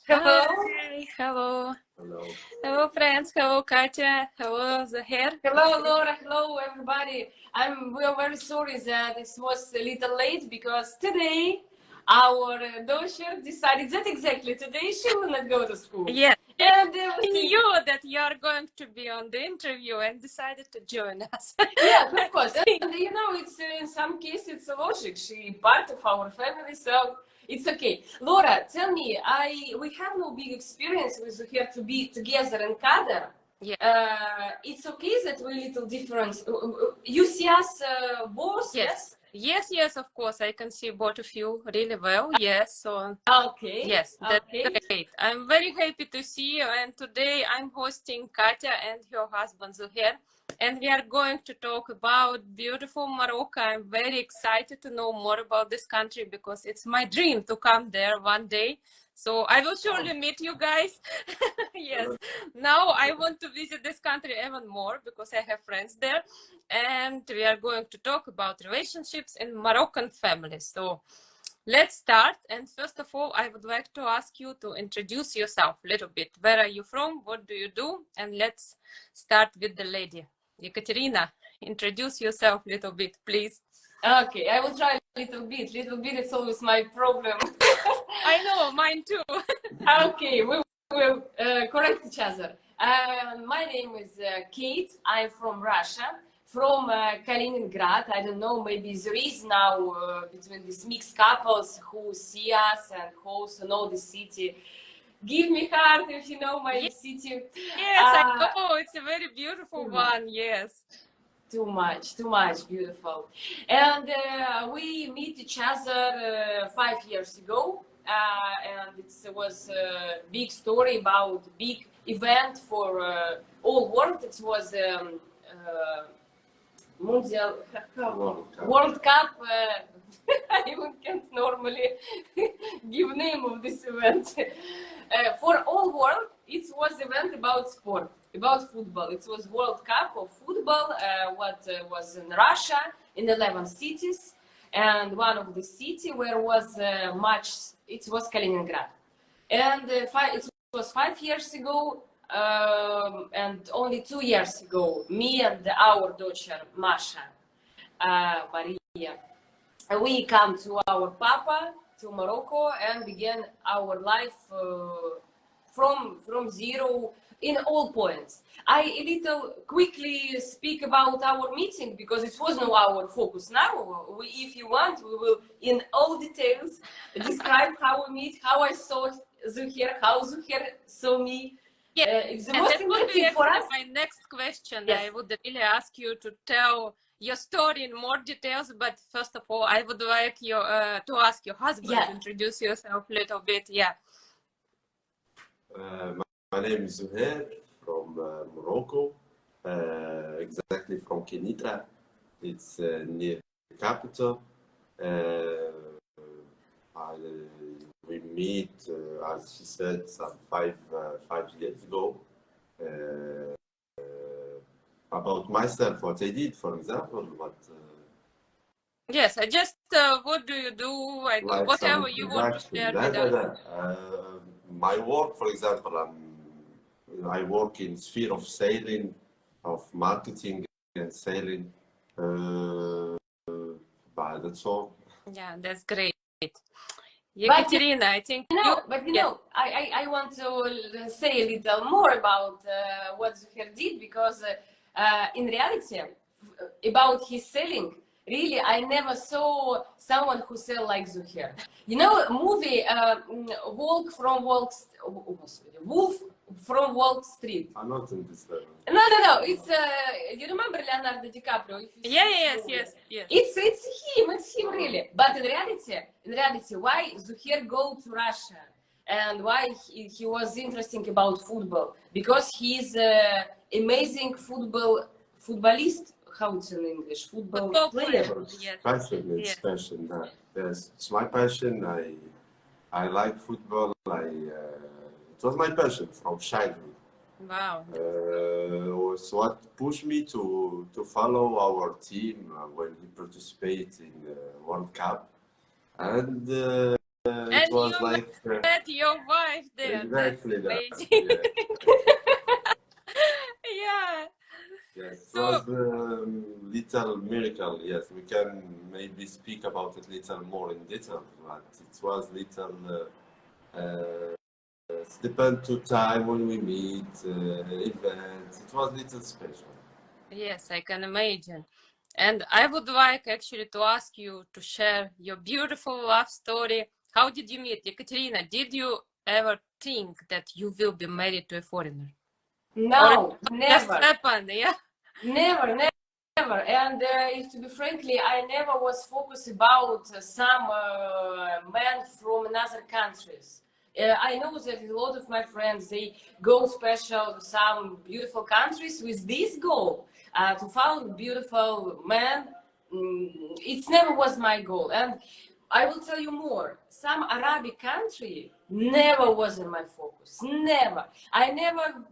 Hello. Hi, hello. Hello. Hello, friends. Hello, Katya. Hello, Zouhair. Hello, Laura. Hello, everybody. We are very sorry that this was a little late because today our daughter decided that exactly today she will not go to school. Yes, And I knew that you are going to be on the interview and decided to join us. yes, of course. And you know, it's in some cases it's a logic. She part of our family, so it's okay. Laura, tell me, we have no big experience with here to be together in Qatar. Yeah. It's okay that we little different. You see us both, Yes. Yes, of course. I can see both of you really well. Yes, so Okay. yes, that's Okay. great. I'm very happy to see you. And today I'm hosting Katya and her husband Zouhair, and we are going to talk about beautiful Morocco. I'm very excited to know more about this country because it's my dream to come there one day. So I will surely meet you guys. Yes. Now I want to visit this country even more because I have friends there, and we are going to talk about relationships in Moroccan families. So let's start. And first of all, I would like to ask you to introduce yourself a little bit. Where are you from? What do you do? And let's start with the lady. Ekaterina, introduce yourself a little bit, please. Okay, I will try a little bit. Little bit is always my problem. I know, mine too. Okay, we will correct each other. My name is Kate. I'm from Russia, from Kaliningrad. I don't know, maybe there is now between these mixed couples who see us and who also know the city. Give me heart if you know my city. Yes, I know. It's a very beautiful one. Yes. Too much beautiful. And we meet each other 5 years ago. And it was a big story about big event for all world. It was Mundial World Cup. I even can't normally give name of this event. For all world, it was event about sport, about football. It was World Cup of football. What was in Russia in 11 cities, and one of the city where was match. It was Kaliningrad, and it was 5 years ago. And only 2 years ago, me and our daughter Masha, Maria, we come to our papa to Morocco and began our life from zero in all points. I a little quickly speak about our meeting because it was not our focus. Now, if you want, we will in all details describe how we meet, how I saw Zouhair, how Zouhair saw me. It's the most interesting for us. My next question, yes. I would really ask you to tell your story in more details, but first of all, I would like you to ask your husband to introduce yourself a little bit. Yeah. My name is Zouhair from Morocco, exactly from Kenitra. It's near the capital. We meet, as she said, some five years ago. About myself, what I did, for example, what. Yes, I just what do you do? Like whatever you want to share with us. My work, for example, I work in sphere of sailing, of marketing and sailing. But that's all. Yeah, that's great. Ekaterina, I think you know, I want to say a little more about what Zouhair did because in reality, about his selling, really, I never saw someone who sell like Zouhair. You know, movie Wolf from Wall Street. I'm not in this level. No. It's you remember Leonardo DiCaprio? Yes. It's him really. But in reality, why Zouhair go to Russia and why he was interesting about football? Because he's amazing footballist. How it's in English? Football player. Yes. Passion. It's passion. Yes, it's my passion. I like football. It was my passion from childhood. Wow. Was what pushed me to follow our team when we participate in the World Cup, and And it was you like met your wife there. That's exactly that. amazing. Yeah. Yeah. Yes, it So was a little miracle. Yes, we can maybe speak about it little more in detail, but it was little. It depend to time when we meet, events. It was little special. yes, I can imagine. And I would like actually to ask you to share your beautiful love story. How did you meet? Ekaterina, did you ever think that you will be married to a foreigner? Or it No, just never. happened? Yeah. Never, never. And if to be frankly, I never was focused about some men from another countries. I know that a lot of my friends, they go special to some beautiful countries with this goal, to find beautiful men. It never was my goal. And I will tell you more. Some Arabic country never was in my focus. Never. I never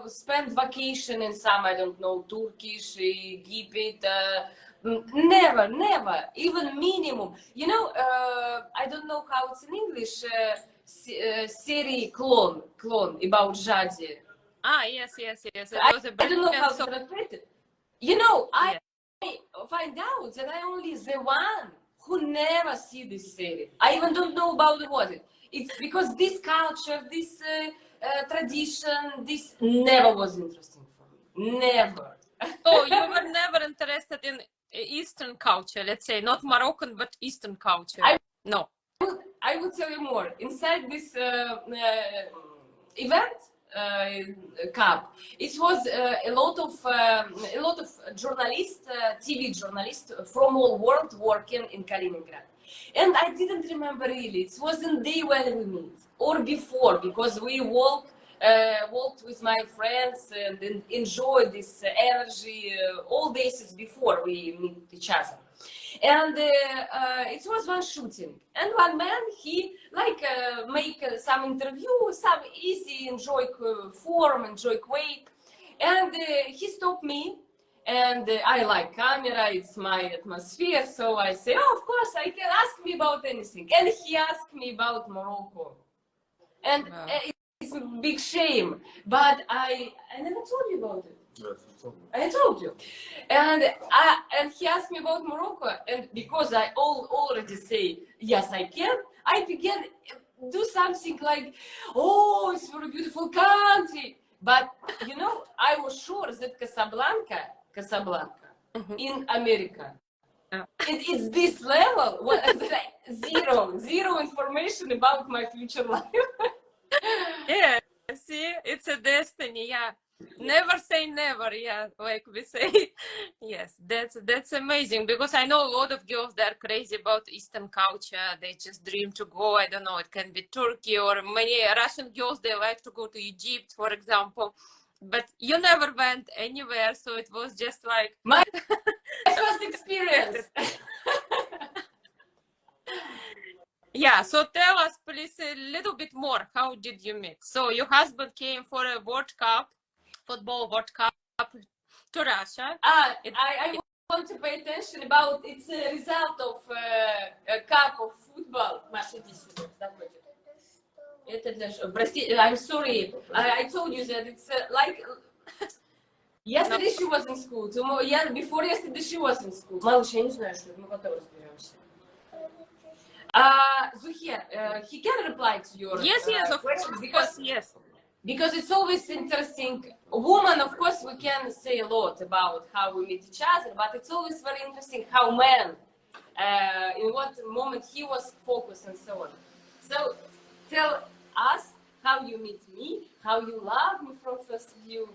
spent vacation in some, I don't know, Turkish, Egypt. Never, never. Even minimum. You know, I don't know how it's in English. Series clone about Jadi. Ah, yes, yes, yes. It I, was a I don't know brilliant how to song. translate it. You know, I Yeah. find out that I only the one who never see this series. I even don't know about what it. It's because this culture, this tradition, this never was interesting for me. Never. So you were never interested in Eastern culture, let's say, not Moroccan, but Eastern culture. No. I will tell you more. Inside this event cup, it was a lot of journalists, TV journalists from all world working in Kaliningrad. And I didn't remember really. It wasn't day when we meet or before, because we walked with my friends and enjoyed this energy all days before we meet each other. And it was one shooting, and one man, he like make some interview, some easy enjoy form, enjoy way, and he stopped me. And I like camera, it's my atmosphere, so I say, oh, of course, I can ask me about anything. And he asked me about Morocco, and Wow. it's a big shame, but I never told you about it. Yes, it's all. I told you. And he asked me about Morocco, and because I already say yes, I can, I began do something like, oh, it's a very beautiful country. But you know, I was sure that Casablanca, in America. It's this level. What, zero information about my future life. Yeah, see, it's a destiny. Yeah, never say never. Yeah, like we say. Yes, that's amazing, because I know a lot of girls that are crazy about Eastern culture. They just dream to go. I don't know. It can be Turkey, or many Russian girls, they like to go to Egypt, for example. But you never went anywhere, so it was just like My first experience. Yeah, so tell us please a little bit more. How did you meet? So your husband came for a World Cup, football World Cup, to Russia. I want to pay attention about its result of a cup of football. Маша, иди сюда. Это для... Прости, I'm sorry. I told you that it's like... Yesterday she was in school. Tomorrow, before yesterday she was in school. Малыш, я не знаю, что это. Мы потом разберемся. Zouhair, he can reply to your yes, of question, course, yes. Because it's always interesting. Woman, of course, we can say a lot about how we meet each other, but it's always very interesting how man, in what moment he was focused and so on. So tell us how you meet me, how you love me from first view.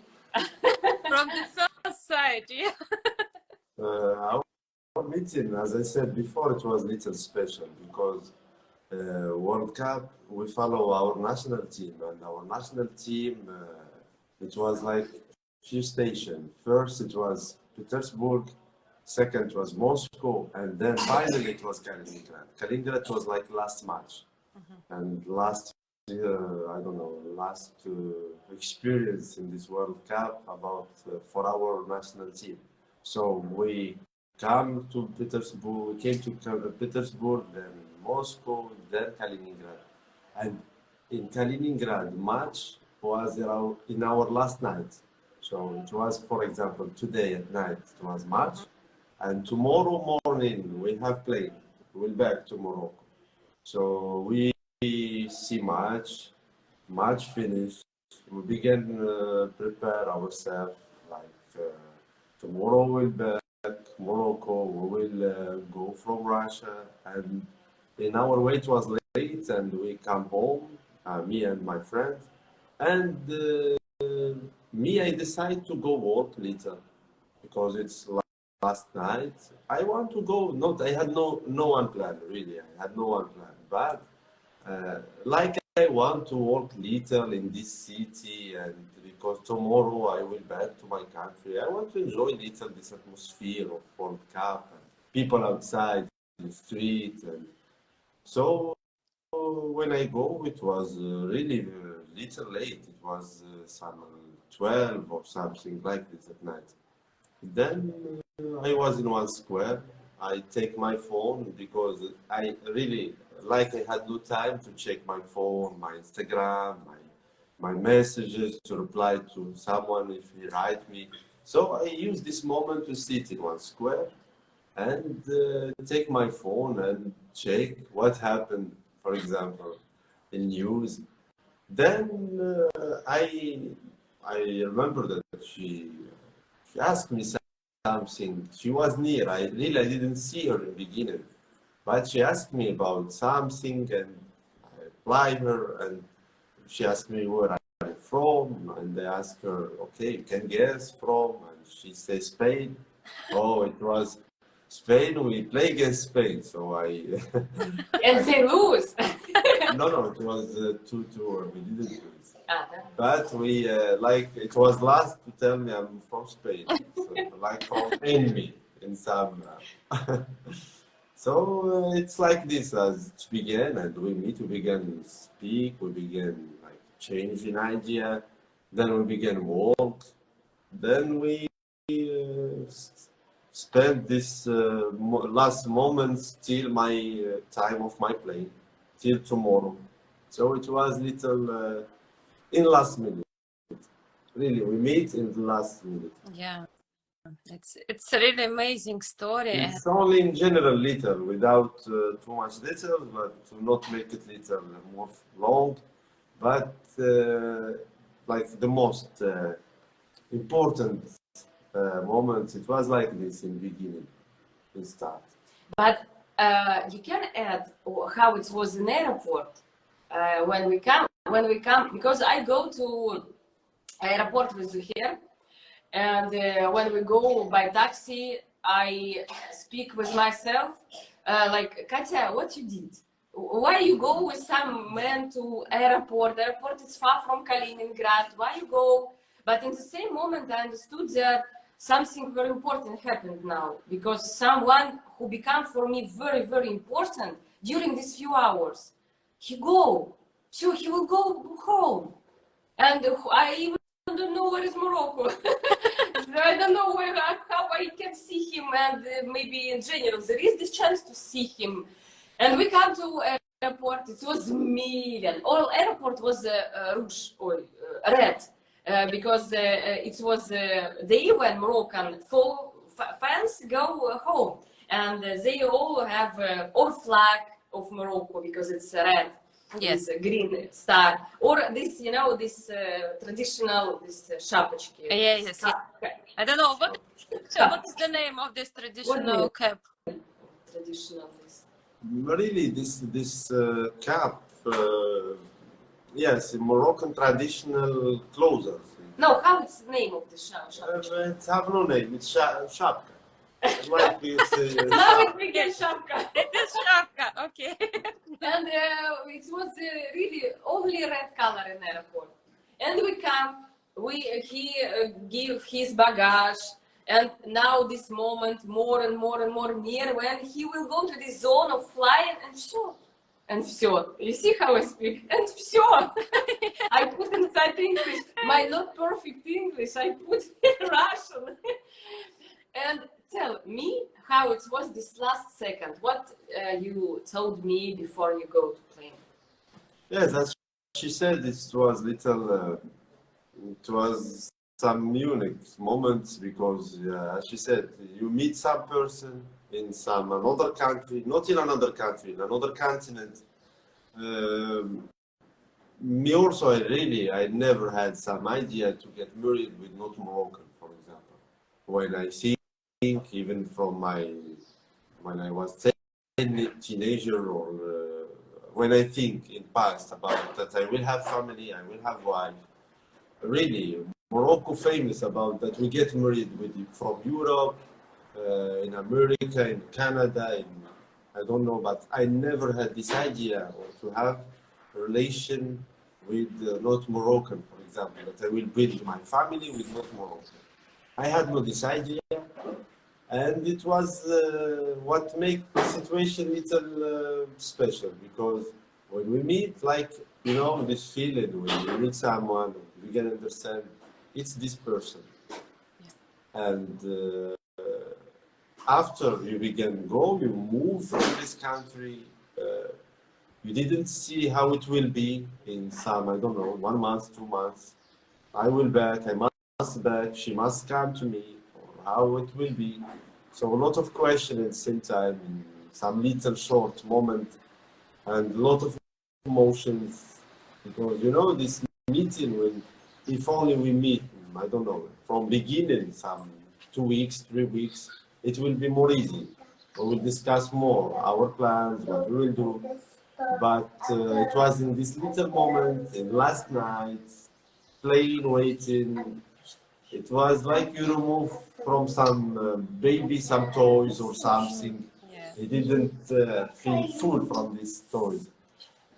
From the first sight, yeah. Our meeting, as I said before, it was little special because World Cup, we follow our national team, and our national team, it was like few stations. First it was Petersburg, second was Moscow, and then finally it was Kaliningrad. Kaliningrad was like last match, and last I don't know, last experience in this World Cup about for our national team. So we came to Petersburg, then Moscow, then Kaliningrad. And in Kaliningrad, match was in our last night. So it was, for example, today at night it was match, and tomorrow morning we have plane. We'll back to Morocco. So we see match finish. We begin prepare ourselves like tomorrow we'll back Morocco. We will go from Russia, and in our way it was late, and we come home. Me and my friend, and me, I decide to go work later because it's last night. I want to go. Not, I had no one plan really. I had no one plan, but like I want to work little in this city, and because tomorrow I will back to my country. I want to enjoy little this atmosphere of World Cup and people outside the street, and so when I go, it was really little late. It was some 12 or something like this at night. Then I was in one square. I take my phone because I really, like I had no time to check my phone, my Instagram, my messages, to reply to someone if he write me. So I use this moment to sit in one square and take my phone and check what happened, for example, in news. Then I remember that she asked me something. She was near. I didn't see her in the beginning, but she asked me about something, and I replied her, and she asked me where I'm from, and I asked her, okay, you can guess from, and she said Spain. Oh, it was Spain. We play against Spain, so I. And they lose. No, it was 2-2, we didn't lose. But we, like, it was last to tell me I'm from Spain, so, like from enemy in some. So it's like this as it began, and we began to speak, we began like changing idea, then we began work, then we spent this last moments till my time of my plane, till tomorrow. So it was little in last minute. Really, we meet in the last minute. Yeah, it's a really amazing story. It's only in general little, without too much details, but to not make it little more long. But like the most important moment, it was like this in beginning, in start. But you can add how it was in airport when we come, because I go to airport with Zouhair, and when we go by taxi, I speak with myself like, Katya, what you did? Why you go with some man to airport? Airport is far from Kaliningrad. Why you go? But in the same moment, I understood that something very important happened now, because someone who became for me very, very important during these few hours, he will go home, and I even don't know where is Morocco. So I don't know how I can see him, and maybe in general there is this chance to see him. And we come to airport. It was million. All airport was rouge or red. Because it was the day when Moroccan fans go home, and they all have all flag of Morocco because it's red. Yes, a green star, or this, this traditional, this шапочки. Yes. I don't know what is the name of this traditional cap. Traditional this. Really, this cap. Yes, Moroccan traditional clothes. No, how it's the name of the shapka? It have no name. It's shapka. Like it's, Now it became shapka. It is shapka, okay. And it was really only red color in airport. And we come, he give his baggage, and now this moment more and more and more near when he will go to this zone of flying, and so. And все. You see how I speak? And все. I put inside English, my not perfect English, I put Russian. And tell me how it was this last second. What you told me before you go to plane. Yes, as she said, it was little. It was some unique moments because, as she said, you meet some person in some another country, not in another country, in another continent. Me also, I never had some idea to get married with not Moroccan, for example. When I think, even from when I was teenager, or when I think in past about that I will have family, I will have wife. Really, Morocco famous about that we get married with from Europe, in America, in Canada, I don't know, but I never had this idea or to have a relation with not Moroccan, for example, that I will build my family with not Moroccan. I had no this idea, and it was what makes the situation little special, because when we meet, like, this feeling when you meet someone, you can understand it's this person, and after you begin go, you move from this country. You didn't see how it will be in some, I don't know, 1 month, 2 months. I will back, I must back, she must come to me, or how it will be. So a lot of questions at the same time, in some little short moment, and a lot of emotions, because this meeting, when if only we meet, I don't know, from beginning, some 2 weeks, 3 weeks, it will be more easy. We will discuss more our plans, what we will do. But it was in this little moment, in last night, playing, waiting. It was like you remove from some baby some toys or something. Yeah. He didn't feel full from these toys.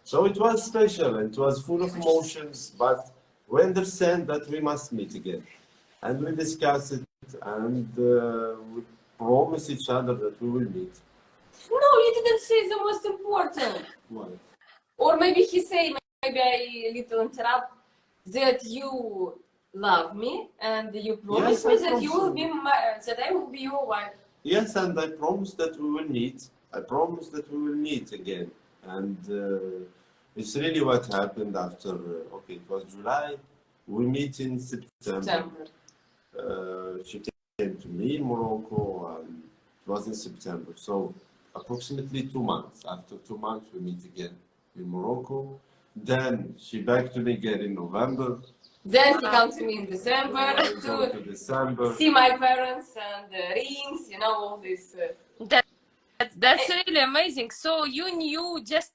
So it was special, and it was full of emotions, but we understand that we must meet again. And we discuss it, and we promise each other that we will meet. No, you didn't say the most important. Why? Or maybe he say, maybe I little interrupt, that you love me and you promise Yes, me I that you will promise. be that I will be your wife. Yes, and I promise that we will meet. I promise that we will meet again. And it's really what happened after, okay, it was July. We meet in September. She came to me in Morocco, and it was in September. So approximately 2 months. After 2 months, we meet again in Morocco. Then she back to me again in November. Then he comes to me in December I go to to December. see my parents and rings, all this. That's really amazing. So you knew just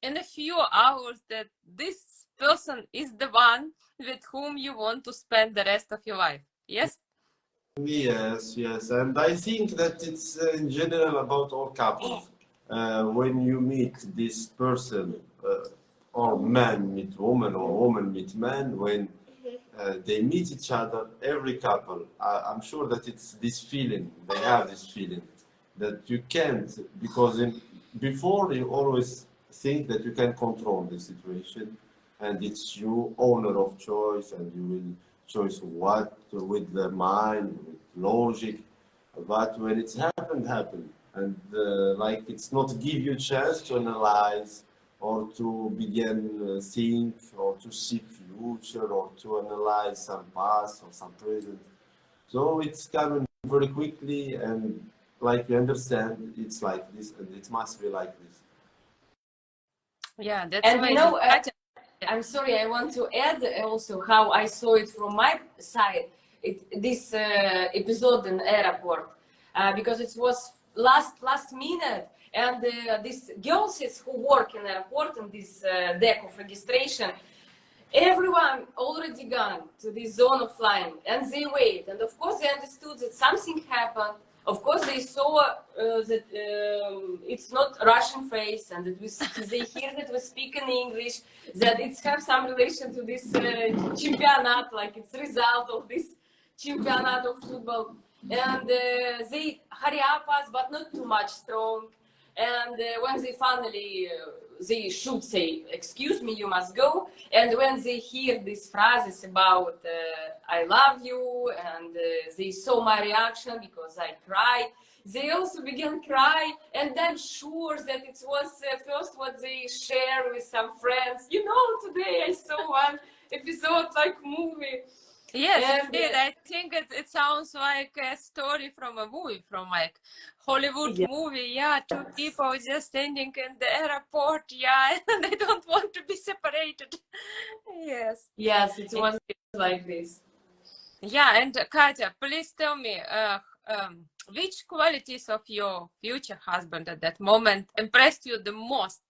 in a few hours that this person is the one with whom you want to spend the rest of your life. Yes? Yes, yes, and I think that it's in general about all couples. When you meet this person, or man meet woman, or woman meet man, when they meet each other, every couple, I'm sure that it's this feeling, they have this feeling that you can't, because before you always think that you can control the situation, and it's you owner of choice, and you will choose what with the mind, with logic. But when it's happened, and like it's not give you chance to analyze or to begin think or to see future or to analyze some past or some present. So it's coming very quickly, and like you understand, it's like this, and it must be like this. Yeah, that's And amazing. I'm sorry, I want to add also how I saw it from my side. This episode in airport, because it was last minute, and these girls who work in airport in this deck of registration, everyone already gone to this zone of flying, and they wait. And of course, they understood that something happened. Of course, they saw that it's not Russian face, and that they hear that we speak in English, that it's have some relation to this championat, like it's result of this championat of football. And they hurry up us, but not too much strong. And when they finally, they should say, excuse me, you must go. And when they hear these phrases about I love you, and they saw my reaction because I cried, they also began cry. And I'm sure that it was first what they share with some friends. You know, today I saw one episode like movie. Yes, And, it did. I think it sounds like a story from a movie, from like Hollywood yeah. movie. Yeah, two people just standing in the airport. Yeah, and they don't want to be separated. Yes. Yes, it was like this. Yeah, and Katya, please tell me, which qualities of your future husband at that moment impressed you the most?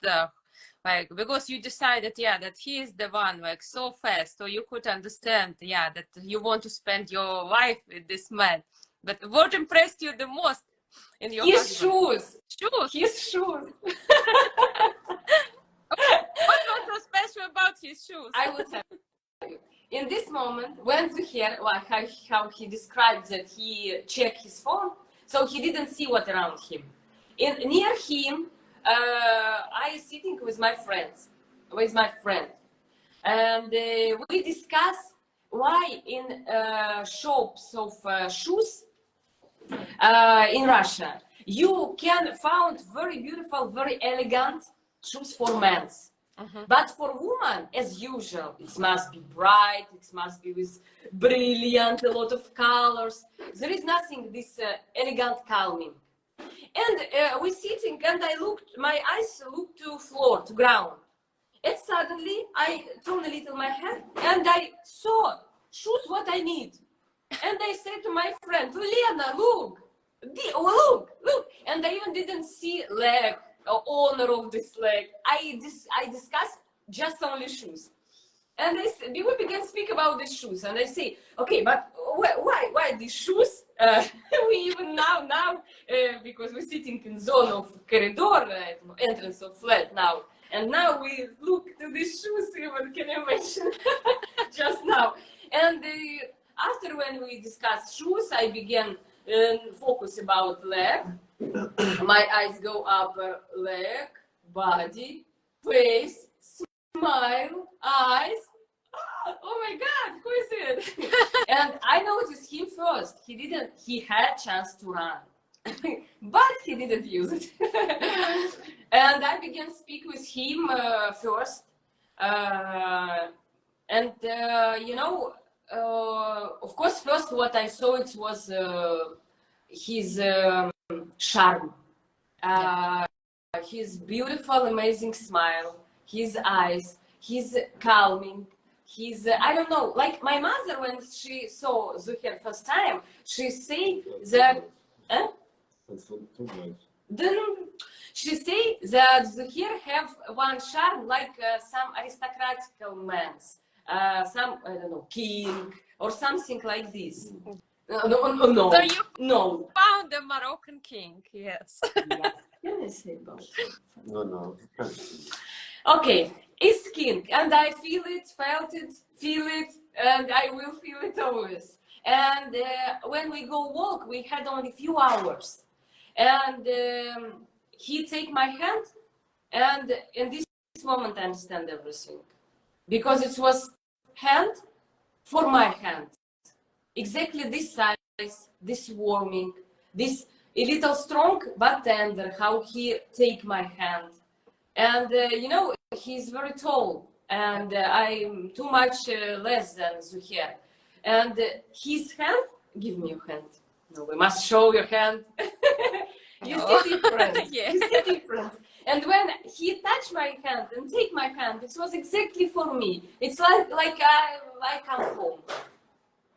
Like, because you decided, yeah, that he is the one, like, so fast, so you could understand, yeah, that you want to spend your life with this man. But what impressed you the most in your His husband? shoes. Shoes. His shoes. What was so special about his shoes? I will tell you. In this moment, when Zouhair, like how he described that he checked his phone, so he didn't see what around him. Near him, I sitting with my friends, with my friend, and we discuss why in shops of shoes in Russia you can find very beautiful, very elegant shoes for men. But for women, as usual, it must be bright, it must be with brilliant, a lot of colors. There is nothing this elegant, calming. And we're sitting, and my eyes looked to floor, to ground. And suddenly, I turned a little my head, and I saw shoes what I need. And I said to my friend, Lena, look, look. And I even didn't see leg, owner of this leg. I discussed just only shoes. And we began to speak about the shoes. And I say, okay, but why these shoes? We even now, because we're sitting in zone of corridor, entrance of flat now. And now we look to these shoes even, can you imagine? Just now. And after when we discussed shoes, I began focus about leg. My eyes go up, leg, body, face, smile, eyes. Oh my God, who is it? And I noticed him first. He had chance to run, but he didn't use it. And I began to speak with him first. And you know, of course, first what I saw it was his charm, his beautiful, amazing smile, his eyes, his calming, his I don't know. Like my mother, when she saw Zouhair first time, she said that. Then she say that Zouhair have one charm like some aristocratical men, some I don't know king or something like this. No. So you No. found the Moroccan king, yes. Yes. Can I say about it? No. Okay, it's king, and I feel it, and I will feel it always. And when we go walk, we had only few hours, and he take my hand, and in this moment I understand everything, because it was hand for my hand, exactly this size, this warming, this a little strong but tender, how he take my hand. And you know, he's very tall, and I'm too much less than Zouhair. And his hand, give me your hand. No, we must show your hand. You see difference. Yeah. You see difference. And when he touched my hand and take my hand, it was exactly for me. It's like I come home.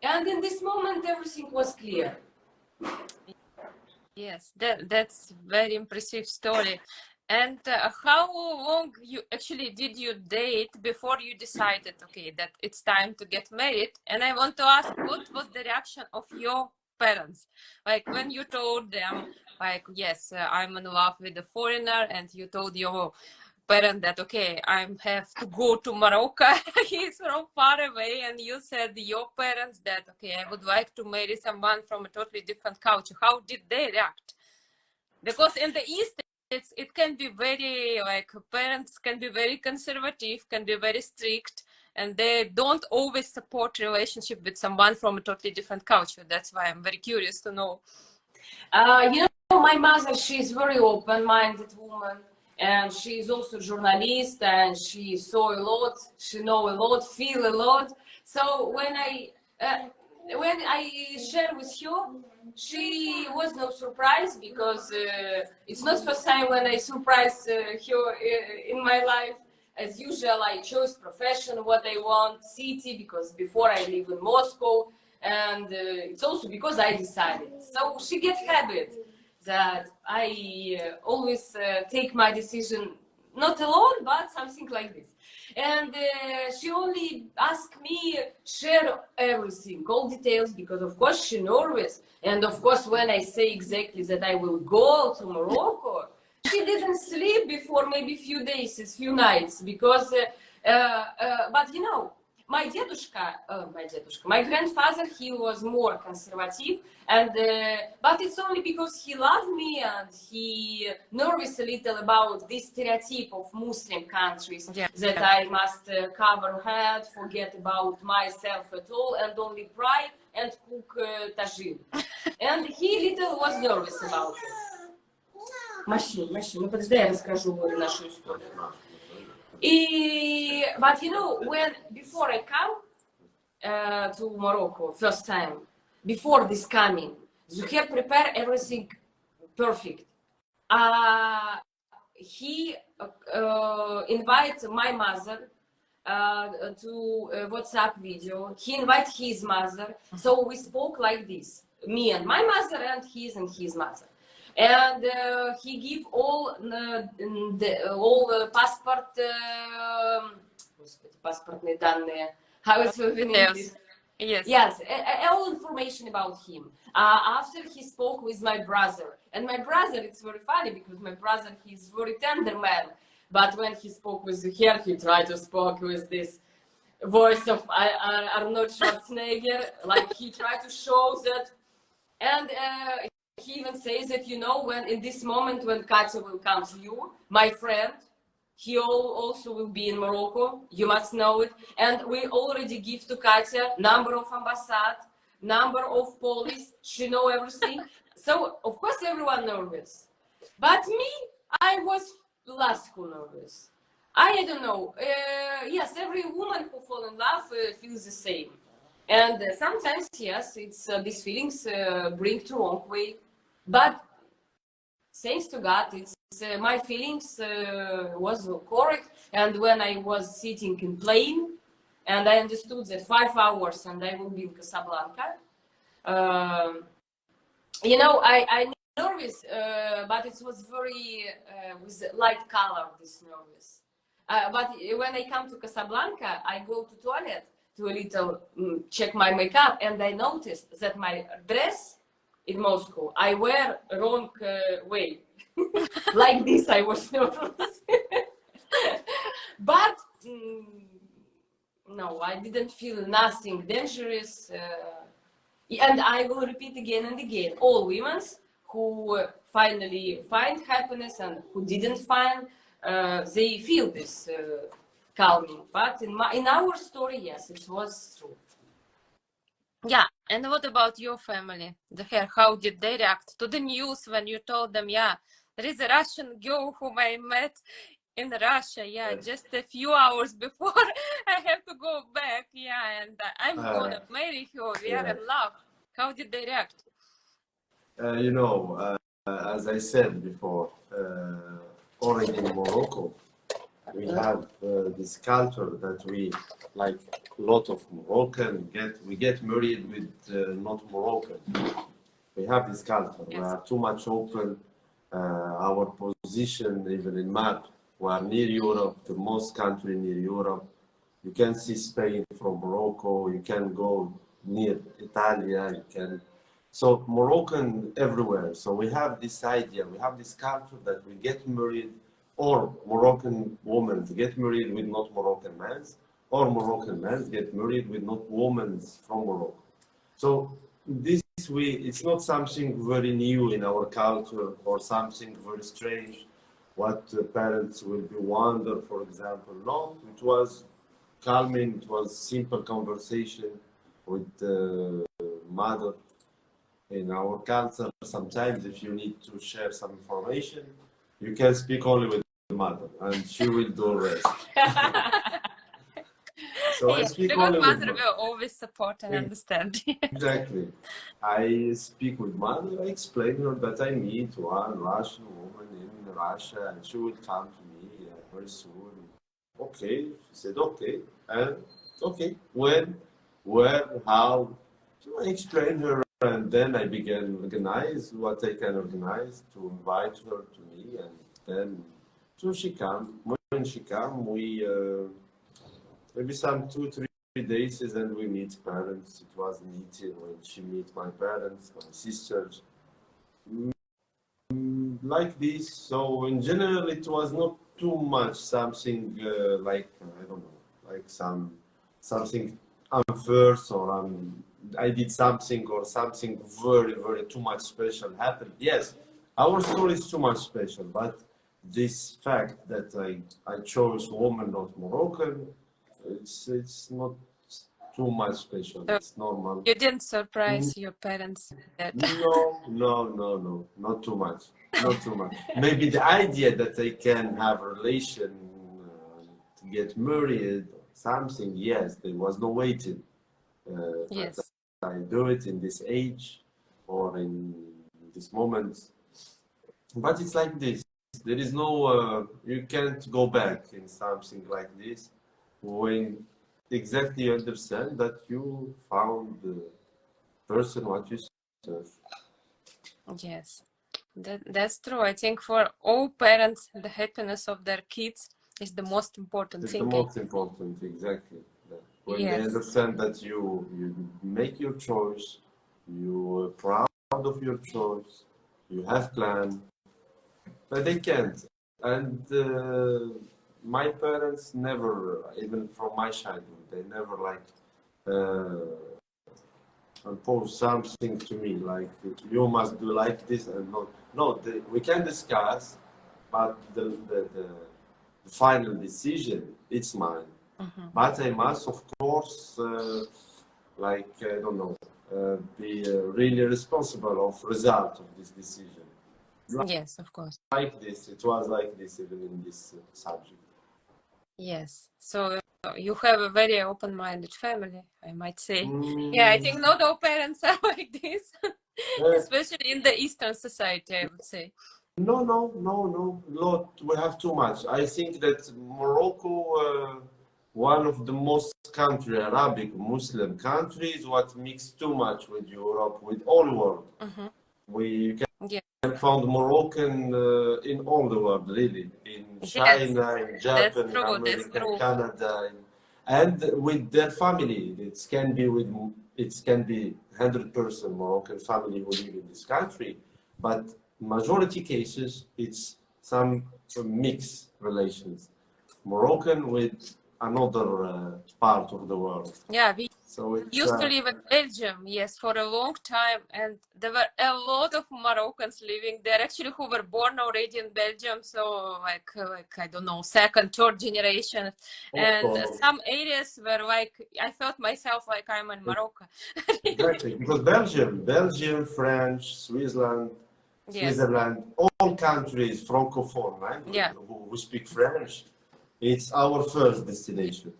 And in this moment, everything was clear. Yes, that's very impressive story. And how long you actually did you date before you decided, okay, that it's time to get married? And I want to ask, what was the reaction of your parents? Like when you told them, like, yes, I'm in love with a foreigner, and you told your parent that, okay, I have to go to Morocco, he's from far away, and you said your parents that, okay, I would like to marry someone from a totally different culture. How did they react? Because in the East, it can be very, like, parents can be very conservative, can be very strict, and they don't always support relationship with someone from a totally different culture. That's why I'm very curious to know. You know, my mother, she's very open-minded woman, and she's also journalist, and she saw a lot, she know a lot, feel a lot. So when I share with her, she was no surprise, because it's not first time when I surprise her in my life. As usual, I chose profession, what I want, city, because before I live in Moscow, and it's also because I decided. So she get habit that I always take my decision, not alone, but something like this. And she only asked me share everything, all details, because of course she nervous. And of course, when I say exactly that I will go to Morocco, she didn't sleep before maybe few days, few nights, because, but you know, my grandfather, he was more conservative, and but it's only because he loved me, and he nervous a little about this stereotype of Muslim countries, that I must cover head, forget about myself at all, and only pray and cook tagine. And he little was nervous about it. Машин, ну подожди, я расскажу нашу историю. But you know, before I come to Morocco first time, before this coming, Zouhair prepare everything perfect. He invite my mother to WhatsApp video. He invite his mother, so we spoke like this, me and my mother, and his mother. And he give all passport, паспортные данные. How is it in English? Yes, all information about him. After he spoke with my brother, and my brother, it's very funny, because my brother, he's very tender man, but when he spoke with Zouhair, he tried to speak with this voice of Arnold Schwarzenegger, like he tried to show that, and he even says that, you know, when in this moment when Katya will come to you, my friend, he also will be in Morocco, you must know it, and we already give to Katya number of ambassade, number of police, she know everything. So of course everyone nervous, but me, I was last who nervous. I don't know. Yes, every woman who fall in love feels the same, and sometimes, yes, it's these feelings bring to wrong way. But thanks to God, it's my feelings was correct. And when I was sitting in plane, and I understood that 5 hours and I will be in Casablanca, you know, I nervous, but it was very with light color, this nervous. But when I come to Casablanca, I go to toilet to a little check my makeup, and I noticed that my dress in Moscow, I wear wrong way. Like this, I was nervous. But no, I didn't feel nothing dangerous. And I will repeat again and again, all women who finally find happiness and who didn't find, they feel this calming. But in our story, yes, it was true. Yeah, and what about your family, Zouhair? How did they react to the news when you told them, yeah, there is a Russian girl whom I met in Russia, yeah, just a few hours before I have to go back, yeah, and I'm gonna marry her, we are in love. How did they react? You know, as I said before, already in Morocco, we have this culture that we, like a lot of Moroccan, we get married with not Moroccan. We have this culture. Yes. We are too much open. Our position, even in map, we are near Europe, the most country near Europe. You can see Spain from Morocco. You can go near Italy. You can. So Moroccan everywhere. So we have this idea. We have this culture that we get married, or Moroccan women get married with not Moroccan men, or Moroccan men get married with not women from Morocco. So this way, it's not something very new in our culture or something very strange. what parents will be wonder, for example. No, it was calming. It was simple conversation with the mother. In our culture, sometimes if you need to share some information, you can speak only with the mother, and she will do the rest. So I Yeah, speak the only with mother will always support and understand. exactly. I speak with mother. I explain her that I meet one Russian woman in Russia, and she will come to me very soon. Okay, she said okay, and okay, when, where, how. So I explained her, and then I began organize what I can organize to invite her to me, and then so she come. When she come, we maybe some 2 3 days, and then we meet parents. It was meeting when she meet my parents, my sisters, like this. So in general, it was not too much something like I don't know, like something unfirst or I did something or something very too much special happened. Yes, our story is too much special, but this fact that I chose woman not Moroccan, it's not too much special. So It's normal. you didn't surprise your parents with that. No, not too much. Not too much. Maybe the idea that I can have a relation to get married or something, yes, there was no waiting. But Yes. I do it in this age or in this moment. But it's like this. There is no, you can't go back in something like this when exactly you understand that you found the person what you search. Yes, that's true. I think for all parents, the happiness of their kids is the most important It's the thing. most important, exactly. That when they Yes, understand that you make your choice, you are proud of your choice, you have plan, but they can't. And my parents never, even from my childhood, they never like impose something to me like you must do like this and not. No, we can discuss, but the final decision it's mine. But I must, of course, like I don't know, be really responsible of result of this decision. yes, of course. Like this, it was like this even in this subject. Yes. So you have a very open-minded family, I might say. Yeah, I think not all parents are like this, especially in the Eastern society, I would say. No. Lot we have too much. I think that Morocco, one of the most country Arabic Muslim countries, what mix too much with Europe, with all world. We Yeah. can find Moroccan in all the world, really, in Yes, China, in that's Japan, in true. That's America, true. Canada, and with their family. It can be 100% Moroccan family who live in this country, but majority cases it's some mixed relations, Moroccan with another part of the world. Yeah, we So it's used to live in Belgium, yes, for a long time, and there were a lot of Moroccans living there, actually, who were born already in Belgium, so like I don't know, second, third generation, and some areas were like I felt myself like I'm in Morocco. exactly, because Belgium, French, Switzerland, Yes, all countries francophone language yeah, who speak French, it's our first destination.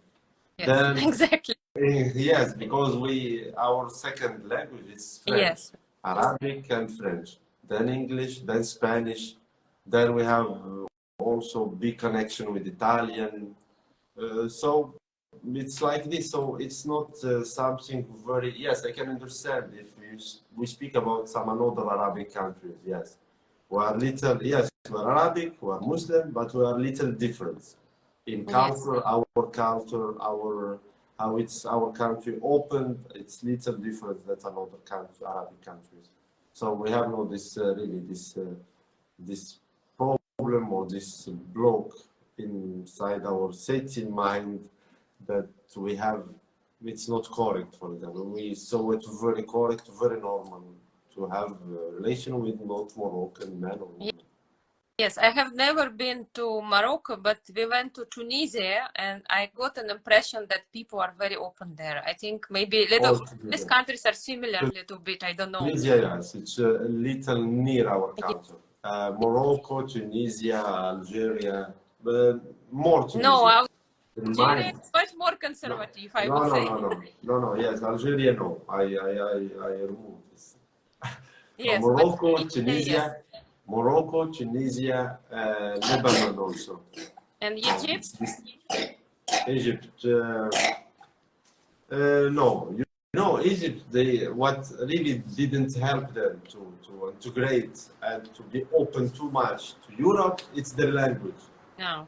yes, Then exactly, yes, because our second language is French, yes, Arabic and French. Then English, then Spanish. Then we have also big connection with Italian. So it's like this. So it's not something very. Yes, I can understand if we speak about some another Arabic countries. Yes, we are little. Yes, we are Arabic, we are Muslim, but we are little different in yes, culture. Our culture, our how it's our country opened. It's little different than another country, Arabic countries. So we have no this really this problem or this block inside our setting mind that we have. It's not correct, for example. We saw it very correct, very normal to have a relation with not Moroccan man or woman. Yes, I have never been to Morocco, but we went to Tunisia, and I got an impression that people are very open there. I think maybe All these together. countries are similar a little bit. I don't know. Tunisia, yes, it's a little near our Yeah. country. Morocco, Tunisia, Algeria, but more No, Tunisia. Algeria Mine. is much more conservative, I No, would no, say. no, no, no, no. Yes, Algeria, no. I remove this. So Yes, but Morocco, yes. Morocco, Tunisia, Lebanon also. And So Egypt? it's this Egypt. No, you know, Egypt. What really didn't help them to integrate and to be open too much to Europe. It's their language. No.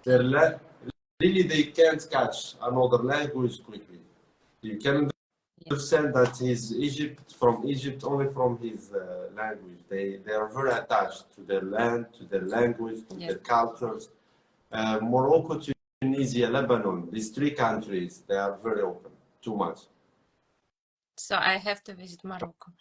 Really they can't catch another language quickly. You can understand that he's from Egypt only from his language. They are very attached to their land, to their language, to their cultures. Morocco, Tunisia, Lebanon, these three countries, they are very open, too much. So I have to visit Morocco.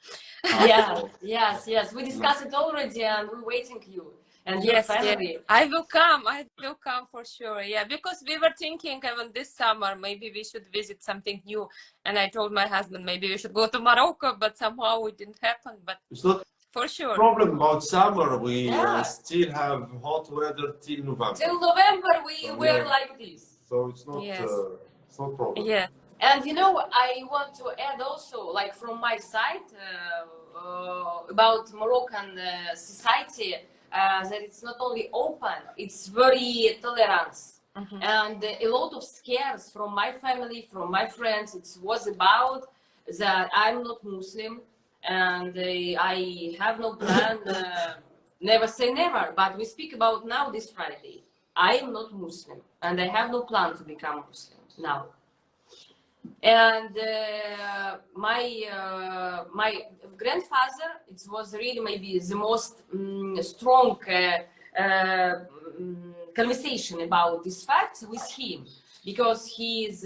Yeah, yes. We discussed it already, and we're waiting you and your Yes, family. I will come. I will come for sure. Yeah, because we were thinking even this summer maybe we should visit something new, and I told my husband maybe we should go to Morocco, but somehow it didn't happen. But It's not for sure. problem about summer. We Yeah. still have hot weather till November. Till November, we So, were yeah. like this. So it's not Yes. it's not problem. Yeah. And you know, I want to add also, like from my side, about Moroccan society, that it's not only open, it's very tolerant. Mhm. And a lot of scares from my family, from my friends, it was about that I'm not Muslim and I have no plan, never say never, but we speak about now this Friday. I am not Muslim and I have no plan to become Muslim now. And my grandfather, it was really maybe the most strong conversation about this fact with him, because he is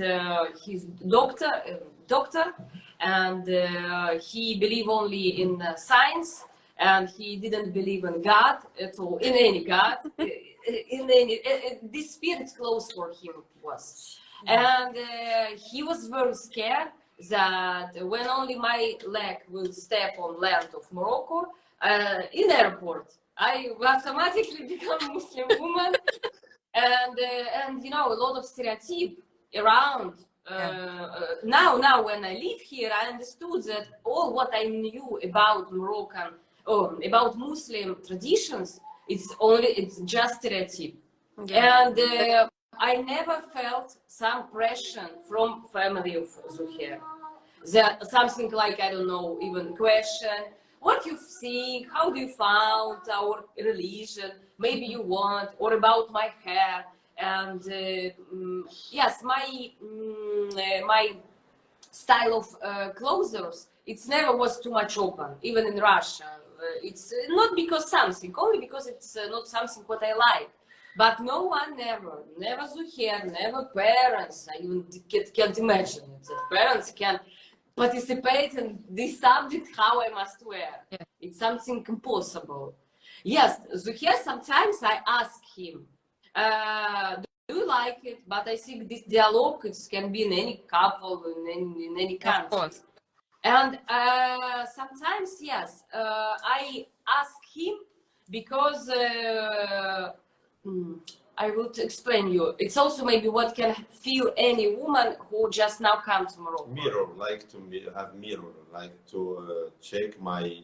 his doctor, and he believe only in science, and he didn't believe in God at all, in any God, in any this spirit close for him was. And he was very scared that when only my leg will step on land of Morocco, in airport, I will automatically become Muslim woman. And you know, a lot of stereotype around. Now when I live here, I understood that all what I knew about Moroccan or about Muslim traditions, it's just stereotype. Yeah. And I never felt some pressure from family of Zouhair. That something like, I don't know, even question, what you think, how do you found our religion, maybe you want, or about my hair. And yes, my style of clothes, it never was too much open, even in Russia. It's not because something, only because it's not something what I like. But no one never Zouhair, never parents. I even can't imagine it, that parents can participate in this subject, how I must wear. Yeah. It's something impossible. Yes, Zouhair, sometimes I ask him, do you like it? But I think this dialogue, it can be in any couple, in any country. Of course. And sometimes, yes, I ask him because I will explain you. It's also maybe what can feel any woman who just now comes to Morocco. Mirror, like to have mirror, like to check my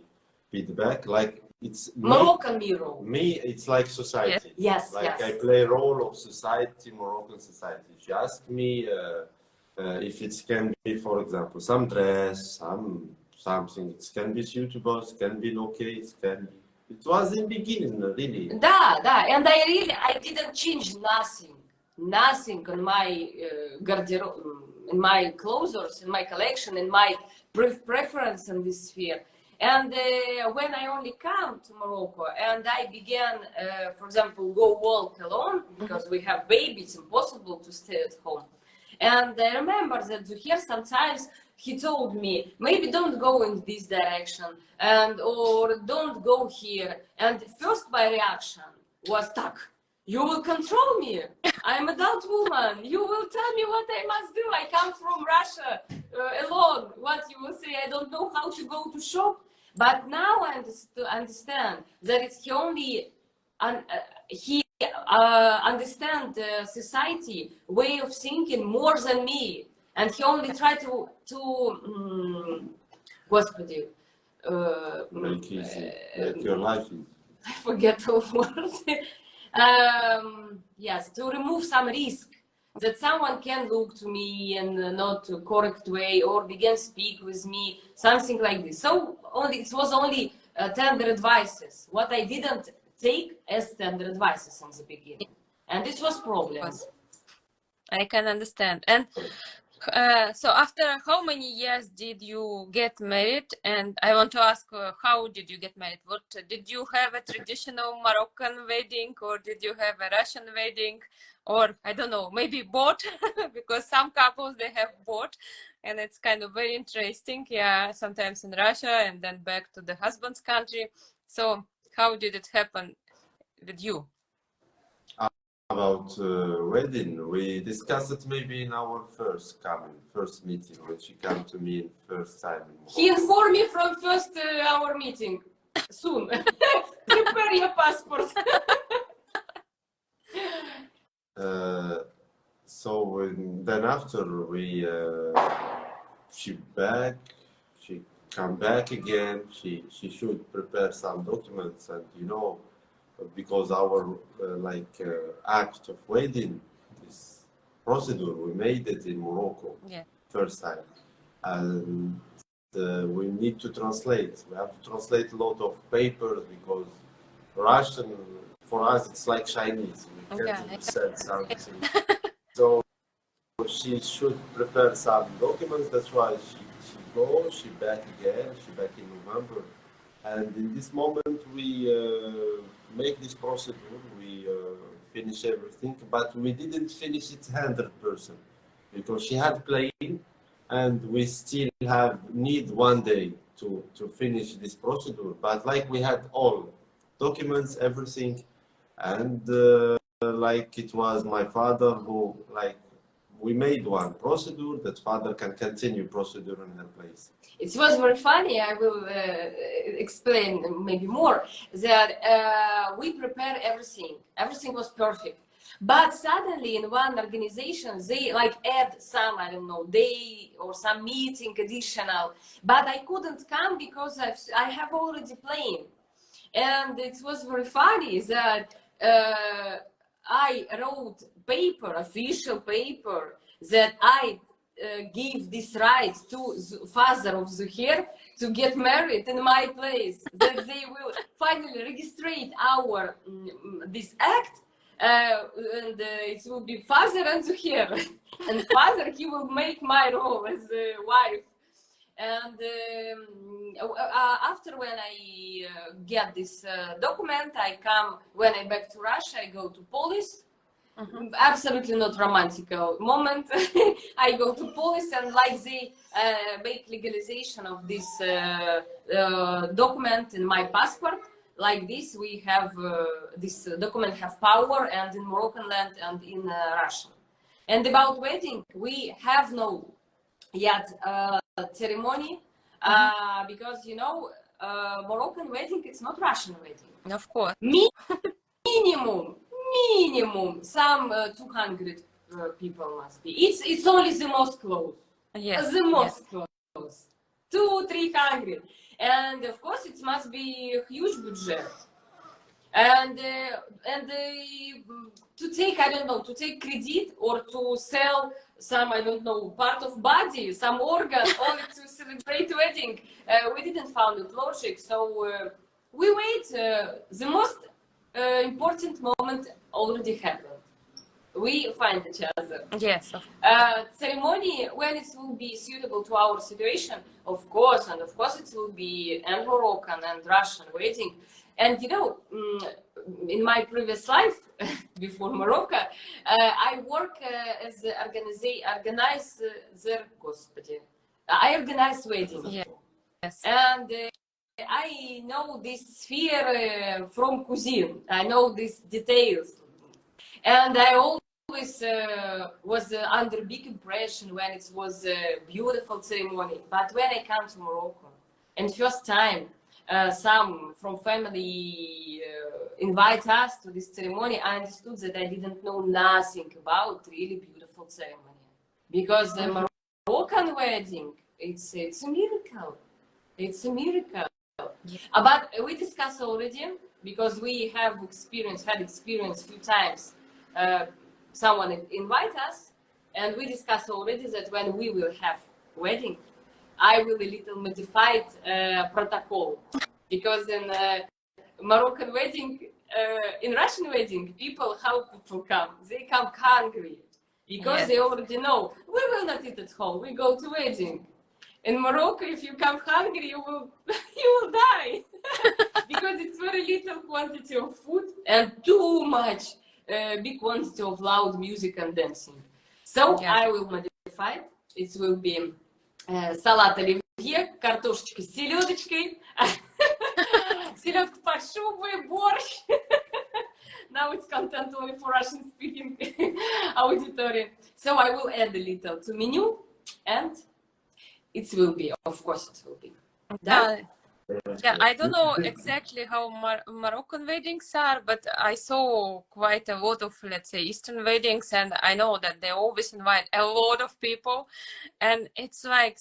feedback, like it's Moroccan mirror. Me, it's like society. Yes, like yes. I play role of society, Moroccan society. She asked me if it can be, for example, some dress, something. It can be suitable, it can be okay, it can be. It was in beginning, really. Да, and I didn't change nothing in my garderobe, in my clothes, in my collection, in my preference in this sphere. And when I only come to Morocco and I began, for example, go walk alone, because we have babies, it's impossible to stay at home. And I remember that Zouhair sometimes he told me, maybe don't go in this direction, or don't go here. And first my reaction was stuck. You will control me. I'm an adult woman. You will tell me what I must do. I come from Russia alone. What you will say? I don't know how to go to shop. But now I understand that it's he only he understand the society way of thinking more than me, and he only try to Господи, Make easy, make your life easy. I forget the word. Yes, to remove some risk that someone can look to me in not a correct way or begin speak with me, something like this. So it was only tender advices. What I didn't take as tender advices in the beginning, and this was problems. I can understand. And so after how many years did you get married? And I want to ask, how did you get married? What did you have a traditional Moroccan wedding, or did you have a Russian wedding, or I don't know, maybe both? Because some couples they have both, and it's kind of very interesting. Yeah, sometimes in Russia and then back to the husband's country. So how did it happen with you? About wedding, we discussed it maybe in our first meeting when she came to me in first time. He informed me from first our meeting. Soon, prepare your passport. So then after she come back again. She should prepare some documents, and because our act of wedding, this procedure, we made it in Morocco, first time, and we need to translate. We have to translate a lot of papers because Russian for us it's like Chinese. We can't understand something. So she should prepare some documents. That's why she back again. She back in November. And in this moment, we make this procedure, we finish everything, but we didn't finish it 100% because she had plane, and we still need 1 day to finish this procedure. But like we had all documents, everything, and like it was my father who we made one procedure that father can continue procedure in her place. It was very funny. I will explain maybe more that we prepared everything. Everything was perfect. But suddenly in one organization, they add some, I don't know, day or some meeting additional. But I couldn't come because I have already plane. And it was very funny that I wrote paper, official paper, that I gave this right to the father of Zouhair to get married in my place, that they will finally register our this act, and it will be father and Zouhair, and father he will make my role as a wife. And after when I get this document, when I back to Russia, I go to police. Absolutely not romantical moment. I go to police and they make legalization of this document in my passport. Like this, we have this document have power, and in Moroccan land and in Russia. And about wedding, we have no yet ceremony because Moroccan wedding it's not Russian wedding. Of course. Minimum some 200 people must be. It's only the most close. Yes. The most close. 200-300, and of course it must be a huge budget. And to take, I don't know, to take credit or to sell some, I don't know, part of body, some organ, only to celebrate wedding. We didn't find it logic, so we wait. The most important moment already happened. We find each other. Yes. Ceremony when it will be suitable to our situation, of course, and of course it will be and Moroccan and Russian wedding. And in my previous life, before Morocco, I work as I organize wedding. Yes. And I know this sphere from cuisine. I know these details. And I always was under big impression when it was a beautiful ceremony. But when I come to Morocco, and first time some from family invite us to this ceremony, I understood that I didn't know nothing about really beautiful ceremony. Because the Moroccan wedding, it's a miracle. It's a miracle. Yeah. But we discussed already, because we had experience few times. Someone invite us, and we discussed already that when we will have wedding, I will a little modified protocol, because in Moroccan wedding, in Russian wedding, how people come? They come hungry, because they already know we will not eat at home. We go to wedding. In Morocco, if you come hungry, you will die, because it's very little quantity of food and too much big quantity of loud music and dancing. So I will modify it. It will be салат оливье, картошечка с селедочкой, селедка под шубой, борщ. Now it's content only for Russian-speaking auditory. So I will add a little to menu, and it will be, of course, it will be. Yeah, I don't know exactly how Moroccan weddings are, but I saw quite a lot of, let's say, Eastern weddings, and I know that they always invite a lot of people, and it's like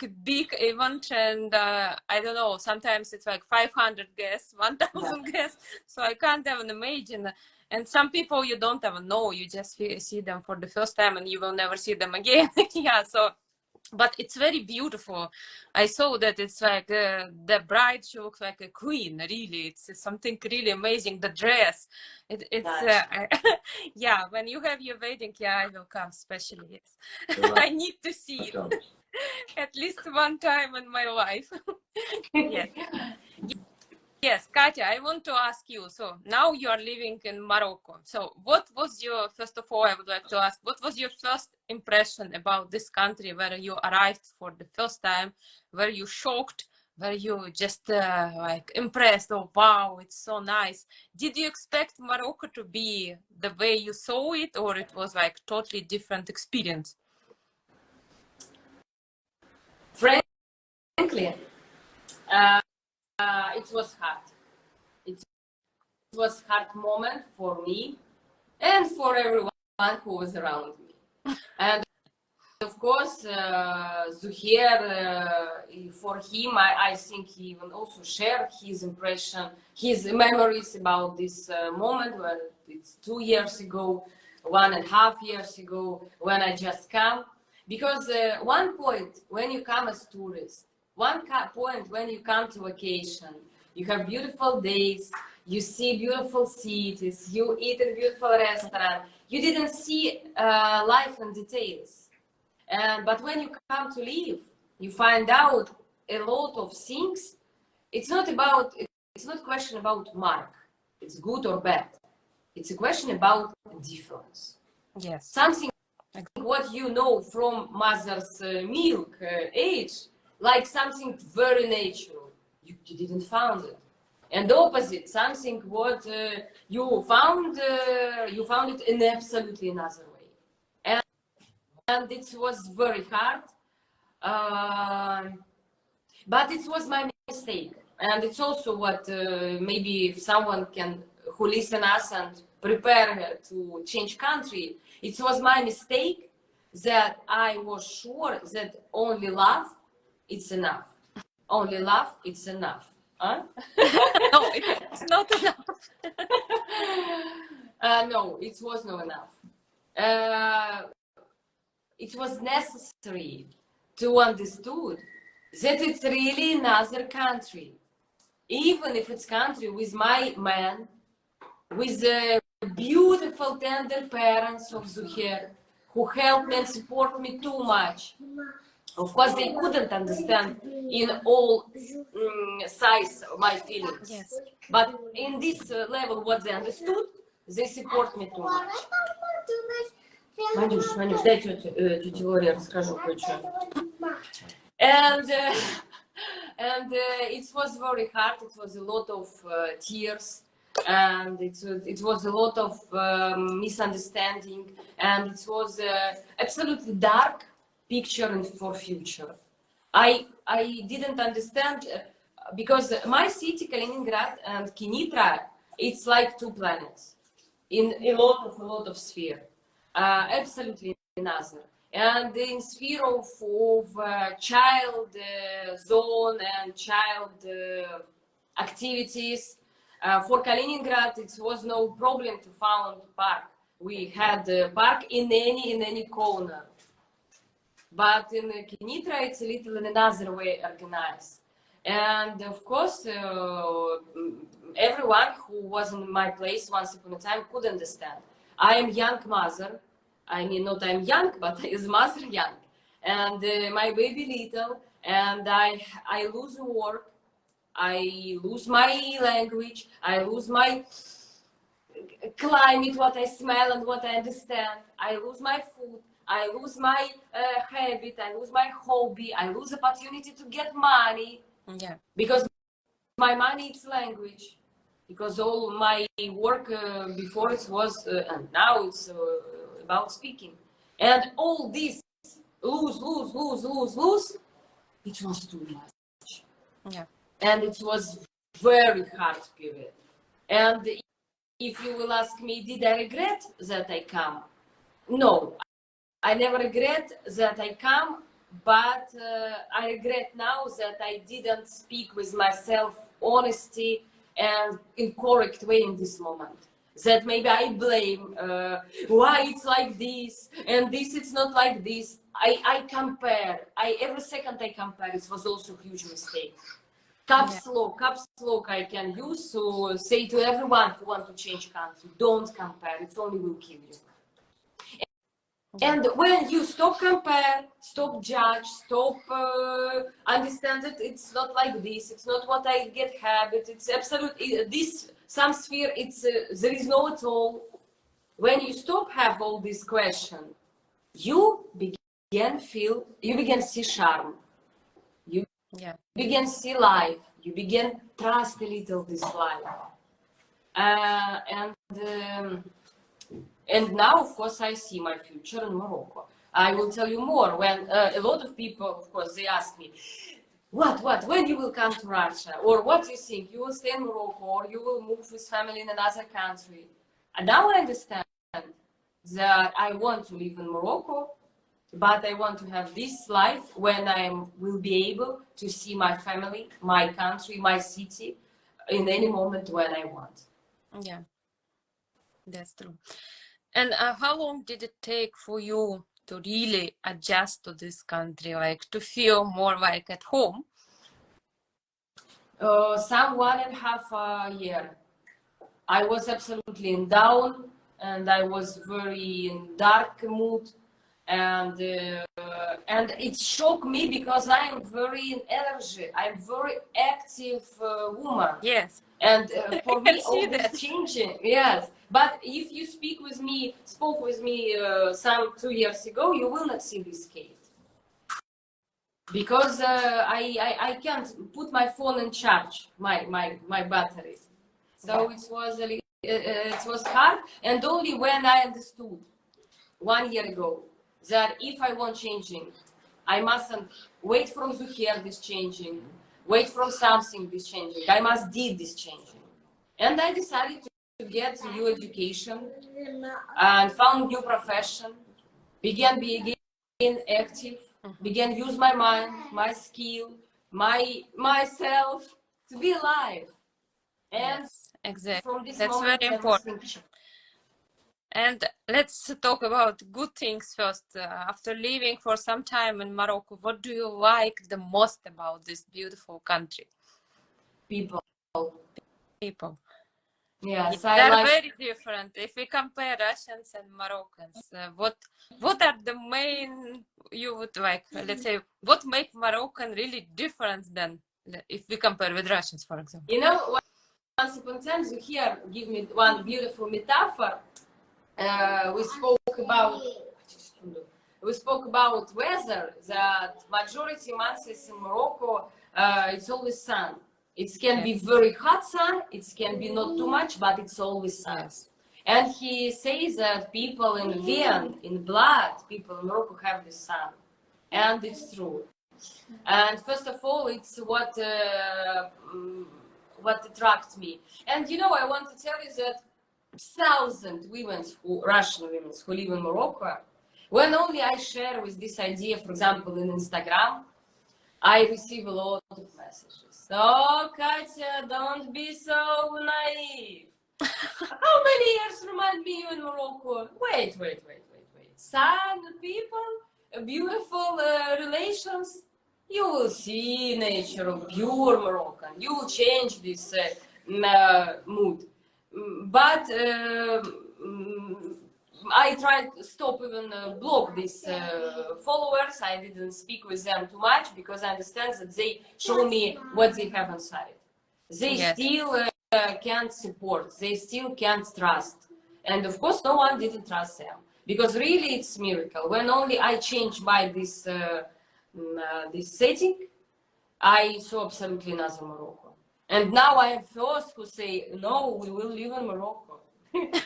a big event, and I don't know, sometimes it's like 500 guests, 1,000 guests, so I can't even imagine. And some people you don't even know, you just see them for the first time, and you will never see them again. Yeah, so. But it's very beautiful. I saw that it's like the bride, she looks like a queen, really. It's something really amazing. The dress, it's yeah, when you have your wedding, yeah, I will come, especially. Yes. I need to see it at least one time in my life. Yes. Yes, Katya, I want to ask you, so now you are living in Morocco. So what was your, first of all, I would like to ask, what was your first impression about this country where you arrived for the first time? Were you shocked? Were you just like impressed? Oh, wow, it's so nice. Did you expect Morocco to be the way you saw it, or it was like totally different experience? Frankly, it was hard. It was hard moment for me and for everyone who was around me. And of course, Zouhair, for him, I think he even also shared his impression, his memories about this moment when it's 2 years ago, 1.5 years ago, when I just come. Because one point when you come as tourist, one point when you come to vacation, you have beautiful days, you see beautiful cities, you eat in beautiful restaurant, you didn't see life in details. But when you come to live, you find out a lot of things. It's not a question about mark, it's good or bad. It's a question about difference. Yes. Something what you know from mother's milk age, like something very natural, you didn't found it. And the opposite, something what you found it in absolutely another way. And it was very hard, but it was my mistake. And it's also what maybe if someone who listen us and prepare to change country, it was my mistake that I was sure that only love, it's enough. Only love, it's enough. Huh? No, it's not enough. No, it was not enough. It was necessary to understood that it's really another country. Even if it's country with my man, with the beautiful tender parents of Zouhair, who helped me and support me too much. Of course, they couldn't understand in all size my feelings. Yes. But in this level, what they understood, they support me too much. Манюш, дай тете Лоре расскажу кое-что. And and it was very hard. It was a lot of tears, and it was a lot of misunderstanding, and it was absolutely dark picture for future. I didn't understand because my city Kaliningrad and Kenitra, it's like two planets in a lot of sphere, absolutely another. And in sphere of child zone and child activities, for Kaliningrad, it was no problem to find park. We had a park in any corner. But in Kenitra, it's a little in another way organized. And of course, everyone who was in my place once upon a time could understand. I am young mother. I mean, not I'm young, but as mother young. And my baby little, and I lose work. I lose my language. I lose my climate, what I smell and what I understand. I lose my food. I lose my habit. I lose my hobby. I lose opportunity to get money. Yeah. Because my money is language. Because all my work before it was, and now it's about speaking. And all this lose, it was too much. Yeah. And it was very hard to give it. And if you will ask me, did I regret that I come? No, I never regret that I come, but I regret now that I didn't speak with myself honesty and in correct way in this moment. That maybe I blame why it's like this and this it's not like this. I compare. Every second I compare. It was also a huge mistake. Caps lock I can use to say to everyone who want to change country, don't compare, it only will kill you. And when you stop compare, stop judge, stop understand that it's not like this, it's not what I get habit, it's absolutely, this, some sphere, it's, there is no at all. When you stop have all this question, you begin see charm. You begin see life. You begin trust a little this life. And now, of course, I see my future in Morocco. I will tell you more. When a lot of people, of course, they ask me, when you will come to Russia? Or what do you think? You will stay in Morocco or you will move with family in another country? And now I understand that I want to live in Morocco, but I want to have this life when I will be able to see my family, my country, my city in any moment when I want. Yeah, that's true. And how long did it take for you to really adjust to this country, like to feel more like at home? Some 1.5 years. I was absolutely in down and I was very in dark mood. And it shocked me because I am very in energy. I'm very active woman. Yes. And for me, all this changing. Yes. But if you spoke with me some 2 years ago, you will not see this case. Because I can't put my phone in charge, my battery. So it was hard. And only when I understood 1 year ago that if I want changing, I mustn't wait from Zouhair this changing, wait from something this changing. I must did this changing. And I decided to get new education and found new profession, began being active, began use my mind, my skill, myself to be alive. And yes, exactly. from this That's moment, very important. And let's talk about good things first. After living for some time in Morocco, what do you like the most about this beautiful country? People. Yes, they're very different. If we compare Russians and Moroccans, what are the main you would like? Let's say, what make Moroccan really different than if we compare with Russians, for example? You know, once upon a time, Zouhair give me one beautiful metaphor. We spoke about weather, that majority months in Morocco it's always sun. It can be very hot sun, it can be not too much, but it's always sun. Yes. And he says that people in vein, in blood, people in Morocco have the sun. And it's true. And first of all, it's what attracts me. And you know, I want to tell you that 1,000 women, Russian women who live in Morocco, when only I share with this idea, for example, in Instagram, I receive a lot of messages. Oh, Katya, don't be so naive. How many years remind me you in Morocco? Wait. Sun, people, beautiful relations. You will see nature of pure Moroccan. You will change this mood. But I tried to stop even block these followers. I didn't speak with them too much because I understand that they show me what they have inside. They still can't support. They still can't trust. And of course, no one didn't trust them because really it's miracle. When only I changed by this this setting, I saw absolutely another Morocco. And now I am first who say, no, we will live in Morocco.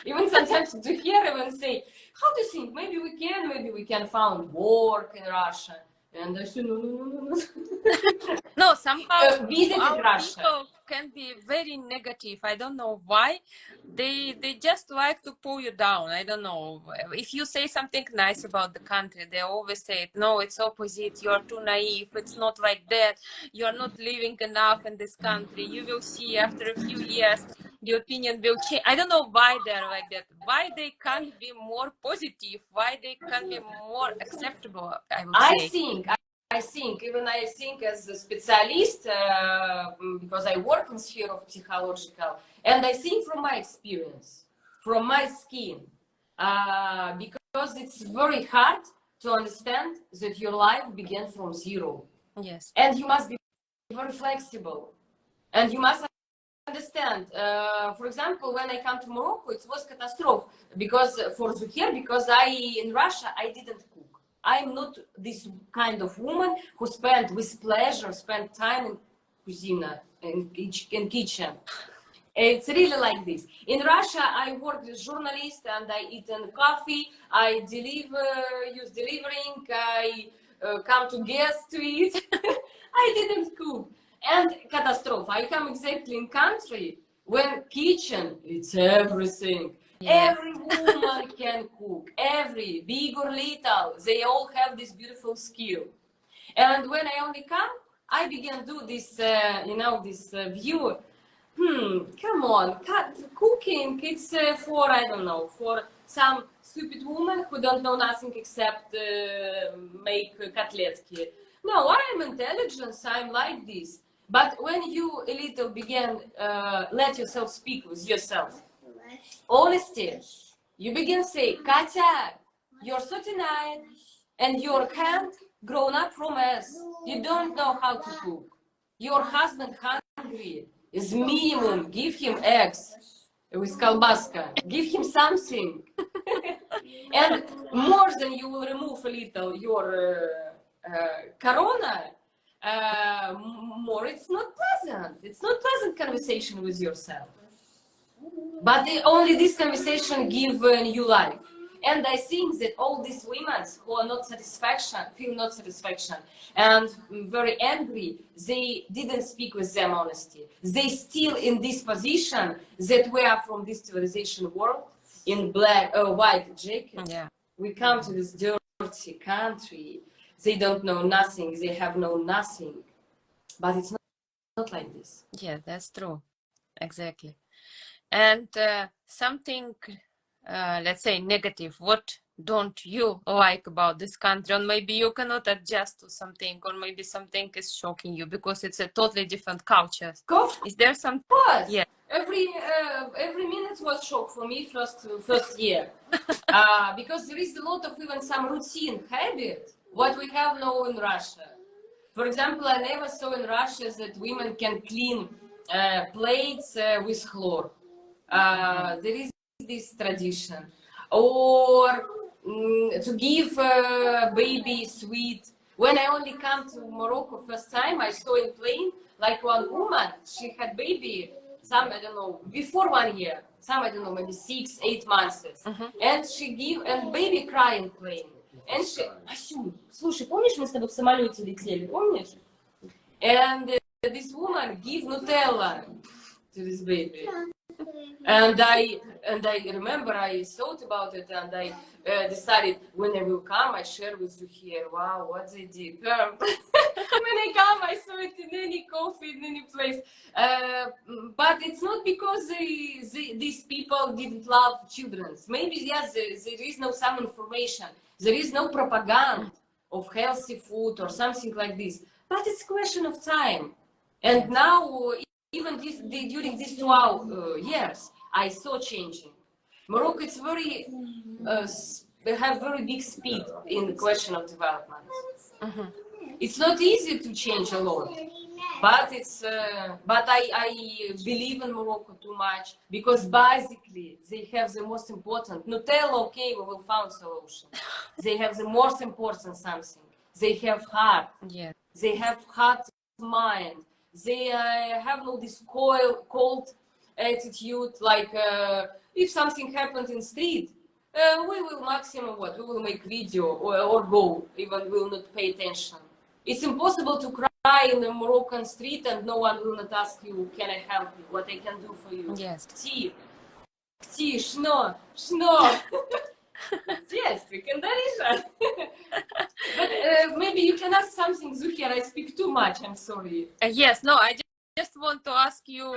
Even sometimes to hear even say, how do you think? Maybe we can find work in Russia. And I say, no. No, somehow Visited our Russia. people can be very negative. I don't know why. They just like to pull you down. I don't know. If you say something nice about the country, they always say, no, it's opposite. You're too naive. It's not like that. You're not living enough in this country. You will see after a few years, the opinion will change. I don't know why they're like that. Why they can't be more positive? Why they can't be more acceptable, I would say. I think as a specialist, because I work in sphere of psychological, and I think from my experience, from my skin, because it's very hard to understand that your life began from zero. Yes. And you must be very flexible. And you must understand, for example, when I come to Morocco, it was catastrophe because for Zouhair, because in Russia, I didn't cook. I'm not this kind of woman who spend time in cuisine, in kitchen. It's really like this. In Russia, I work as journalist and I eat coffee. I use delivering. I come to guests to eat. I didn't cook. And catastrophe. I come exactly in country when kitchen, it's everything. Yeah. Every woman can cook, every, big or little, they all have this beautiful skill. And when I only come, I began to do this, this view. Come on, cooking, it's for, I don't know, for some stupid woman who don't know nothing except make котлетки. No, I'm intelligent, I'm like this. But when you a little begin, let yourself speak with yourself, honesty, you begin say, Katya, you're 39 and your hand grown up from us. You don't know how to cook. Your husband hungry is minimum. Give him eggs with колбаска. Give him something. And more than you will remove a little your corona, more it's not pleasant. It's not pleasant conversation with yourself. But only this conversation give a new life. And I think that all these women who are feel not satisfaction and very angry, they didn't speak with them honesty. They still in this position that we are from this civilization world in white jacket. Yeah. We come to this dirty country. They don't know nothing. They have known nothing. But it's not like this. Yeah, that's true. Exactly. And something, let's say, negative, what don't you like about this country? Or maybe you cannot adjust to something, or maybe something is shocking you because it's a totally different culture. Is there some? Yeah. Every minute was shock for me first year. Because there is a lot of even some routine habit, what we have now in Russia. For example, I never saw in Russia that women can clean plates with chlor. There is this tradition. Or to give baby sweet When I only come to Morocco first time, I saw in plane like one woman, she had baby, some, I don't know, before 1 year, some, I don't know, maybe 6, 8 months. And she give, and baby crying plane. And she, Асю, слушай, помнишь, мы с тобой в самолете летели, помнишь? And this woman give Nutella to this baby. And I remember I thought about it, and I decided when I will come, I share with you here. Wow, what they did. When I come, I saw it in any coffee, in any place. But it's not because these people didn't love children. Maybe, yes, there is no some information. There is no propaganda of healthy food or something like this. But it's a question of time. And now, even during these 2 years, I saw changing. Morocco is very, they have very big speed in the question of development. It's not easy to change a lot, but it's, but I believe in Morocco too much because basically they have the most important. Nutella, okay, we will find solution. They have the most important something. They have heart. Yeah. They have heart mind. They have no this cold attitude, like if something happened in street, we will maximum what? We will make video or go, even will not pay attention. It's impossible to cry in a Moroccan street and no one will not ask you, can I help you, what I can do for you? Yes. Kti, shno. Yes, we can Ekaterina. But maybe you can ask something, Zouhair. I speak too much. I'm sorry. Yes, no, I just want to ask you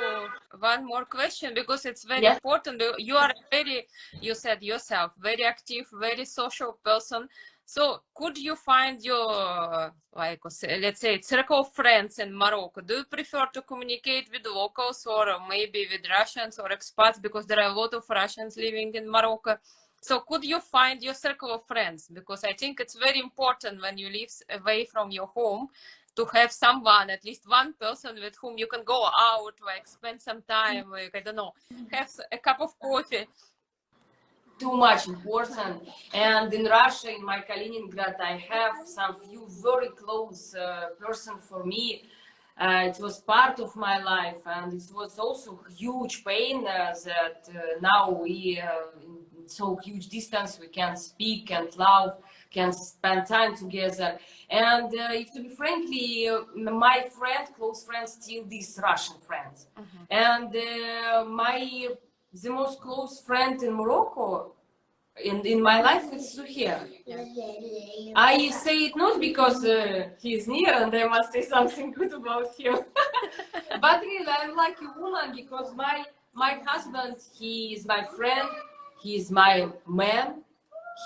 one more question because it's very important. You are very, you said yourself, very active, very social person. So could you find your, like, let's say, circle of friends in Morocco? Do you prefer to communicate with locals or maybe with Russians or expats? Because there are a lot of Russians living in Morocco. So could you find your circle of friends? Because I think it's very important when you live away from your home to have someone, at least one person with whom you can go out, like spend some time, like, I don't know, have a cup of coffee. Too much important. And in Russia, in my Kaliningrad, I have some few very close person for me. It was part of my life, and it was also huge pain that now we in so huge distance we can speak and love, can spend time together. And if to be frankly, my friend, close friend, still these Russian friends. And the most close friend in Morocco in my life is Zouhair. I say it not because he is near and I must say something good about him, but really I'm like a woman because my husband, he is my friend, he is my man,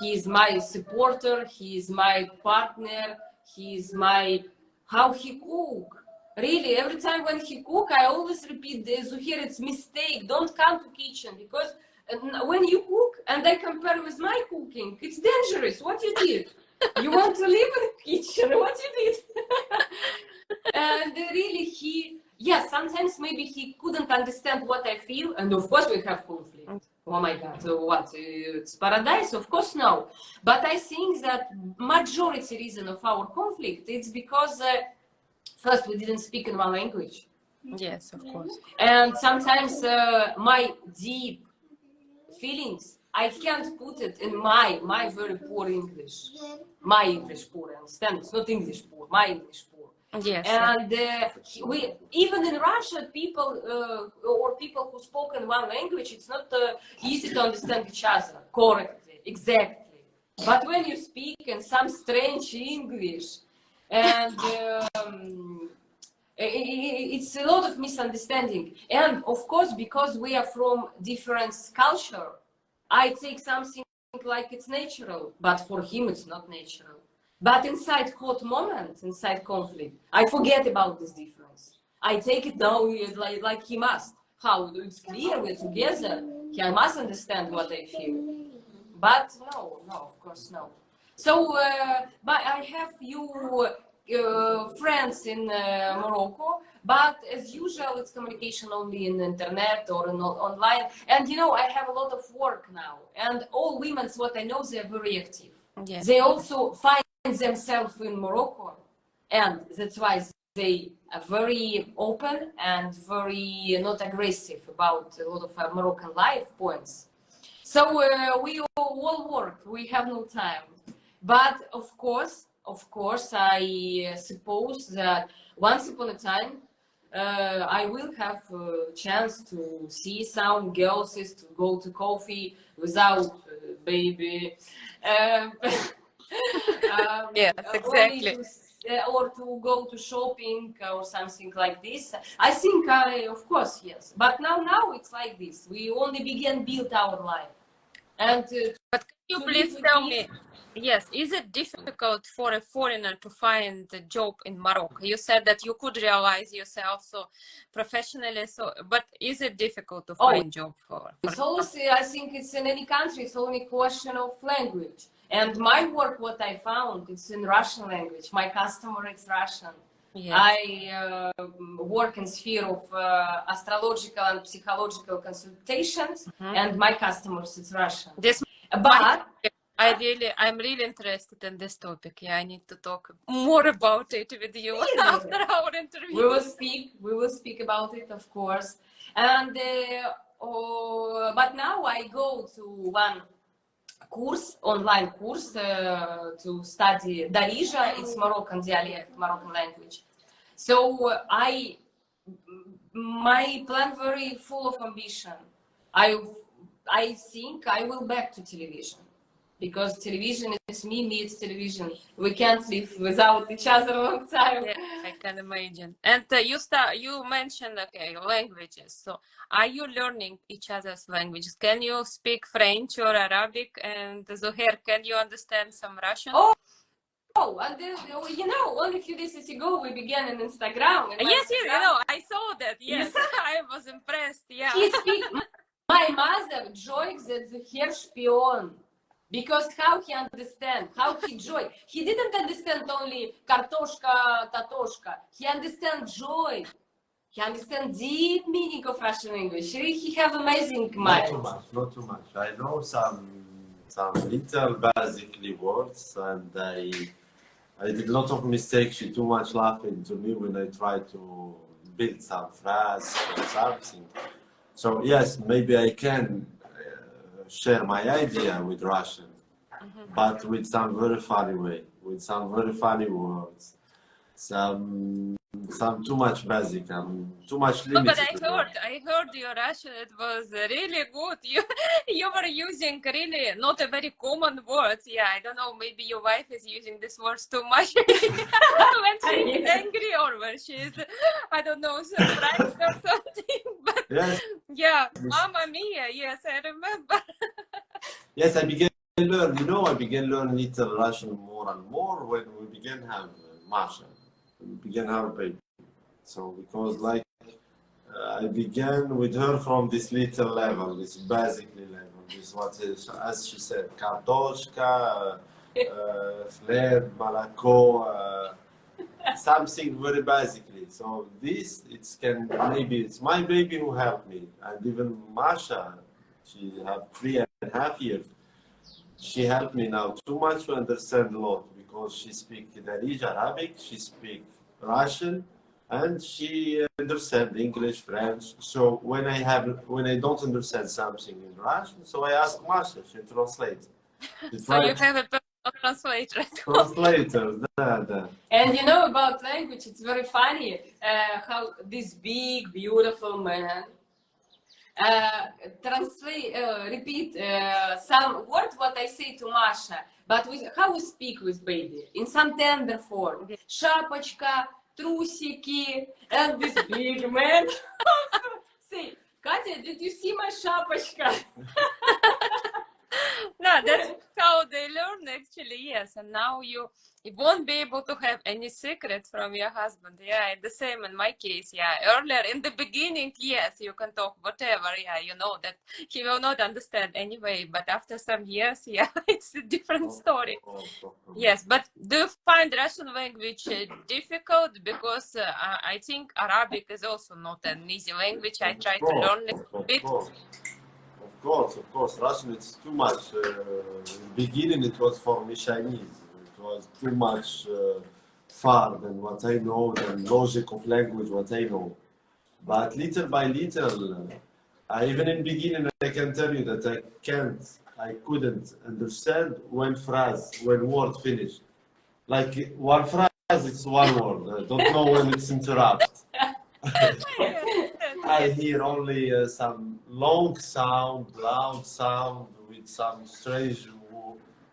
he is my supporter, he is my partner, he is my, how he cook. Really, every time when he cook, I always repeat, Zouhair, it's mistake, don't come to kitchen because when you cook and I compare with my cooking, it's dangerous. What you did? You want to live in the kitchen? What you did? And really, yes, sometimes maybe he couldn't understand what I feel, and of course we have conflict. Oh my God, what? It's paradise? Of course no. But I think that majority reason of our conflict it's because first we didn't speak in one language. Yes, of course. And sometimes my deep feelings, I can't put it in my very poor English. My English poor, I understand. It's not English poor, my English poor. Yes. And we even in Russia, people or people who spoke in one language, it's not easy to understand each other correctly, exactly. But when you speak in some strange English, and it's a lot of misunderstanding. And of course, because we are from different culture, I take something like it's natural, but for him it's not natural. But inside hot moment, inside conflict, I forget about this difference. I take it now like he must. How? It's clear, we're together. He must understand what I feel. But no, of course no. So, but I have few friends in Morocco, but as usual, it's communication only in the internet or online. And you know, I have a lot of work now, and all women, what I know, they're very active. Yes. They also find themselves in Morocco, and that's why they are very open and very not aggressive about a lot of Moroccan life points. So we all work. We have no time, but of course, I suppose that once upon a time, I will have a chance to see some girls to go to coffee without baby. Um, Yes, only exactly. to or to go to shopping or something like this. I think of course, yes. But now it's like this. We only begin build our life. And But can you to please live with tell me, me, yes, is it difficult for a foreigner to find a job in Morocco? You said that you could realize yourself so professionally, so but is it difficult to oh, find job for it's always, I think it's in any country, it's only question of language. And my work, what I found, it's in Russian language. My customer is Russian. Yes. I work in sphere of astrological and psychological consultations, and my customers is Russian. This But I'm really interested in this topic. Yeah, I need to talk more about it with you after our interview. we will speak about it, of course. And but now I go to one online course to study Darija. It's Moroccan dialect, Moroccan language. So my plan very full of ambition. I think I will back to television, because television is me, it's television. We can't live without each other a long time. Yeah, I can imagine. And you mentioned, okay, languages. So are you learning each other's languages? Can you speak French or Arabic? And Zouhair, can you understand some Russian? Oh, and then, only a few days ago we began on Instagram. Yes, I saw that. Yes, I was impressed. Yeah. My mother jokes that the hair spion, because how he understand, how he joy. He didn't understand only kartoshka, tatoshka. He understand joy. He understand deep meaning of Russian English. He have amazing mind. Not too much. I know some little basically words, and I did a lot of mistakes. She too much laughing to me when I try to build some phrase or something. So yes, maybe I can share my idea with Russian, but with some very funny way, with some very funny words, some too much basic, too much limited. No, but I heard your Russian. It was really good. You were using really not a very common words. Yeah, I don't know. Maybe your wife is using these words too much when she's angry or when she's, I don't know, surprised or something. But yes. Yeah, Mamma Mia. Yes, I remember. Yes, I began learn. I began learn little Russian more and more when we began have Masha. We began our baby. So because I began with her from this little level, this basic level, this what is, as she said, kartoshka, fled, malako, something very basically. So this maybe it's my baby who helped me, and even Masha, she have 3.5 years. She helped me now too much to understand a lot, because she speaks Darija Arabic, she speaks Russian, and she understands English, French. So when I don't understand something in Russian, so I ask Masha, she translates. So you have a personal translator. Translator, да. And about language, it's very funny how this big, beautiful man repeat some words what I say to Masha, but how we speak with baby in some tender form. Шапочка, трусики, and this big man say, Katya, did you see my шапочка? No, that's how they learn actually, yes. And now you won't be able to have any secret from your husband. Yeah, the same in my case. Yeah, earlier in the beginning, yes, you can talk whatever. Yeah, you know that he will not understand anyway. But after some years, yeah, it's a different story. Yes, but do you find Russian language difficult? Because I think Arabic is also not an easy language. I try to learn it a bit. Of of course. Russian, it's too much. In the beginning, it was for me Chinese. It was too much far than what I know, than logic of language, what I know. But little by little, even in beginning, I can tell you that I couldn't understand when word finished. Like one phrase, it's one word. I don't know when it's interrupted. I hear only some long sound, loud sound with some strange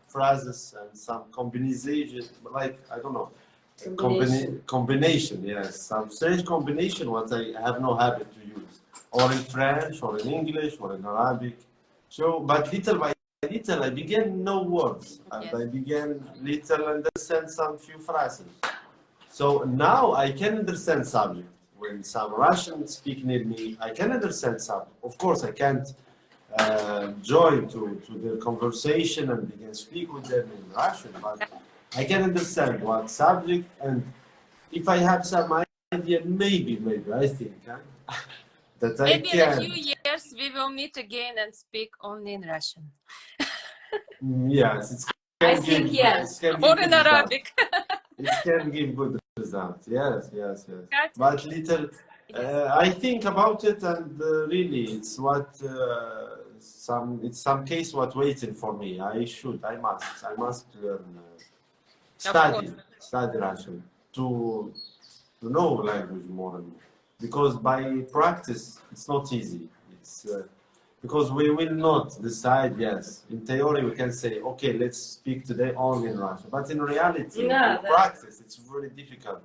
phrases and some combination, like I don't know, combination. Yes, some strange combination what I have no habit to use, or in French, or in English, or in Arabic. So, but little by little, I began know words, and I began little understand some few phrases. So now I can understand subject. When some Russians speak near me, I can understand subject. Of course, I can't join to their conversation and begin speak with them in Russian, but I can understand what subject, and if I have some idea, maybe I think that I Maybe can. in a few years we will meet again and speak only in Russian. Yes, it's I think yes. Or in Arabic. It can give good results. Yes. Katya? But little, I think about it, and really, it's what it's some case what waiting for me. I must learn, study Russian to know language more and more. Because by practice, it's not easy. It's because we will not decide, yes, in theory we can say, okay, let's speak today only in Russian. But in reality, in practice, it's very difficult.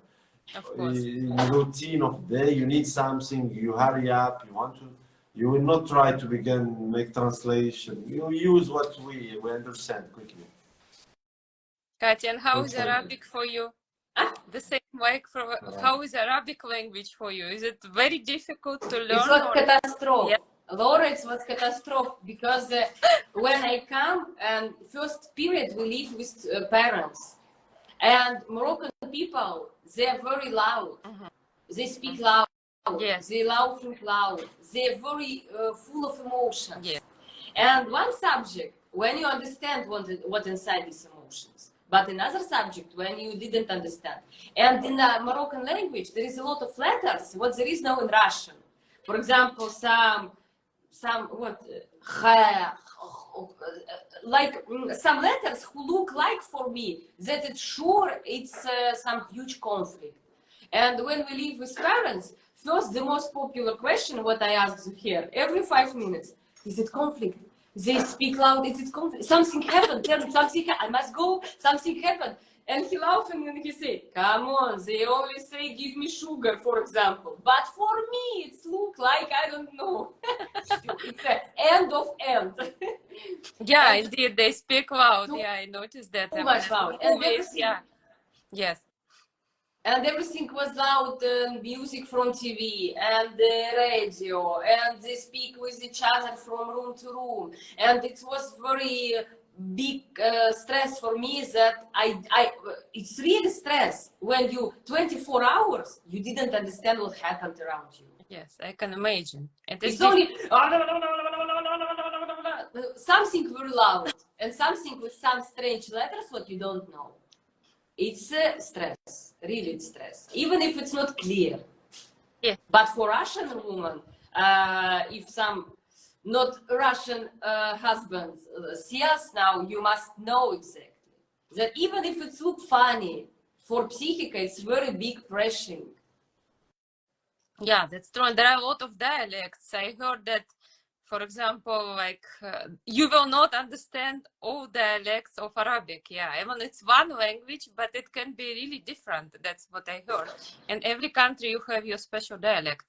Of course. In the routine of the day, you need something, you hurry up, you will not try to begin make translation. You use what we understand quickly. Katya, and how is Arabic for you? The same like how is Arabic language for you? Is it very difficult to learn? It's what catastrophe. Laura, it's what catastrophe, because when I come and first period we live with parents, and Moroccan people, they're very loud. They speak loud. Yes. They laughing loud. They're very full of emotions. Yes. And one subject, when you understand what inside these emotions, but another subject when you didn't understand. And in the Moroccan language, there is a lot of letters, what there is now in Russian. For example, like some letters who look like for me that it's sure it's some huge conflict. And when we live with parents, first the most popular question what I ask here every 5 minutes, is it conflict? They speak loud, is it conflict? Something happened, tell me something, I must go, something happened. And he laughing and he say, come on, they only say give me sugar, for example. But for me, it's look like, I don't know. It's an end of end. Yeah, and indeed, they speak loud. Yeah, I noticed that. Too much loud. And yeah. Yes. And everything was loud, music from TV and the radio, and they speak with each other from room to room. And it was very big stress for me that it's really stress when you 24 hours you didn't understand what happened around you. Yes, I can imagine. It's only something very loud and something with some strange letters what you don't know. It's stress, really it's stress, even if it's not clear. Yeah. But for Russian woman, if some not Russian husbands see us now, you must know exactly that even if it looks funny, for psychica, it's very big pressure. Yeah, that's true. And there are a lot of dialects. I heard that, for example, like you will not understand all dialects of Arabic. Yeah, even it's one language, but it can be really different. That's what I heard. And every country you have your special dialect.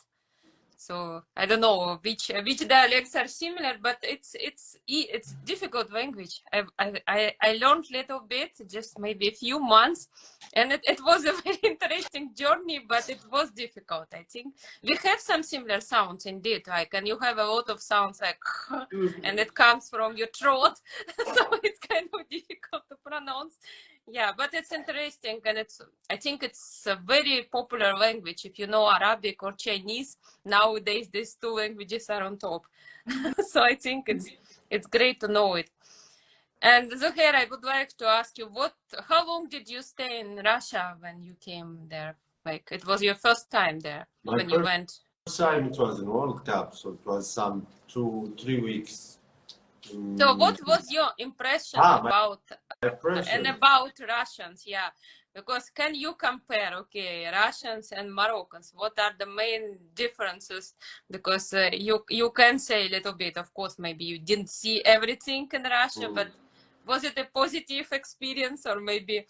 So I don't know which dialects are similar, but it's difficult language. I learned a little bit, just maybe a few months, and it was a very interesting journey, but it was difficult. I think we have some similar sounds indeed, like, and you have a lot of sounds like, and it comes from your throat, so it's kind of difficult to pronounce. Yeah, but it's interesting, and I think it's a very popular language. If you know Arabic or Chinese, nowadays these two languages are on top. So I think it's great to know it. And Zouhair, I would like to ask you, how long did you stay in Russia when you came there? Like, it was your first time there when you went? First time it was in World Cup, so it was some 2-3 weeks. So what was your impression about Russians? Yeah, because can you compare, okay, Russians and Moroccans? What are the main differences? Because you can say a little bit, of course, maybe you didn't see everything in Russia, but was it a positive experience or maybe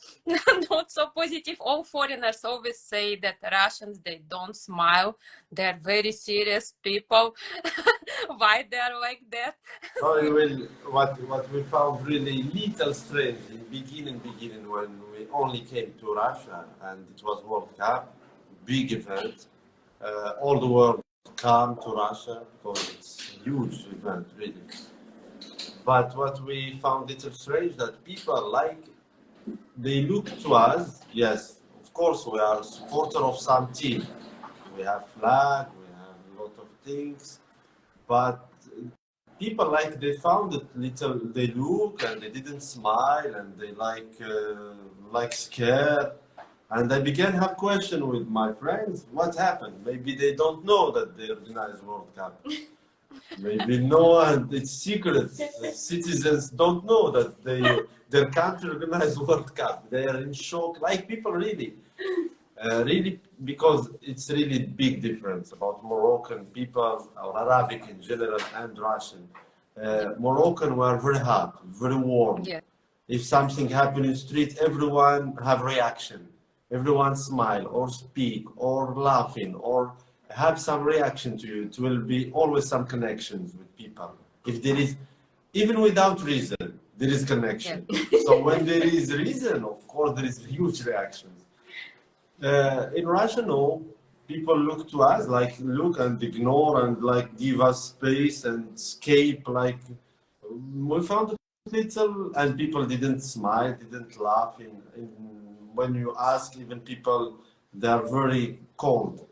not so positive? All foreigners always say that Russians, they don't smile. They're very serious people. Why they're like that? What we found really little strange in beginning when we only came to Russia and it was World Cup, big event. All the world come to Russia because it's a huge event, really. But what we found little strange that people they look to us. Yes, of course we are supporter of some team. We have flag, we have a lot of things, but people they found it little. They look and they didn't smile and they scared. And I began to have question with my friends. What happened? Maybe they don't know that they organize World Cup. Maybe no one. It's secret. The citizens don't know that their country organized World Cup. They are in shock, like people really. Really, because it's really big difference about Moroccan people or Arabic in general and Russian. Moroccan were very hot, very warm. Yeah. If something happened in the street, everyone have reaction. Everyone smile or speak or laughing or have some reaction to you. It will be always some connections with people. If there is, even without reason, there is connection. Yeah. So when there is reason, of course, there is huge reactions. In Russia, no. People look to us look and ignore and give us space and escape. We found it little, and people didn't smile, didn't laugh. When you ask, even people, they are very cold,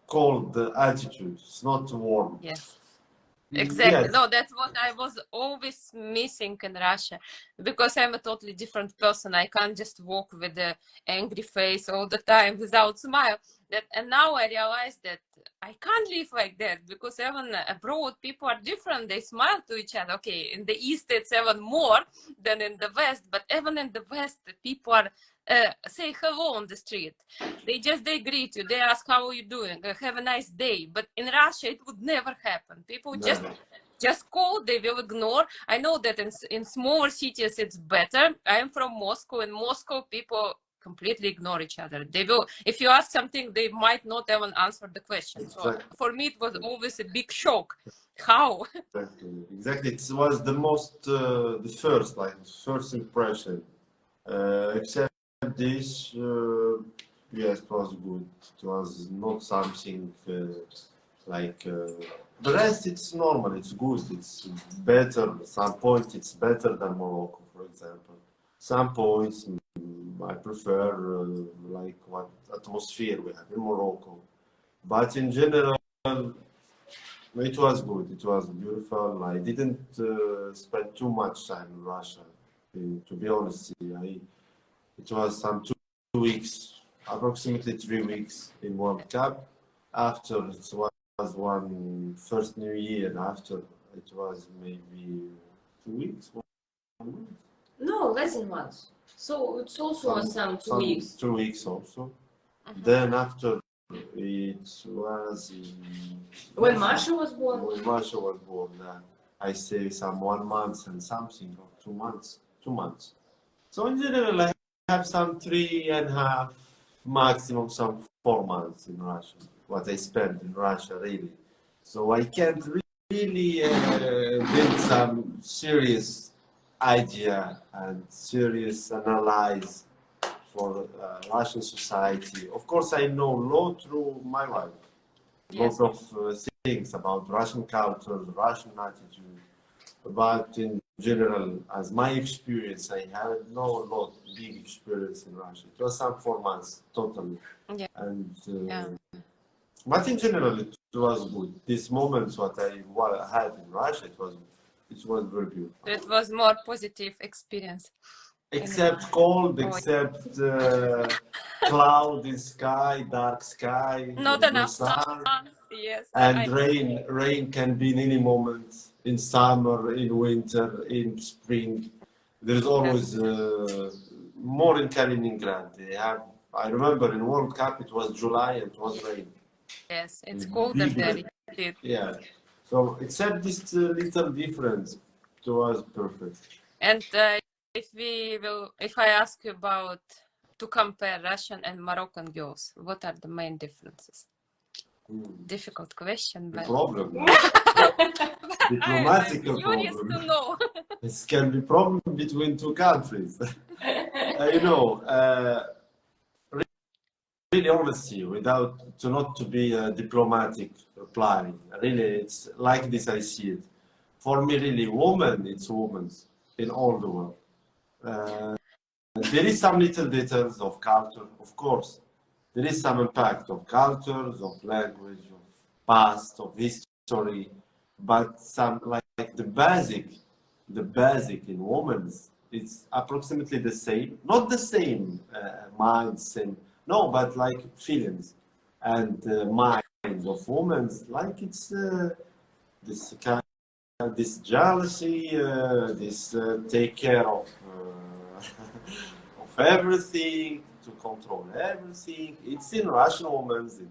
cold attitude. It's not warm. Yes. Exactly. Yes. No, that's what I was always missing in Russia, because I'm a totally different person. I can't just walk with an angry face all the time without smile. And now I realize that I can't live like that, because even abroad people are different. They smile to each other. Okay, in the East it's even more than in the West, but even in the West people are say hello on the street. They greet you. They ask how are you doing. Have a nice day. But in Russia, it would never happen. People just call. They will ignore. I know that in smaller cities it's better. I'm from Moscow. In Moscow, people completely ignore each other. They will. If you ask something, they might not even answer the question. So for me, it was always a big shock. How? Exactly. It was the first impression. Except this, yes, it was good. It was not something the rest. It's normal. It's good. It's better. Some points it's better than Morocco, for example. Some points I prefer what atmosphere we have in Morocco, but in general it was good. It was beautiful. I didn't spend too much time in Russia. To be honest, it was some 2 weeks, approximately 3 weeks in World Cup. After it was one first New Year. After it was maybe 2 weeks. 1 month. No, less than months. So it's also some 2 weeks. 2 weeks also. Then after it was when Masha was born. When Masha was born, I stay some 1 month and something, or 2 months. 2 months. So in general, I have some 3.5, maximum some 4 months in Russia. What I spent in Russia, really. So I can't really build some serious idea and serious analyze for Russian society. Of course, I know a lot through my wife. Yes. Lots of things about Russian culture, Russian attitude. But in general, as my experience, I had no lot big experience in Russia. It was some 4 months totally, Yeah. and Yeah. but in general it was good. These moments what I had in Russia, it was very beautiful. It was more positive experience. Except cold, Oh, except cloud in sky, dark sky, not no enough sun, sun. Yes. and rain. Rain can be in any moment, in summer, in winter, in spring. There's always more in Kaliningrad. They have. I remember in World Cup it was July and it was rain. Yes, it's colder there. Indeed. Yeah. So except this little difference, it was perfect. And if I ask you about to compare Russian and Moroccan girls, what are the main differences? Difficult question, The but problem. I'm Diplomatic curious problem. to know. This can be problem between two countries. You know, really honesty, without to not to be a diplomatic reply. Really, it's like this. I see it. For me, really, woman, it's women's in all the world. There is some little details of culture, of course. There is some impact of cultures, of language, of past, of history, but some like the basic in women's, it's approximately the same. Not the same mind, same, no, but like feelings and minds of women's, like it's this kind this jealousy, this take care of of everything, to control everything. It's in Russian women, in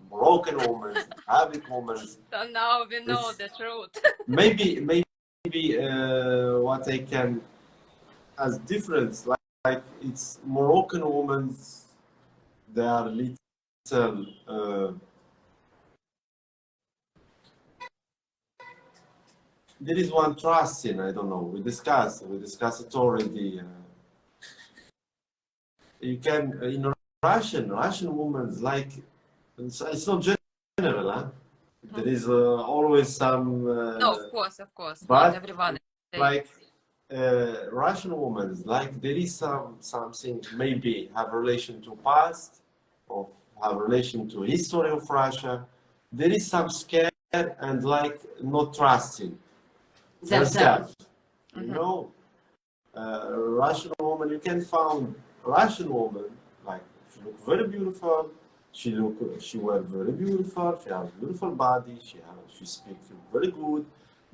Moroccan women, in Arabic women. So now we know the truth. Maybe what I can as difference, like it's Moroccan women, they are little. There is one trust in, I don't know, we discussed it already. You can, in Russian women, like, it's not general, huh? There is always some. No, of course, but not everyone. Like Russian women, like there is something maybe have relation to past, or have relation to history of Russia. There is some scare and like not trusting themselves. You know, Russian woman, you can find Russian woman like she look very beautiful. She wear very beautiful. She has beautiful body. She speaks very good.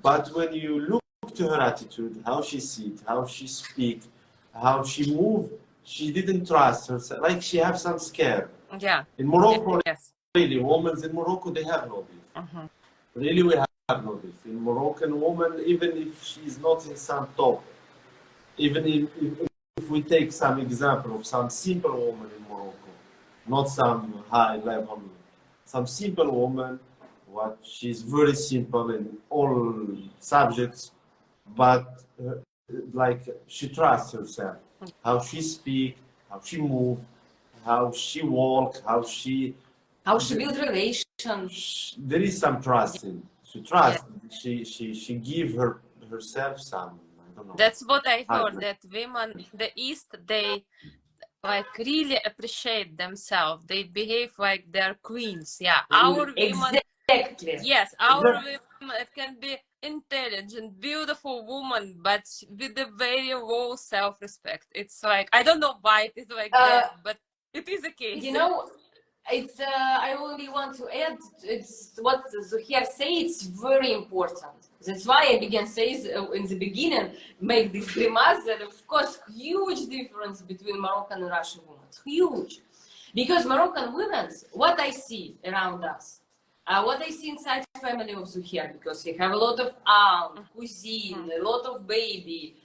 But when you look to her attitude, how she sit, how she speak, how she move, she didn't trust herself. Like she have some scare. Yeah. In Morocco, yes. really, women in Morocco, they have no this. Really, we have no this. In Moroccan woman, even if she's not in some top, even if we take some example of some simple woman in Morocco, not some high level, some simple woman, what she's very simple in all subjects, but like she trusts herself, how she speak, how she move, how she walk, how she build relations. There is some trust in. She trusts. She give herself some. I don't know. That's what I heard. That women, the East, they like really appreciate themselves. They behave like they're queens. Yeah, our women. Exactly. Yes, our women can be intelligent, beautiful woman, but with a very low self-respect. It's like I don't know why it is like that, but it is a case. You know, it's. I only want to add. It's what Zouhair say. It's very important. That's why I began saying in the beginning, make this grimace that of course huge difference between Moroccan and Russian women. Huge, because Moroccan women, what I see around us. What I see inside the family of Zouhair, because you have a lot of aunt, cuisine, a lot of baby.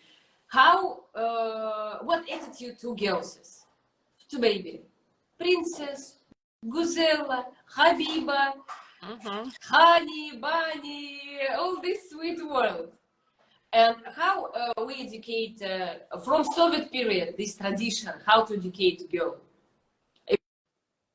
How, what attitude to girls is? To baby? Princess, Guzella, Habiba, Honey, Bunny, all this sweet world. And how we educate, from Soviet period, this tradition, how to educate girl.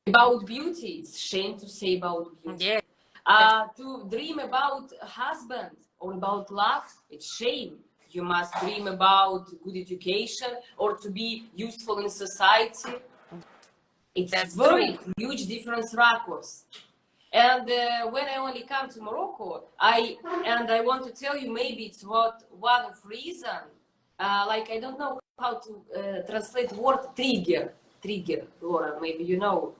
About beauty, it's shame to say about beauty. Yeah. To dream about a husband, or about love, it's shame. You must dream about good education or to be useful in society. It's That's very huge difference rackles. And when I only come to Morocco, I want to tell you, maybe it's one of reason, like I don't know how to translate word trigger, Laura, maybe you know.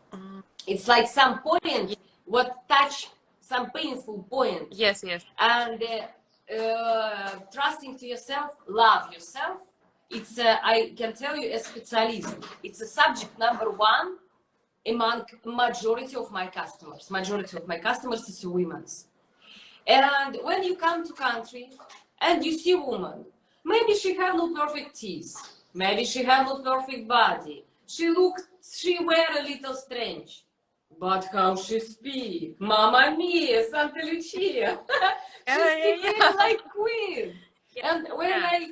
It's like some point, what touch some painful point. Yes, yes. And trusting to yourself, love yourself. It's I can tell you as specialist, it's a subject number one among majority of my customers. Majority of my customers is women. And when you come to country and you see woman, maybe she have no perfect teeth, maybe she have no perfect body, she wear a little strange, but how she speak, Mamma Mia, Santa Lucia, she speak like queen. And when I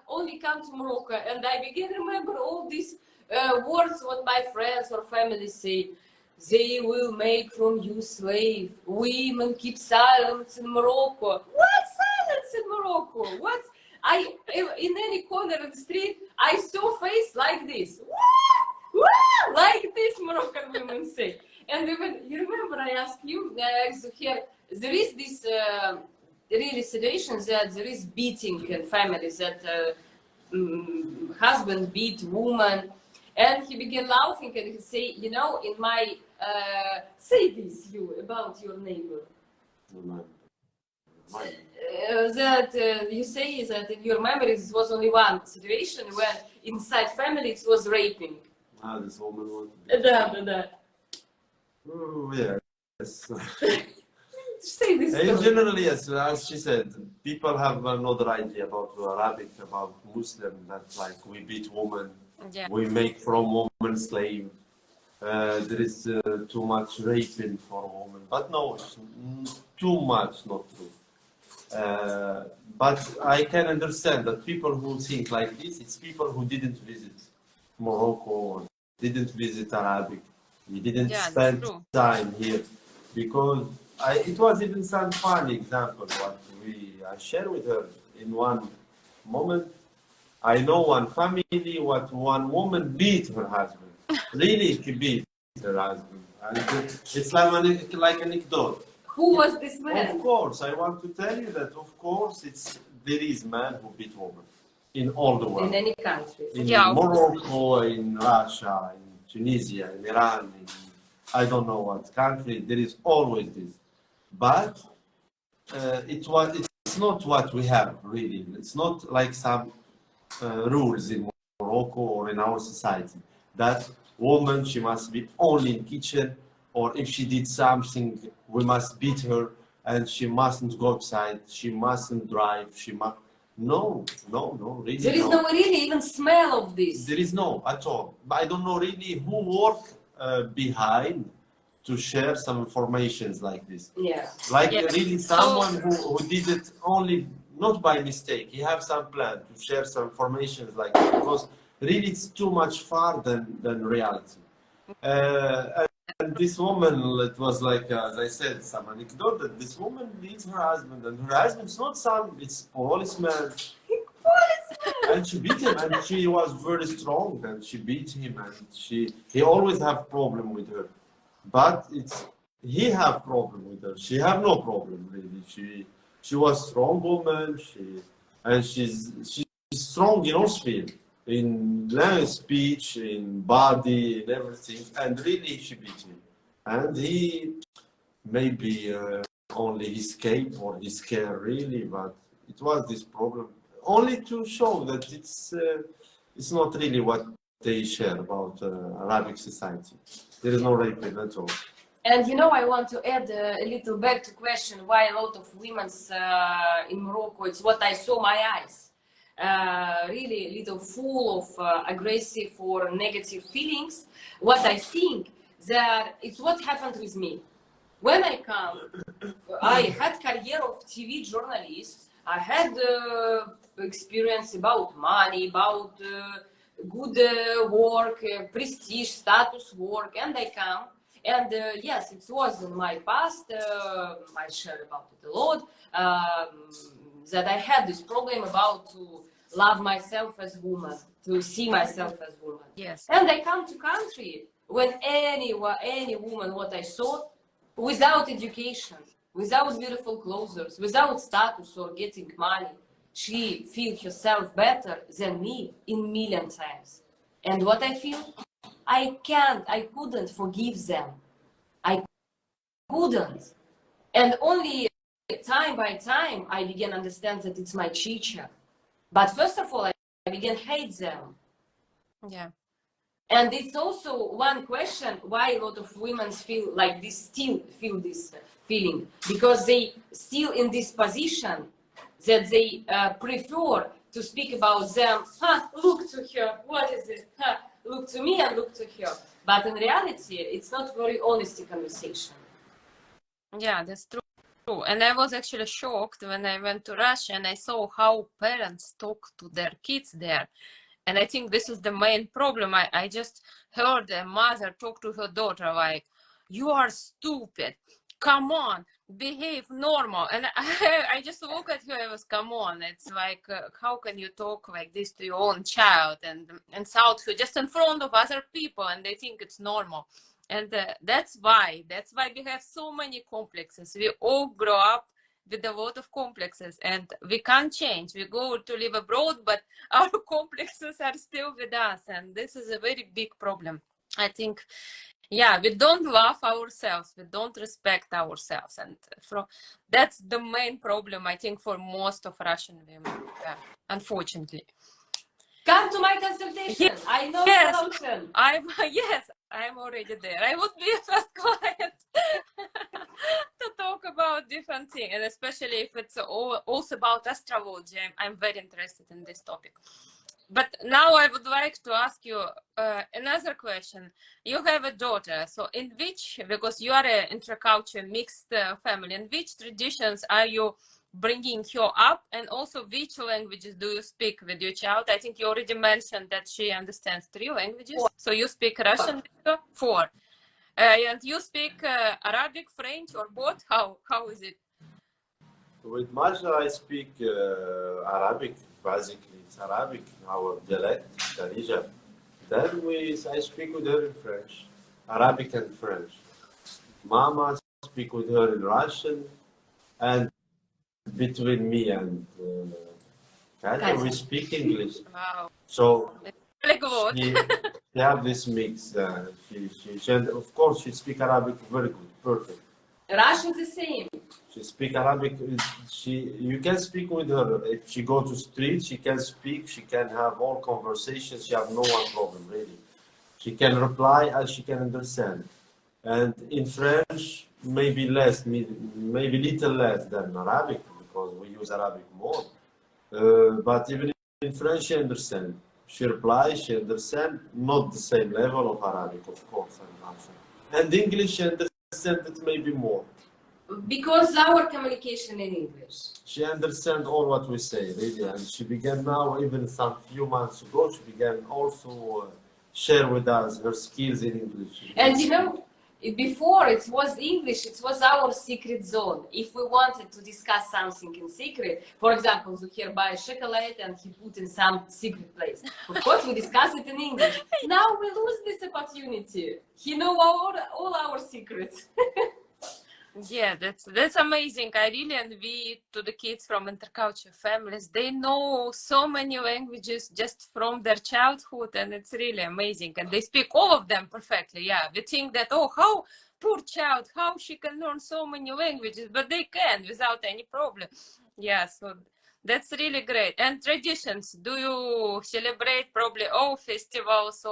only come to Morocco and I begin to remember all these words what my friends or family say, they will make from you slave. Women keep silence in Morocco. What silence in Morocco? What? In any corner of the street, I saw face like this. Like this Moroccan women say. And even, you remember I asked you, Zouhair, there is this really situation that there is beating in families, that husband beat woman. And he began laughing and he say, you know, in my, say this you about your neighbor. That you say that in your memories it was only one situation when inside family it was raping. This woman was... Да. Oh, yes. Say this In story. general, yes, as she said, people have another idea about Arabic, about Muslim, that like we beat women, we make from women slave, there is too much raping for women. But no, it's too much not true. But I can understand that people who think like this, it's people who didn't visit Morocco, or didn't visit Arabic, we didn't spend time here, because it was even some funny example what I share with her in one moment. I know one family what one woman beat her husband. Really, she beat her husband. And it's like an anecdote. Who was this man? Of course, I want to tell you that of course there is man who beat women in all the world. In any country. In Morocco, in Russia, in Tunisia, in Iran, in I don't know what country, there is always this. But it's not what we have, really. It's not like some rules in Morocco or in our society that woman, she must be only in kitchen, or if she did something, we must beat her, and she mustn't go outside, she mustn't drive, she must... No, really. There is no really even smell of this. There is no at all. I don't know really who worked behind to share some informations like this. Yeah. Like really someone who did it only, not by mistake. He have some plan to share some informations like that, because really it's too much far than reality. And this woman, it was like, as I said, some anecdote that this woman beats her husband, and her husband's not it's policeman. And she beat him, and she was very strong, and she beat him, and he always have problem with her. But he have problem with her. She have no problem really. She was strong woman. She's strong in all sphere, in language, speech, in body, in everything. And really, she beat him. And he maybe only escape or he scared really, but it was this problem. Only to show that it's not really what they share about Arabic society. There is no raping at all. And you know, I want to add a little back to question why a lot of women in Morocco, it's what I saw my eyes. Really a little full of aggressive or negative feelings. What I think that it's what happened with me. When I come, I had career of TV journalist. I had experience about money, about good work, prestige, status work, and I come And yes, it was in my past, I shared about it a lot, that I had this problem about to love myself as woman, to see myself as woman. Yes. And I come to country when any woman what I saw, without education, without beautiful clothes, without status or getting money, she feel herself better than me in million times. And what I feel? I couldn't forgive them. I couldn't. And only time by time, I began understand that it's my teacher. But first of all, I began hate them. Yeah. And it's also one question why a lot of women feel like this, still feel this feeling, because they still in this position that they prefer to speak about them. Look to her, what is it? Look to me and look to her. But in reality, it's not very honest conversation. Yeah, that's true. And I was actually shocked when I went to Russia and I saw how parents talk to their kids there. And I think this is the main problem. I just heard a mother talk to her daughter like, you are stupid. Come on, behave normal. And I just look at her, I was, come on. It's like, how can you talk like this to your own child and insult her just in front of other people and they think it's normal. And that's why we have so many complexes. We all grow up with a lot of complexes and we can't change. We go to live abroad, but our complexes are still with us. And this is a very big problem. I think, yeah, we don't love ourselves. We don't respect ourselves. And that's the main problem, I think, for most of Russian women, unfortunately. Come to my consultation. Yes. I know Yes. solution. I'm already there. I would be a first client to talk about different things, and especially if it's also about astrology. I'm very interested in this topic. But now I would like to ask you another question. You have a daughter, so in which, because you are an intercultural mixed family, in which traditions are you bringing her up, and also which languages do you speak with your child? I think you already mentioned that she understands 3 languages. 4. So you speak Russian with her? 4. And you speak Arabic, French, or both? How is it? With Masha, I speak Arabic, basically. It's Arabic, our dialect, Darija. Then I speak with her in French, Arabic and French. Mama speak with her in Russian, and between me and Katya, we speak English. Wow. So really good. she have this mix. She, of course, she speak Arabic very good, perfect. Russian the same. She speak Arabic. You can speak with her. If she go to street, she can speak. She can have all conversations. She have no one problem really. She can reply and she can understand. And in French, maybe less, maybe little less than Arabic because we use Arabic more. But even in French, she understand. She replies. She understand. Not the same level of Arabic, of course, and English, she understand it maybe more. Because our communication in English. She understands all what we say, really, and she began now, even some few months ago, she began also share with us her skills in English. And you know, before it was English, it was our secret zone. If we wanted to discuss something in secret, for example, Zouhair buys chocolate and he put in some secret place. Of course, we discuss it in English. Now we lose this opportunity. He knows all our secrets. Yeah, that's amazing. I really envy to the kids from intercultural families. They know so many languages just from their childhood, and it's really amazing. And they speak all of them perfectly. Yeah, we think that, oh, how poor child, how she can learn so many languages, but they can without any problem. Yeah, so that's really great. And traditions, do you celebrate probably all festivals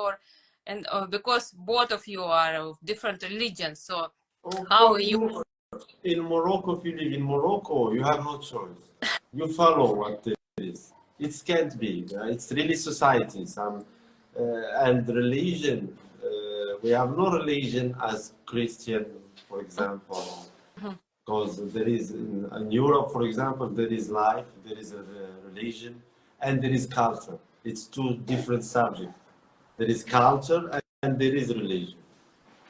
because both of you are of different religions, so how you... In Morocco, if you live in Morocco, you have no choice. You follow what it is. It can't be. It's really society. And religion. We have no religion as Christian, for example. Because there is, in Europe, for example, there is life, there is a religion, and there is culture. It's 2 different subjects. There is culture and there is religion.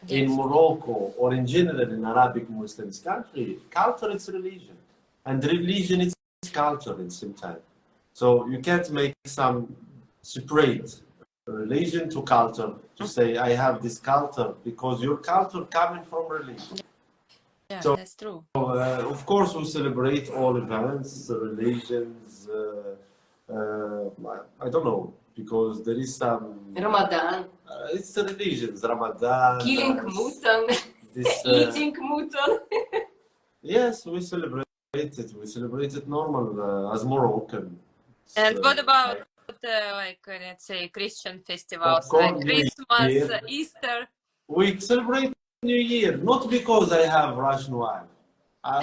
In Morocco or in general in Arabic Muslims country, culture is religion, and religion is culture at the same time. So you can't make some separate religion to culture to say I have this culture because your culture coming from religion. Yeah, So, that's true. of course, we celebrate all events, religions. I don't know because there is some Ramadan, it's the religions, Ramadan, killing mutton, this, eating mutton. yes, we celebrate it. We celebrate it normal as Moroccan. And So, what about like let's say Christian festivals of course, like New Christmas, Year. Easter? We celebrate New Year not because I have Russian wife.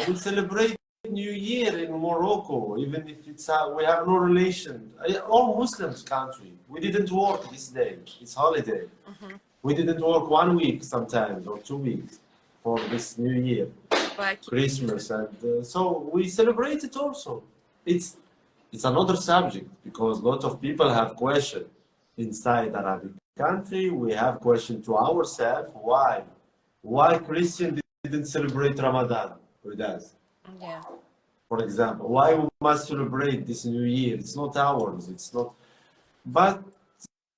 We celebrate New Year in Morocco, even if it's we have no relation. All Muslims country. We didn't work this day. It's holiday. We didn't work 1 week sometimes or 2 weeks for this New Year, Like Christmas, and so we celebrate it also. It's another subject because a lot of people have questions inside Arabic country. We have question to ourselves why Christian didn't celebrate Ramadan with us. yeah. For example, why we must celebrate this New Year? It's not ours. It's not. But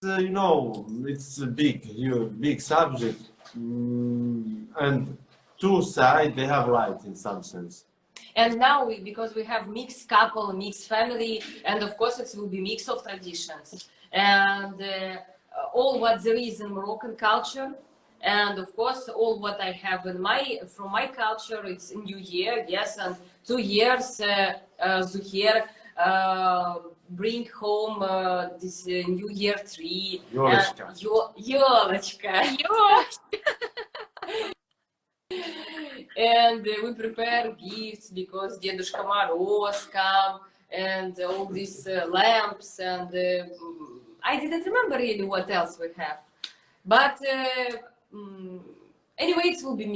you know, it's a big subject, and two sides they have right in some sense. And now, because we have mixed couple, mixed family, and of course it will be mix of traditions and all what there is in Moroccan culture, and of course all what I have in from my culture. It's New Year, yes, and 2 years Zouhair bring home this New Year tree. Ёлочка. Ёлочка. And we prepare gifts because Dedushka Moroz come and all these lamps, and I didn't remember really what else we have. But anyway, it will be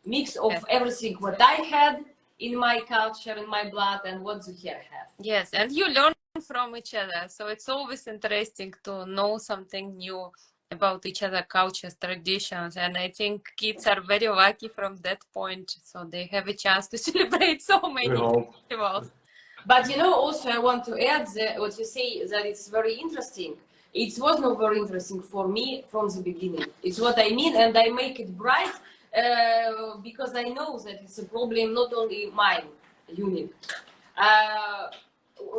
mix of everything what I had in my culture, in my blood, and what Zouhair have. Yes, and you learn from each other, so it's always interesting to know something new about each other cultures, traditions, and I think kids are very lucky from that point, so they have a chance to celebrate so many festivals. But you know, also I want to add what you say, that it's very interesting. It was not very interesting for me from the beginning. It's what I mean, and I make it bright because I know that it's a problem not only mine, unique.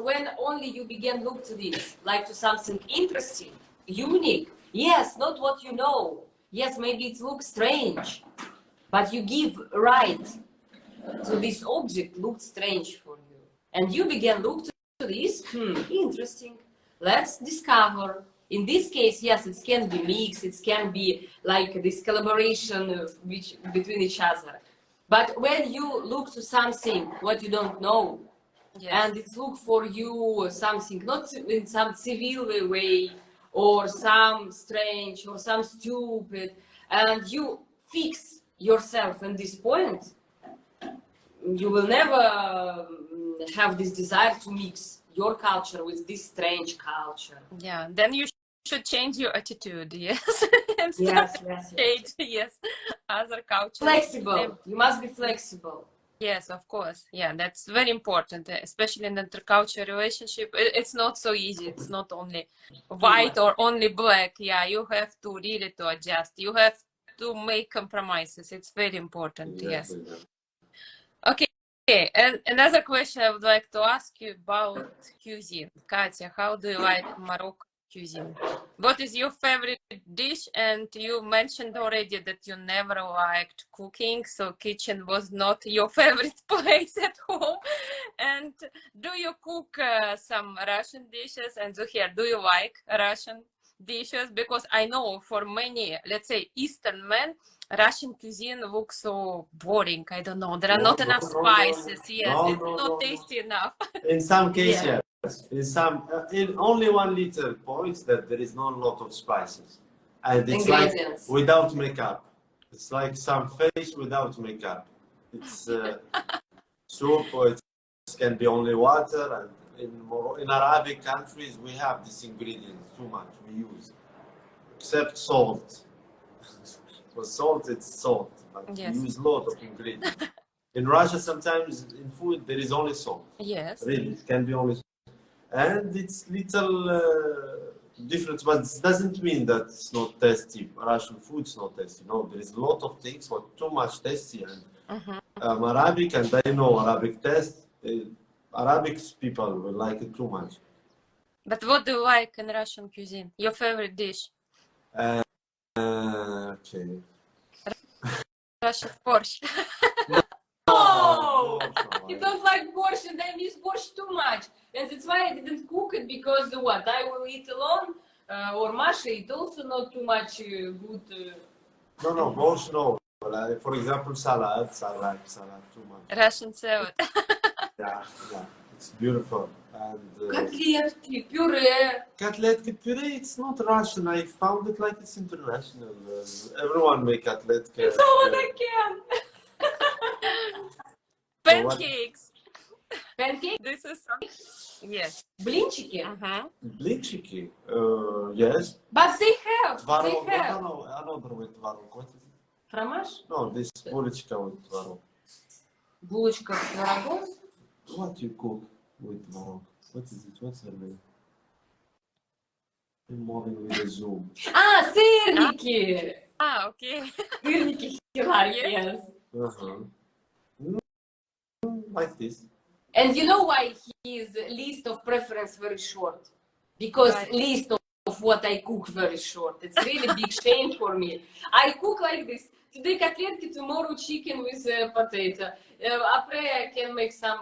When only you begin look to this, like to something interesting, unique. Yes, not what you know. Yes, maybe it looks strange, but you give right to this object looked strange for you, and you begin look to this. Interesting. Let's discover. In this case, yes, it can be mixed. It can be like this collaboration between each other. But when you look to something what you don't know, and it look for you something not in some civil way, or some strange or some stupid, and you fix yourself in this point, you will never have this desire to mix your culture with this strange culture. Yeah, then you should change your attitude, yes. And change other cultures. Flexible. You must be flexible. Yes, of course. Yeah, that's very important, especially in intercultural relationship. It's not so easy. It's not only white or only black. Yeah, you have to really to adjust. You have to make compromises. It's very important. Yes. Okay. And another question I would like to ask you about cuisine. Katya, how do you like Moroccan cuisine? What is your favorite dish? And you mentioned already that you never liked cooking, so kitchen was not your favorite place at home. And do you cook some Russian dishes? And Zouhair, do you like Russian dishes? Because I know for many, let's say, Eastern men, Russian cuisine looks so boring. I don't know. There are not enough spices. Yes, it's not tasty enough. In some cases, yes. In only one little point that there is not a lot of spices, and it's like without makeup. It's like some face without makeup. It's soup, or it can be only water. And in Arabic countries, we have this ingredient too much. We use except salt. For salt, it's salt. But Yes. we use a lot of ingredients. In Russia, sometimes in food there is only salt. Yes. Really, it can be only salt. And it's little different, but it doesn't mean that it's not tasty. Russian food is not tasty. No, there is a lot of things for too much tasty. And Arabic, and I know Arabic taste. Arabic people will like it too much. But what do you like in Russian cuisine? Your favorite dish? Okay. Russian borscht. Oh, you don't like borscht, and I miss borscht too much, and that's why I didn't cook it, because what, I will eat alone, or Masha eat also not too much good. No, borscht no. Like, for example, salads. I like salad too much. Russian salad. Yeah, it's beautiful. And Котлетки, пюре. Cutlet puree, it's not Russian. I found it like it's international. Everyone make cutlet. It's all what I can. Pancakes. Pancake, This is something. Yes. блинчики. Блинчики, yes. But they have. Tvarog, They have. no, another with tvarog. What is it? Фромаж? No, this булочка with tvarog. Булочка с творогом. What you cook with tvarog? What is it? What's her name? In morning with a Zoom. А, сырники. Okay. Сырники yes. Like this. And you know why his list of preference very short? Because Right. list of what I cook very short. It's really big shame for me. I cook like this. Today котлетки, tomorrow chicken with potato. Après I can make some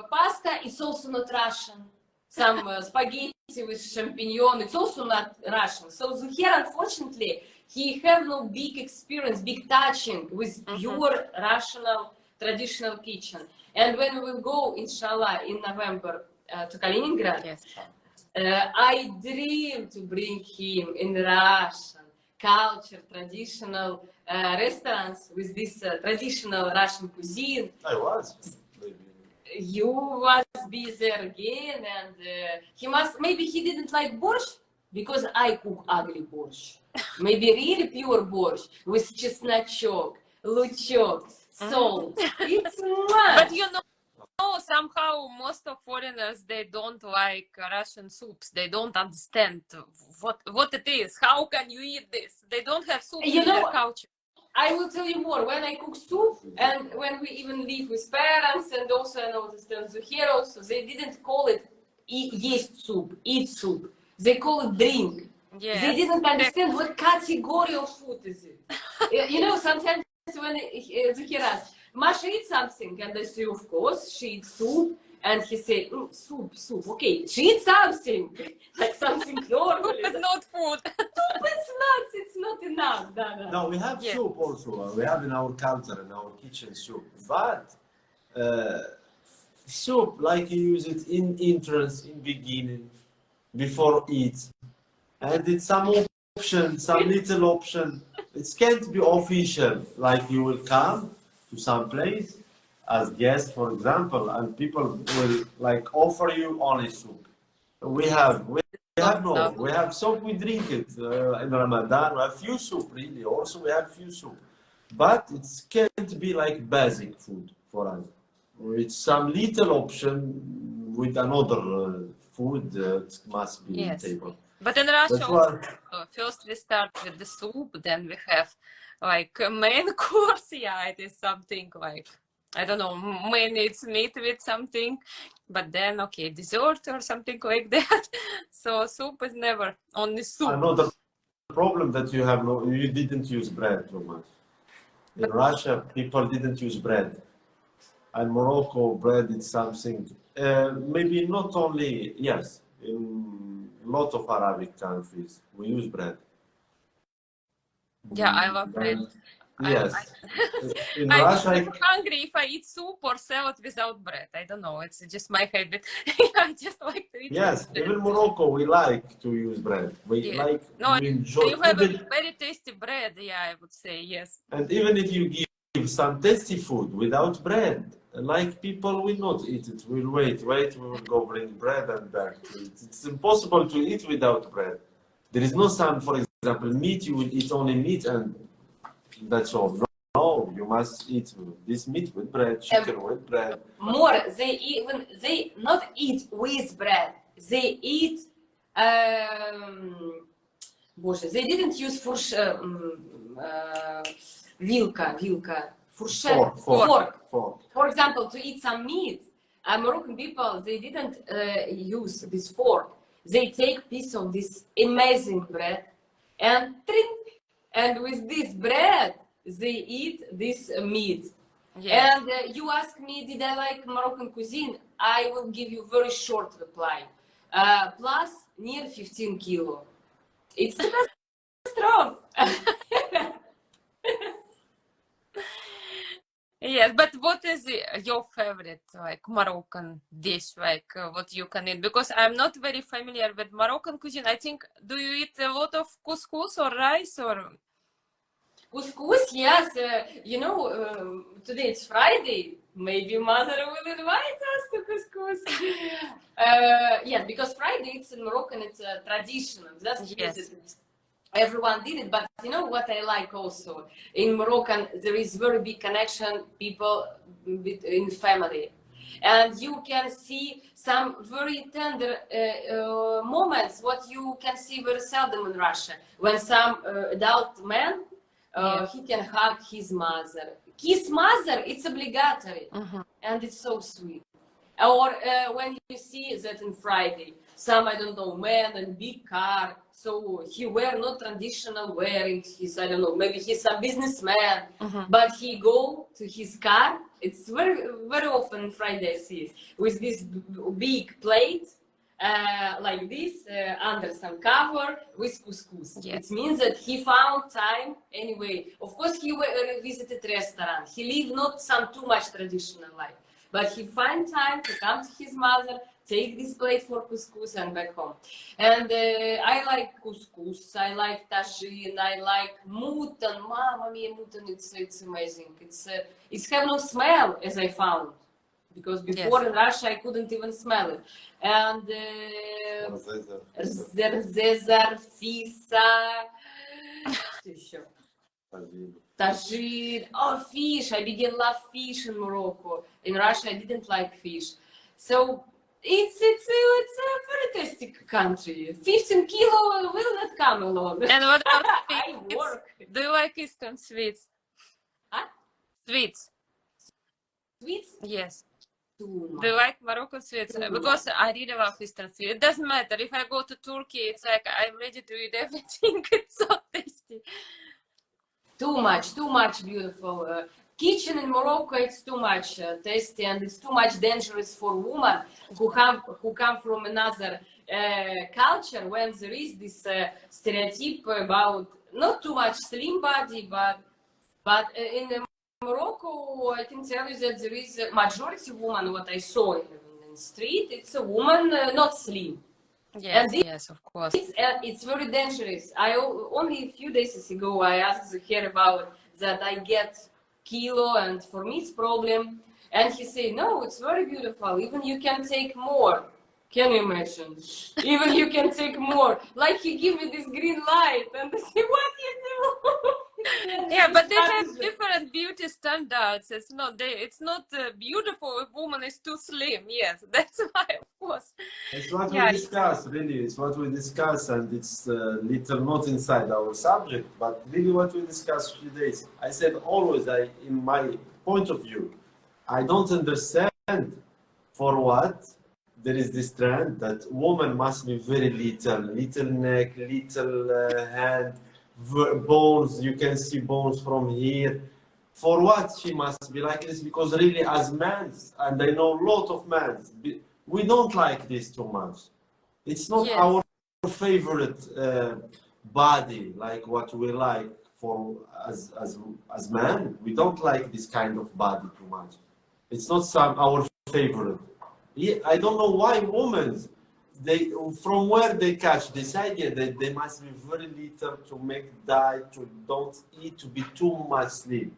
pasta. It's also not Russian. Some spaghetti with champignon. It's also not Russian. So Zouhair, unfortunately, he have no big experience, big touching with pure Russian traditional kitchen. And when we will go, inshallah, in November to Kaliningrad, Yes. I dream to bring him in Russian culture, traditional restaurants with this traditional Russian cuisine. I was. Maybe. You must be there again, and he must. Maybe he didn't like borscht because I cook ugly borscht. Maybe really pure borscht with chesnachok, lучок, salt. It's much. But you know, somehow most of foreigners, they don't like Russian soups. They don't understand what it is. How can you eat this? They don't have soup You in know their what? culture. I will tell you more. When I cook soup, and when we even live with parents, and also I noticed in Zouhair also, they didn't call it есть soup, eat soup. They call it drink. Yes. They didn't understand what category of food is it. You know, sometimes when Zouhair asks, Masha eats something, and I say, of course, she eats soup. And he said, soup, okay. She eats something, like something normal. It's not food. It's not enough. No. No, we have Yeah. soup also. We have in our culture, in our kitchen soup. But soup, like you use it in entrance, in beginning, before eat. And it's some option, some little option. It can't be official, like you will come to some place as guest, for example, and people will like offer you only soup. We have soup, we drink it in Ramadan. We have few soup, really. Also, we have few soup, but it can't be like basic food for us. It's some little option with another food that must be Yes. table. But in Russia, That's why. first we start with the soup, then we have like a main course. Yeah, it is something like, I don't know, mainly it's meat with something, but then, okay, dessert or something like that. So soup is never only soup. Another problem that you have, you didn't use bread too much. In Russia, people didn't use bread. And Morocco, bread is something, maybe not only, yes, in a lot of Arabic countries, we use bread. Yeah, I love bread. Yes. In I'm Russia, hungry if I eat soup or salad without bread. I don't know. It's just my habit. I just like to eat. yes, even Morocco, we like to use bread. We Yeah. like, No, we enjoy. you have a Even, very tasty bread. Yeah, I would say yes. and even if you give some tasty food without bread, like people will not eat it. We'll wait, we will go bring bread and back. It's impossible to eat without bread. There is no some, for example, meat, you will eat only meat and That's all. No, no, you must eat this meat with bread, chicken with bread. More, they not eat with bread. They eat. Боже, they didn't use вилка, fork. For example, to eat some meat, Moroccan people, they didn't use this fork. They take piece of this amazing bread and with this bread they eat this meat. Yes. And you ask me, did I like Moroccan cuisine? I will give you very short reply. Plus near 15 kilo. It's strong. Yes, but what is your favorite like Moroccan dish, like what you can eat? Because I'm not very familiar with Moroccan cuisine. I think, do you eat a lot of couscous or rice or? Couscous, yes. Today it's Friday. Maybe mother will invite us to couscous. Yes, because Friday it's in Moroccan, it's traditional. That's yes. Everyone did it, but you know what I like also in Moroccan, there is very big connection people in family, and you can see some very tender moments what you can see very seldom in Russia, when some adult man he can hug his mother, kiss mother, it's obligatory. And it's so sweet. Or when you see that in Friday, some, I don't know, man in big car, so he wear not traditional wearing, he's, I don't know, maybe he's a businessman, but he go to his car, it's very, very often on Friday I see it, with this big plate, like this, under some cover, with couscous. Yes. It means that he found time, anyway, of course he visited restaurant, he live not some too much traditional life. But he find time to come to his mother, take this plate for couscous and back home. And I like couscous, I like tagine, I like mutton. Mamma mia, mutton, it's amazing. It's have no smell, as I found. Because before in Russia, I couldn't even smell it. And zezar, fisa, tagine, oh, fish. I begin love fish in Morocco. In Russia, I didn't like fish. So it's a very tasty country. 15 kilo will not come alone. And what about I work. Do you like Eastern sweets? Huh? Sweets. Sweets? Yes. Too much. Do you like Moroccan sweets? Because I really love Eastern sweets. It doesn't matter. If I go to Turkey, it's like I'm ready to eat everything. It's so tasty. Too much beautiful. Kitchen in Morocco, it's too much tasty, and it's too much dangerous for women who come from another culture, when there is this stereotype about not too much slim body, but in Morocco, I can tell you that there is a majority woman, what I saw in the street, it's a woman not slim. Yes, yes, of course. It's very dangerous. Only a few days ago I asked Zouhair about that. I get kilo, and for me it's problem. And he said, no, it's very beautiful. Even you can take more. Can you imagine? Even you can take more. Like he give me this green light, and I say, what you do? Yeah, but they have different beauty standards. It's not beautiful if woman is too slim. Yes, that's why, of course. It's what we discuss, really. It's what we discuss, and it's little not inside our subject, but really what we discussed a few days. I said always, in my point of view, I don't understand for what there is this trend that woman must be very little neck, little hand, bones, you can see bones from here. For what she must be like this? Because really as men, and I know a lot of men, we don't like this too much. It's not our favorite body, like what we like for as men. We don't like this kind of body too much. It's not our favorite. I don't know why women, from where they catch this idea that they must be very little to make diet, to don't eat, to be too much slim.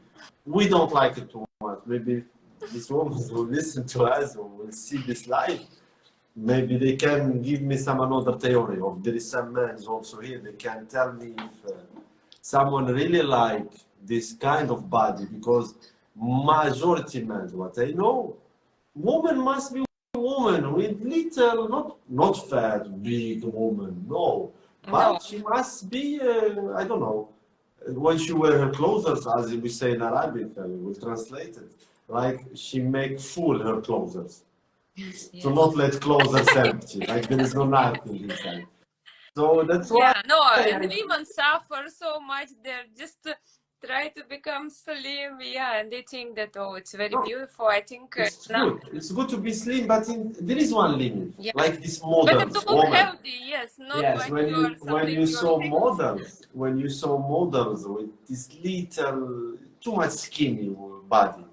We don't like it too much. Maybe these women will listen to us or will see this live. Maybe they can give me some another theory of there is some men also here. They can tell me if someone really like this kind of body, because majority men, what I know, woman must be woman with little, not fat, big woman, no. But No. she must be, I don't know, when she wear her clothes, as we say in Arabic, we translate it, like she make full her clothes. Yes. To not let clothes empty, like there is no nothing inside. So that's why. Yeah, no, and women suffer so much. They're just try to become slim, yeah, and they think that, oh, it's very No, beautiful. I think it's now, good. It's good to be slim, but there is one limit. yeah, Like these better to models, look woman. healthy, yes, not Yes, like when you are when something you you are saw sick. models, when you saw models with this little, too much skinny body,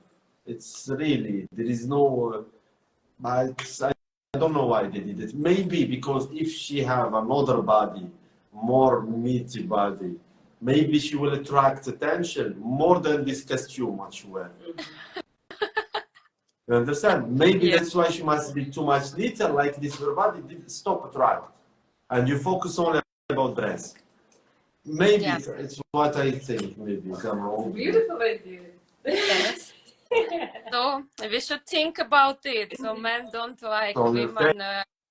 it's really there is no. I don't know why they did it. Maybe because if she have another body, more meaty body, maybe she will attract attention more than this costume what she wear. You understand? Maybe Yeah, that's why she must be too much little, like this. Her body did stop attract, and you focus only about dress. Maybe yeah, it's what I think. Maybe I'm wrong. Beautiful idea. yes. So we should think about it. So men don't like So you women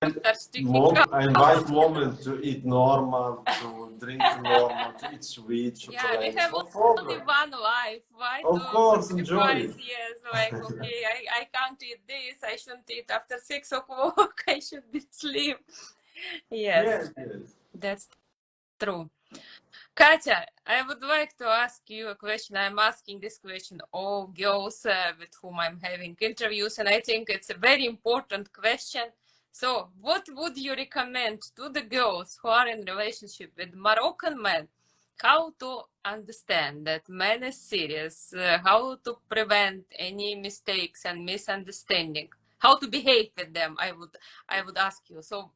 who are sticking out. I invite women to eat normal, to drink normal, to eat sweet Yeah, we chocolate. have No only problem. one life. Why Of to course, enjoy sacrifice? it. Yes, like, okay, I can't eat this. I shouldn't eat after 6 o'clock. I should be slim. Yes, Yes, yes. that's true. Katya, I would like to ask you a question. I'm asking this question all girls with whom I'm having interviews, and I think it's a very important question. So, what would you recommend to the girls who are in relationship with Moroccan men? How to understand that man is serious? How to prevent any mistakes and misunderstanding? How to behave with them? I would ask you. So,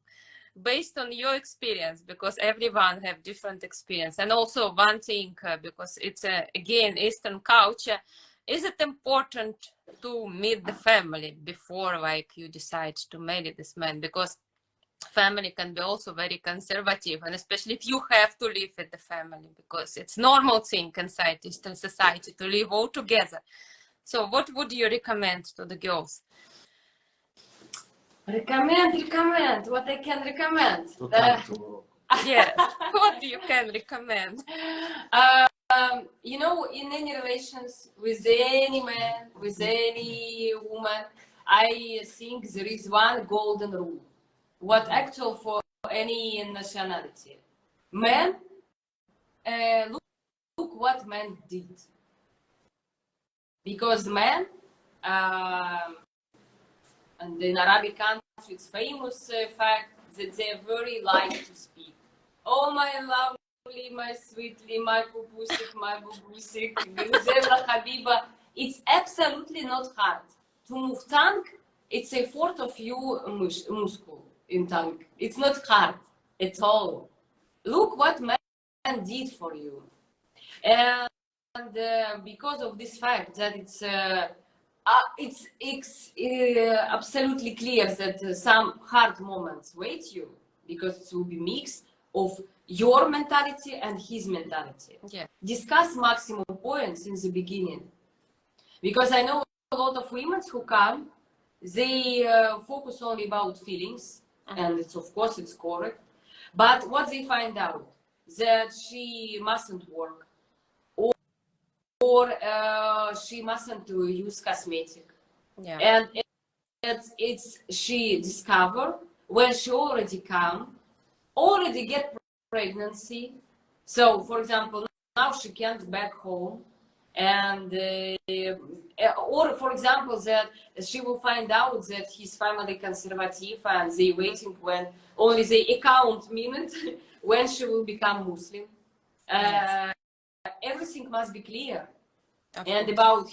based on your experience, because everyone have different experience, and also one thing, because it's again Eastern culture, is it important to meet the family before like you decide to marry this man? Because family can be also very conservative, and especially if you have to live with the family, because it's normal thing inside Eastern society to live all together. So what would you recommend to the girls? Recommend. What I can recommend? To come to Morocco. Yes, what you can recommend? You know, in any relations with any man, with any woman, I think there is one golden rule. What actual for any nationality. Men, look what men did. Because men, and in Arabic countries, it's famous fact that they very like to speak. Oh, my lovely, my sweetly, my pupusik, my bubusik, Grizela Habiba. It's absolutely not hard. To move tongue, it's a fourth of your muscle in tongue. It's not hard at all. Look what man did for you. And because of this fact that it's absolutely clear that some hard moments wait you, because it will be mix of your mentality and his mentality. Yeah. Discuss maximum points in the beginning, because I know a lot of women who come, they focus only about feelings, and it's of course it's correct, but what they find out that she mustn't work, or she mustn't use cosmetic. Yeah. And it's she discover when she already get pregnancy. So, for example, now she can't back home, and or for example that she will find out that his family conservative and they waiting when only they account minute when she will become Muslim. Yes. Everything must be clear, Of and course. about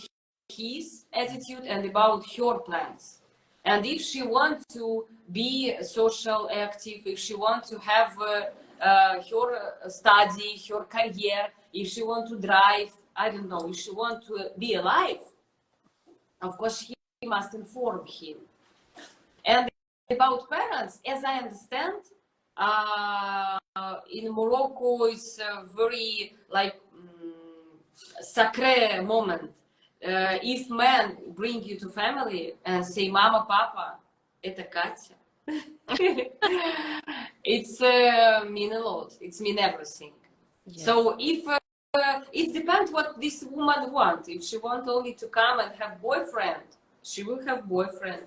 his attitude and about her plans. And if she wants to be social active, if she wants to have her study, her career, if she wants to drive, I don't know, if she wants to be alive, of course he must inform him. And about parents, as I understand, in Morocco it's very like sacred moment. If men bring you to family and say, "Mama, Papa, это Katya," it's mean a lot. It's mean everything. Yes. So if it depends what this woman wants. If she wants only to come and have boyfriend, she will have boyfriend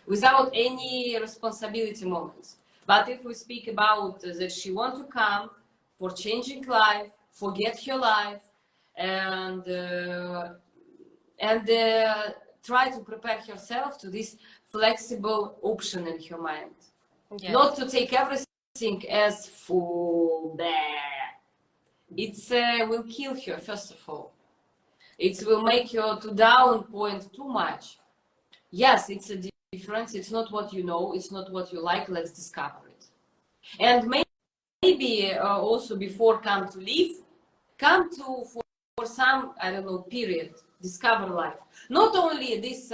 without any responsibility moments. But if we speak about that she wants to come for changing life, forget her life, and try to prepare herself to this flexible option in her mind. Yes. Not to take everything as full there. It will kill her, first of all. It will make her to down point too much. Yes, it's a difference. It's not what you know. It's not what you like. Let's discover it. And maybe also before come to live, come to for some, I don't know, period, discover life. Not only this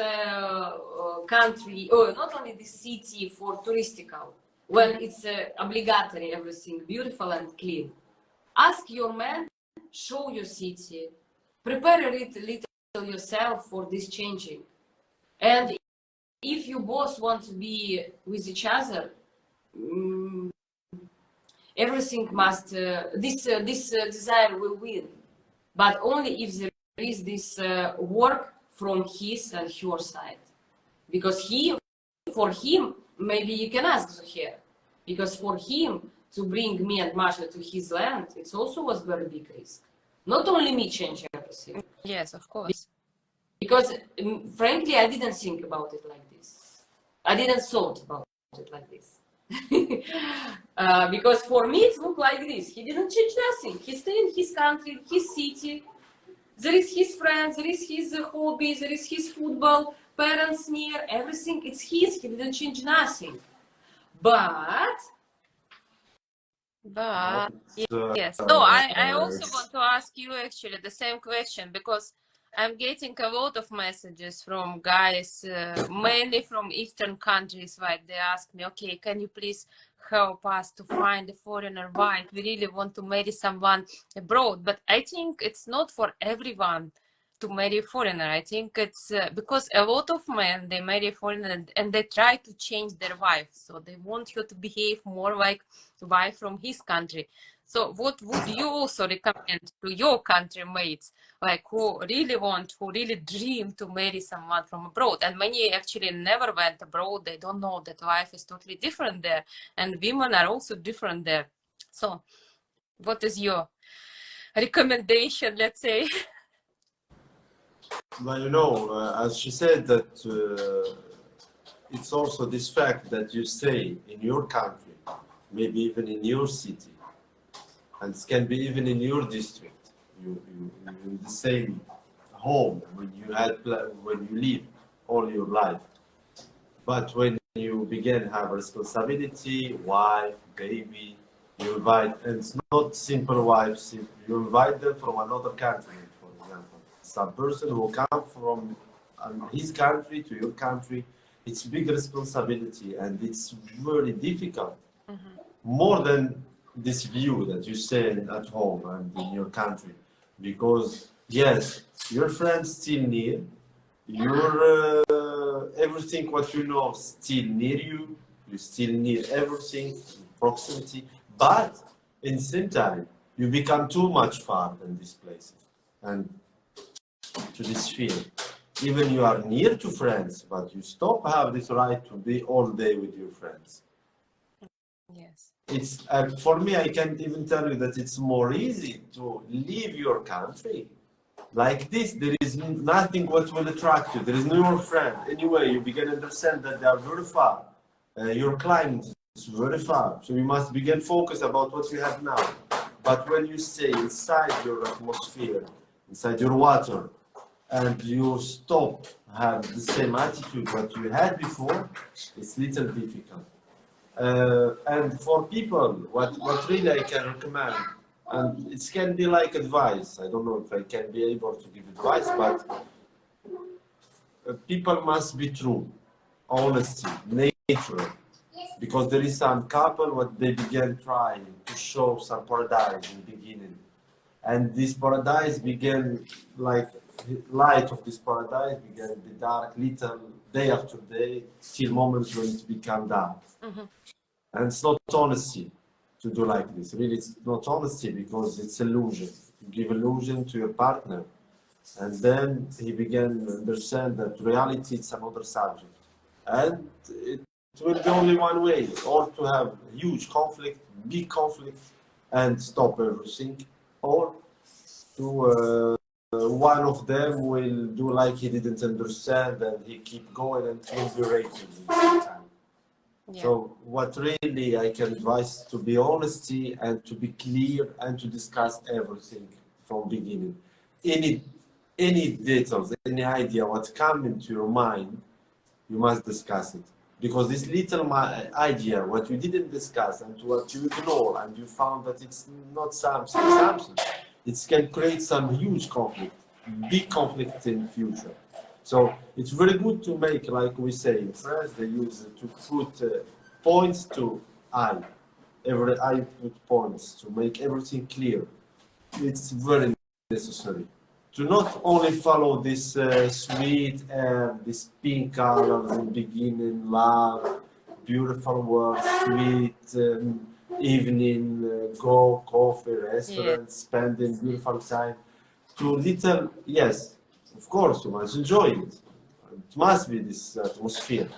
country, or not only this city for touristical, when it's obligatory, everything beautiful and clean. Ask your man, show your city, prepare a little yourself for this changing. And if you both want to be with each other, everything must, this desire will win. But only if there is this work from his and her side. Because for him, maybe you can ask Zouhair, because for him to bring me and Masha to his land, it also was very big risk. Not only me changing everything. Yes, of course. Because frankly, I didn't think about it like this. I didn't thought about it like this. Because for me, it looked like this. He didn't change nothing. He stayed in his country, his city. There is his friends, there is his hobby, there is his football, parents near, everything. It's his. He didn't change nothing. But yes. No, I also want to ask you actually the same question, because I'm getting a lot of messages from guys, mainly from Eastern countries, where they ask me, okay, can you please help us to find a foreigner wife? We really want to marry someone abroad. But I think it's not for everyone to marry a foreigner. I think it's because a lot of men, they marry a foreigner and they try to change their wife. So they want her to behave more like a wife from his country. So what would you also recommend to your country mates, like who really dream to marry someone from abroad? And many actually never went abroad. They don't know that life is totally different there. And women are also different there. So what is your recommendation, let's say? Well, you know, as she said, that it's also this fact that you stay in your country, maybe even in your city, and it can be even in your district. You in the same home when you live all your life. But when you begin have responsibility, wife, baby, you invite, and it's not simple wives. You invite them from another country, for example. Some person who come from his country to your country. It's big responsibility, and it's very difficult. Mm-hmm. More than this view that you stay at home and in your country, because yes, your friends still near, your everything what you know still near you, you still need everything, proximity, but in the same time you become too much far in these places and to this field. Even you are near to friends, but you stop have this right to be all day with your friends. Yes. It's for me, I can't even tell you that it's more easy to leave your country like this. There is nothing what will attract you. There is no your friend. Anyway, you begin to understand that they are very far. Your climate is very far. So you must begin focus about what you have now. But when you stay inside your atmosphere, inside your water, and you stop have the same attitude that you had before, it's little difficult. And for people, what really I can recommend, and it can be like advice. I don't know if I can be able to give advice, but people must be true, honesty, nature, because there is some couple what they began trying to show some paradise in the beginning, And this paradise began, like light of this paradise began to be dark little day after day till moments when it became dark. And it's not honesty to do like this. Really, it's not honesty because it's illusion. You give illusion to your partner, and then he began to understand that reality is another subject. And it will be only one way, or to have huge conflict, big conflict, and stop everything, or to one of them will do like he didn't understand and he keep going and it will be raping in time. Yeah. So what really I can advise to be honesty and to be clear and to discuss everything from beginning. Any details, any idea what come into your mind, you must discuss it. Because this little idea, what you didn't discuss and what you ignore and you found that it's not something, it can create some huge conflict, big conflict in the future. So it's very good to make, like we say in France, they use to put points to I. Every I put points to make everything clear. It's very necessary to not only follow this sweet air, this pink colors in beginning, love, beautiful words, sweet evening, go coffee, restaurant, spending beautiful time. To little, yes, of course, you must enjoy it. It must be this atmosphere,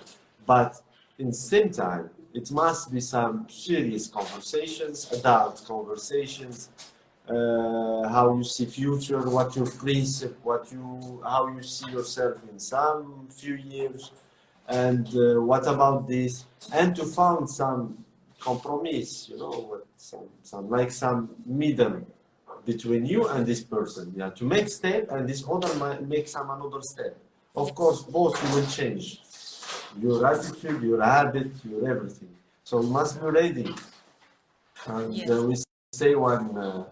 but in the same time, it must be some serious conversations, adult conversations. How you see future, what your principle, how you see yourself in some few years, and what about this, and to find some compromise, some middle between you and this person, yeah, to make step and this other make some another step. Of course, both you will change your attitude, your habit, your everything. So you must be ready. And we say one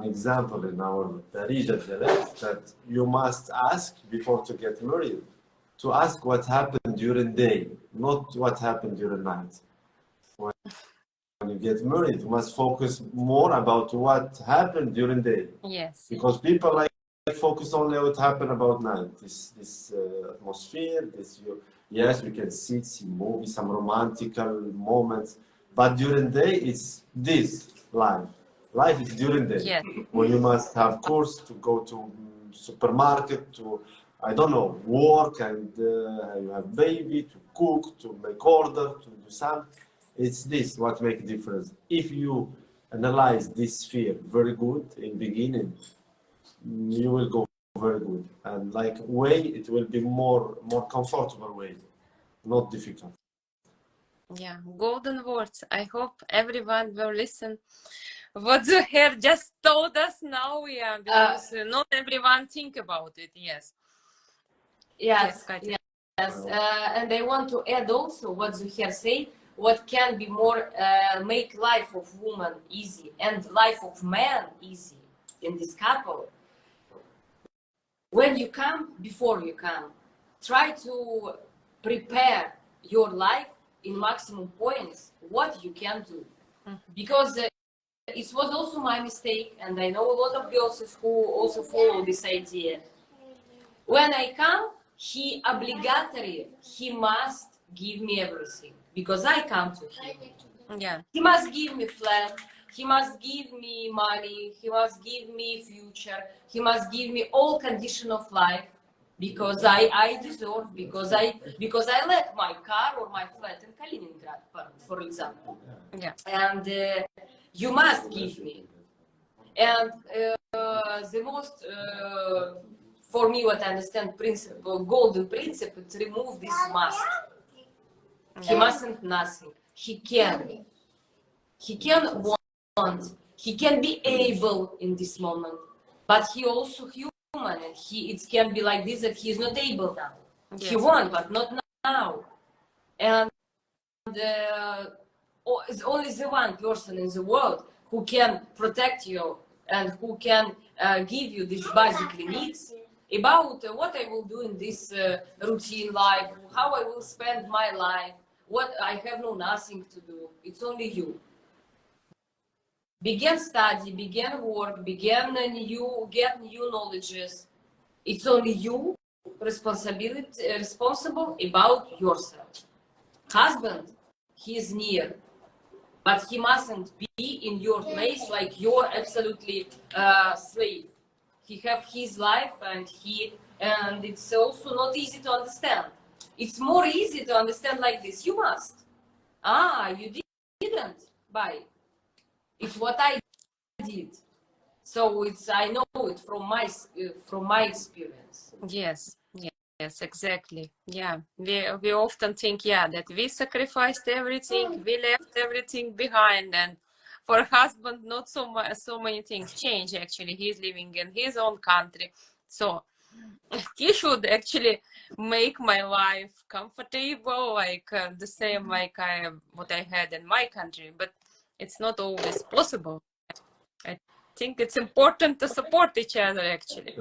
example in our Darija dialect that you must ask before to get married. To ask what happened during day, not what happened during night. When you get married, you must focus more about what happened during day. Yes. Because people like focus only on what happened about night. This atmosphere, yes, we can see movies, some romantical moments, but during day it's this life. Life is during day. Yeah. When you must have course to go to supermarket, to I don't know, work, and you have baby, to cook, to make order, to do something. It's this what makes difference. If you analyze this sphere very good in beginning, you will go very good. And like way, it will be more comfortable way, not difficult. Yeah, golden words. I hope everyone will listen. What Zouhair just told us now, yeah, because not everyone think about it. Yes. Yes, Katya. yes. And I want to add also what Zouhair say. What can be more make life of woman easy and life of man easy in this couple. When you come, before you come, try to prepare your life in maximum points. What you can do, because it was also my mistake, and I know a lot of girls who also follow this idea. When I come, he must give me everything because I come to him. Yeah. He must give me flat. He must give me money. He must give me future. He must give me all condition of life because I deserve, because I let my car or my flat in Kaliningrad, for example. Yeah. And you must give me. And the most, for me, what I understand, golden principle, to remove this must. He mustn't nothing. He can. He can want. He can be able in this moment, but he also human, and it can be like this that he is not able now. Yes. He want, but not now. And is only the one person in the world who can protect you and who can give you these basic needs. About what I will do in this routine life, how I will spend my life, what I have nothing to do. It's only you. begin study, begin work, begin get new knowledges. It's only you responsible about yourself. Husband, he is near, but he mustn't be in your place like you're absolutely slave. He have his life, and it's also not easy to understand. It's more easy to understand like this. You must. You didn't buy. It's what I did. So I know it from my experience. Yes, yes, exactly. Yeah, we often think, yeah, that we sacrificed everything, we left everything behind, and for husband, not so many things change. Actually, he's living in his own country, so he should actually make my life comfortable, like the same like what I had in my country. But it's not always possible. I think it's important to support each other, actually.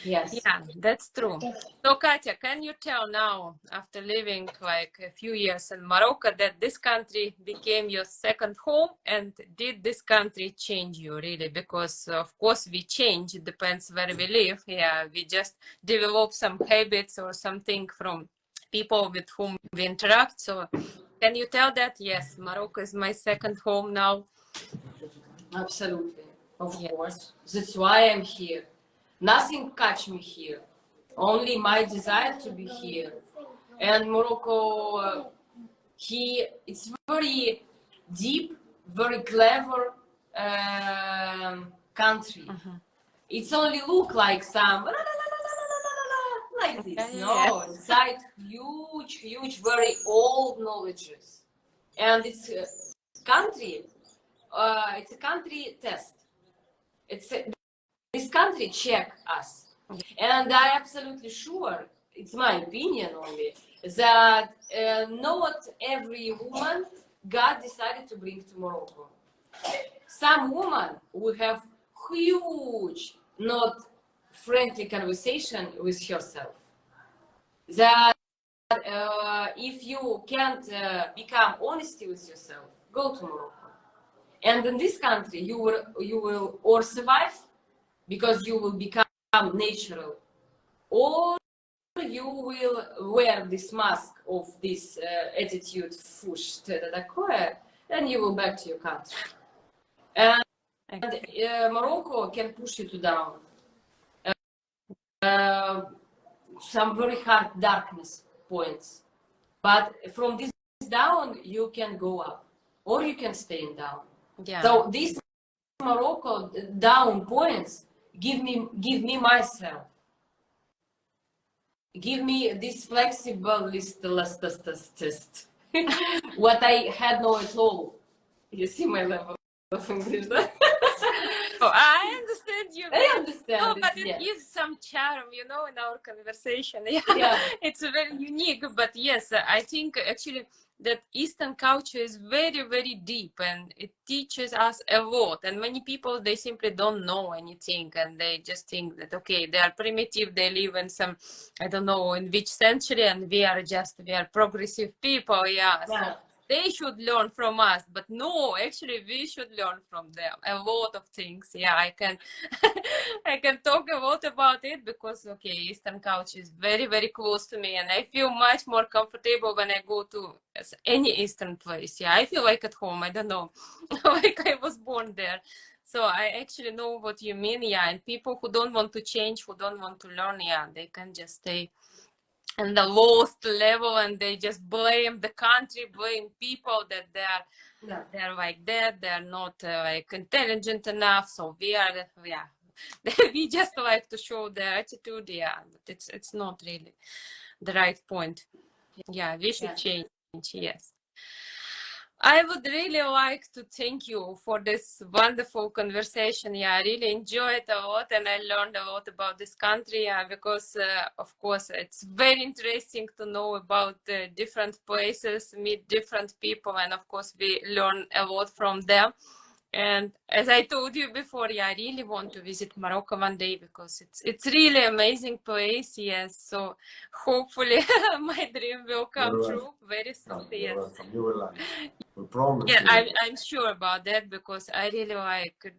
Yes. Yeah, that's true. So, Katya, can you tell now, after living like a few years in Morocco, that this country became your second home? And did this country change you really? Because, of course, we change. It depends where we live. Yeah, we just develop some habits or something from people with whom we interact. So, can you tell that? Yes, Morocco is my second home now. Absolutely. Of course. That's why I'm here. Nothing catch me here. Only my desire to be here. And Morocco, it's very deep, very clever country. It's only look like some like this. No, inside huge, very old knowledges. And it's a country test. This country check us. And I'm absolutely sure, it's my opinion only, that not every woman God decided to bring to Morocco. Some woman will have huge, not friendly conversation with herself. That if you can't become honesty with yourself, go to Morocco. And in this country, you will or survive because you will become natural, or you will wear this mask of this attitude, fush, and you will back to your country. And Morocco can push you to down. Some very hard darkness points. But from this down, you can go up, or you can stay in down. Yeah. So these Morocco down points give me myself. Give me this flexible list. What I had no at all. You see my level of English, right? Oh, I understand you. I understand. No, but it gives some charm, in our conversation. Yeah. It's very unique. But yes, I think actually that Eastern culture is very, very deep, and it teaches us a lot. And many people, they simply don't know anything, and they just think that, okay, they are primitive, they live in some, I don't know in which century, and we are progressive people. Yeah. So they should learn from us, but no, actually we should learn from them a lot of things. Yeah, I can I can talk a lot about it because Eastern culture is very, very close to me, and I feel much more comfortable when I go to any Eastern place. Yeah, I feel like at home. I don't know, like I was born there. So I actually know what you mean. Yeah, and people who don't want to change, who don't want to learn, yeah, they can just stay and the lowest level, and they just blame the country, blame people that they're like that, they're not like intelligent enough. So we just like to show their attitude. Yeah, but it's not really the right point. Yeah, we should change. Yes. I would really like to thank you for this wonderful conversation. Yeah, I really enjoyed it a lot, and I learned a lot about this country. Yeah, because of course it's very interesting to know about different places, meet different people, and of course we learn a lot from them. And as I told you before, yeah, I really want to visit Morocco one day because it's really amazing place. Yes, so hopefully my dream will come You're true welcome. very soon. You're Yes. welcome. You will like it. We promise Yeah, you will like I'm sure about that because I really like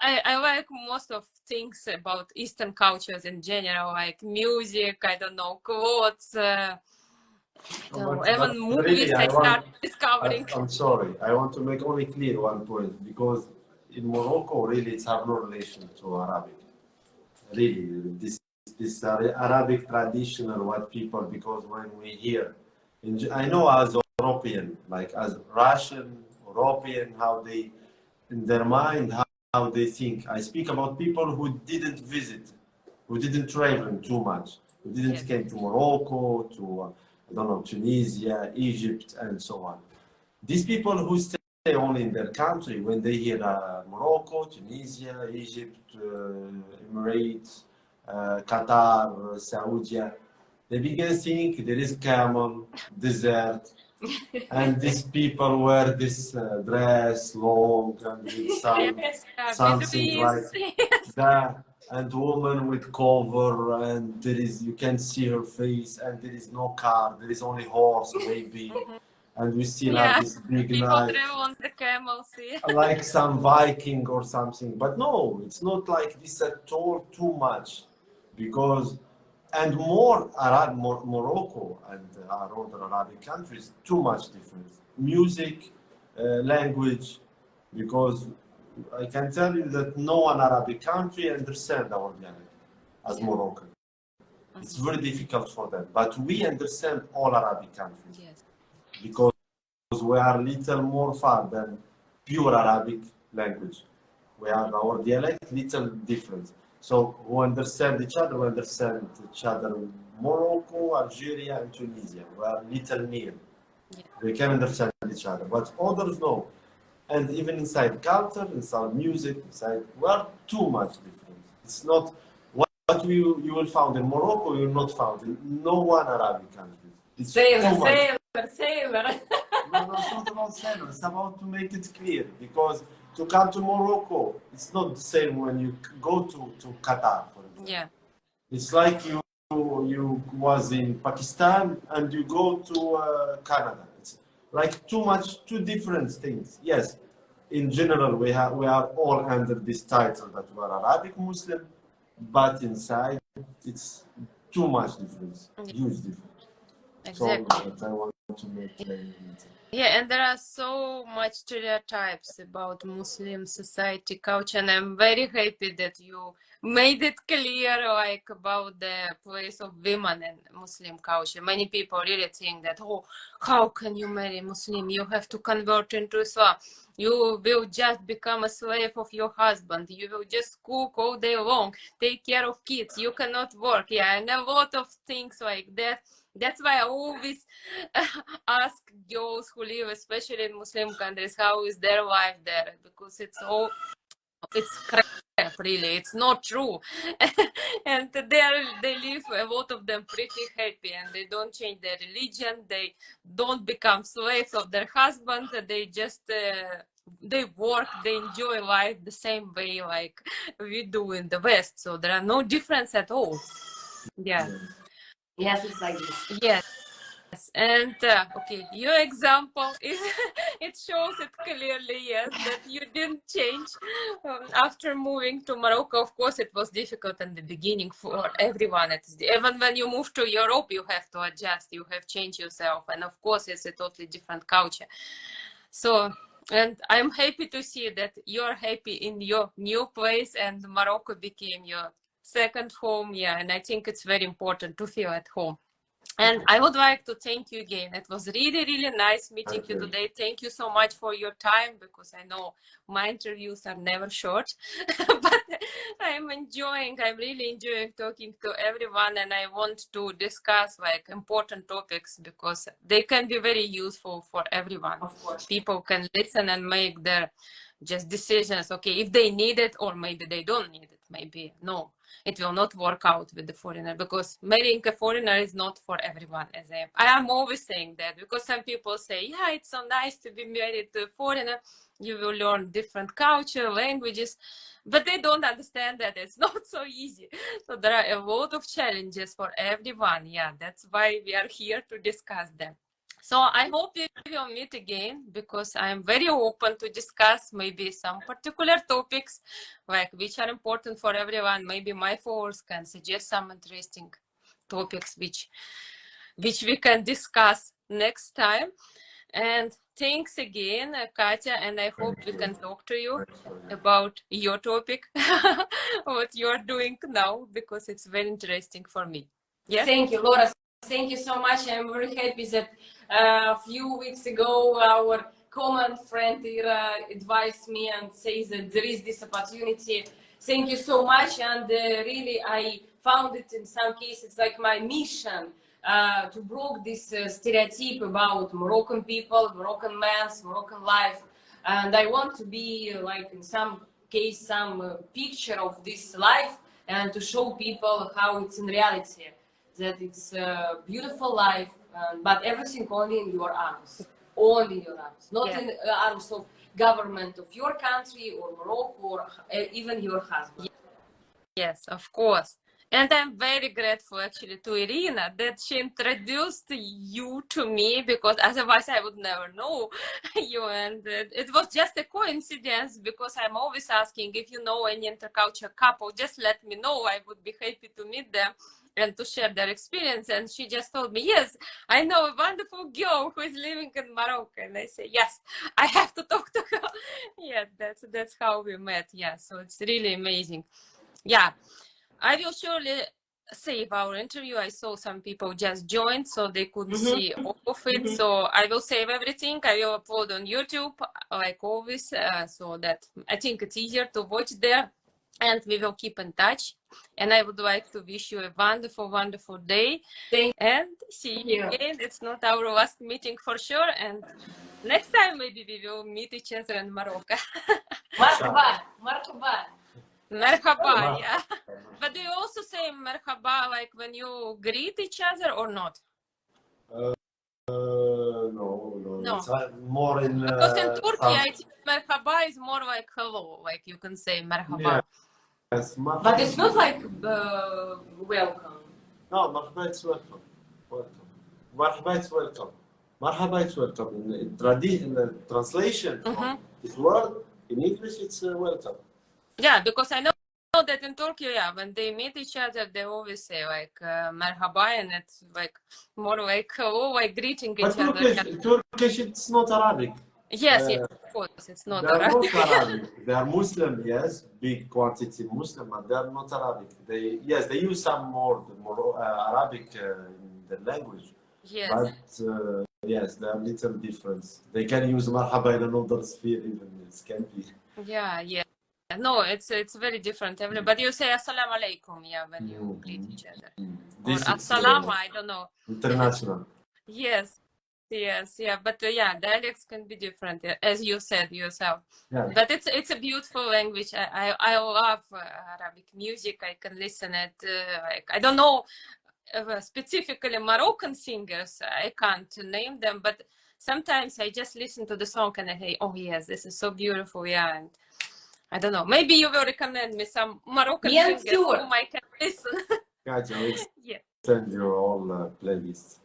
I like most of things about Eastern cultures in general, like music, I don't know, clothes, it. even But really, movies I start discovering. I'm sorry. I want to make only clear one point because in Morocco, really, it's have no relation to Arabic. Really, this Arabic traditional what people because when we hear, I know as European, like as Russian, European, how they in their mind how they think. I speak about people who didn't visit, who didn't travel too much, who didn't Yes. came to Morocco, to I don't know Tunisia, Egypt, and so on. These people who stay only in their country, when they hear Morocco, Tunisia, Egypt, Emirates, Qatar, Saudi, they begin to think there is camel, desert, and these people wear this dress long and with Yes, something like Bedouins. Yes. that, and woman with cover, and there is you can see her face, and there is no car, there is only horse maybe, Mhm. and we still have Yeah, this big people knife travel on the camels. Yeah. like some Viking or something. But no, it's not like this at all too much because and more Morocco and other Arabic countries too much different music, language, because I can tell you that no one Arabic country understand our dialect as Yeah. Moroccan. It's Mhm. very difficult for them, but we understand all Arabic countries Yes. because we are little more far than pure Arabic language. We have our dialect little different. So who understand each other, we understand each other. Morocco, Algeria, and Tunisia. We are little near. Yeah. We can understand each other, but others no. And even inside culture, inside music, inside we are too much different. It's not what you will find in Morocco, you will not find in no one Arabic country. It's Sailor, too much. sailor, sailor. No, it's not about sailor. It's about to make it clear because to come to Morocco, it's not the same when you go to Qatar, for example. Yeah. It's like you was in Pakistan and you go to Canada. It's like two different things. Yes, in general we are all under this title that we are Arabic Muslim, but inside it's too much difference, Yeah. huge difference. So Exactly. that I want to make clear. Yeah, and there are so much stereotypes about Muslim society culture, and I'm very happy that you made it clear, like about the place of women in Muslim culture. Many people really think that, oh, how can you marry Muslim? You have to convert into Islam. You will just become a slave of your husband. You will just cook all day long, take care of kids. You cannot work. Yeah, and a lot of things like that. That's why I always ask girls who live, especially in Muslim countries, how is their life there? Because it's crap, really. It's not true. And they live, a lot of them, pretty happy, and they don't change their religion. They don't become slaves of their husbands. They just they work, they enjoy life the same way like we do in the West. So there are no difference at all. Yeah. Yes, it's like this. Yes. And okay, your example is it shows it clearly, yes, that you didn't change after moving to Morocco. Of course, it was difficult in the beginning for everyone. Even when you move to Europe, you have to adjust, you have changed yourself, and of course, it's a totally different culture. So, and I'm happy to see that you're happy in your new place, and Morocco became your second home. Yeah, and I think it's very important to feel at home. And I would like to thank you again. It was really, really nice meeting Thank you you. today. Thank you so much for your time because I know my interviews are never short. But I'm really enjoying talking to everyone, and I want to discuss like important topics because they can be very useful for everyone. Of course. People can listen and make their just decisions, okay, if they need it or maybe they don't need it. maybe no, it will not work out with the foreigner, because marrying a foreigner is not for everyone. As I am always saying that, because some people say, yeah, it's so nice to be married to a foreigner, you will learn different culture, languages, but they don't understand that it's not so easy. So there are a lot of challenges for everyone. Yeah, that's why we are here to discuss them. So I hope we will meet again, because I'm very open to discuss maybe some particular topics like which are important for everyone. Maybe my followers can suggest some interesting topics which we can discuss next time. And thanks again, Katya, and I hope we can talk to you about your topic, what you're doing now, because it's very interesting for me. Yeah. Thank you, Laura. Thank you so much. I'm very happy that a few weeks ago our common friend Ira advised me and says that there is this opportunity. Thank you so much. And really, I found it in some cases like my mission to break this stereotype about Moroccan people, Moroccan men, Moroccan life. And I want to be like in some case some picture of this life and to show people how it's in reality. That it's a beautiful life, but everything only in your arms, only in your arms, not in the arms of government of your country or Morocco or even your husband. Yes, of course. And I'm very grateful actually to Irina that she introduced you to me, because otherwise I would never know you. And it was just a coincidence, because I'm always asking if you know any intercultural couple, just let me know. I would be happy to meet them and to share their experience. And she just told me, yes, I know a wonderful girl who is living in Morocco. And I say, yes, I have to talk to her. Yeah, that's how we met. Yeah, so it's really amazing. Yeah, I will surely save our interview. I saw some people just joined, so they couldn't see all of it. So I will save everything. I will upload on YouTube, like always, so that I think it's easier to watch there. And we will keep in touch. And I would like to wish you a wonderful, wonderful day. And see you again. It's not our last meeting for sure. And next time, maybe we will meet each other in Morocco. Marhaba, marhaba. Merhaba, yeah. But do you also say merhaba like when you greet each other or not? No. It's more in. Because in Turkey, I think merhaba is more like hello, like you can say merhaba. Yes, but it's not like welcome. No, marhaba it's welcome. Welcome. Marhaba it's welcome. Marhaba it's welcome. In the translation from this word in English, it's welcome. Yeah, because I know that in Turkey, yeah, when they meet each other, they always say like merhaba, and it's like more like hello, like greeting each other. Turkish, it's not Arabic. Yes, yes, of course, it's not They are Arabic. not Arabic. They are Muslim, yes, big quantity Muslim, but they are not Arabic. They use some more Arabic in the language. Yes. But yes, there are little difference. They can use marhaba in another sphere even. It can be. Yeah, yeah. No, it's very different. But you say assalamu alaikum, yeah, when you greet each other. Or assalamu, I don't know. International. Yes, yeah. But yeah, dialects can be different, as you said yourself. Yeah. But it's a beautiful language. I love Arabic music. I can listen it. Like I don't know specifically Moroccan singers. I can't name them, but sometimes I just listen to the song and I say, oh yes, this is so beautiful. Yeah, and I don't know. Maybe you will recommend me some Moroccan singers whom I can listen. Gotcha. We'll Yeah. send you all playlists.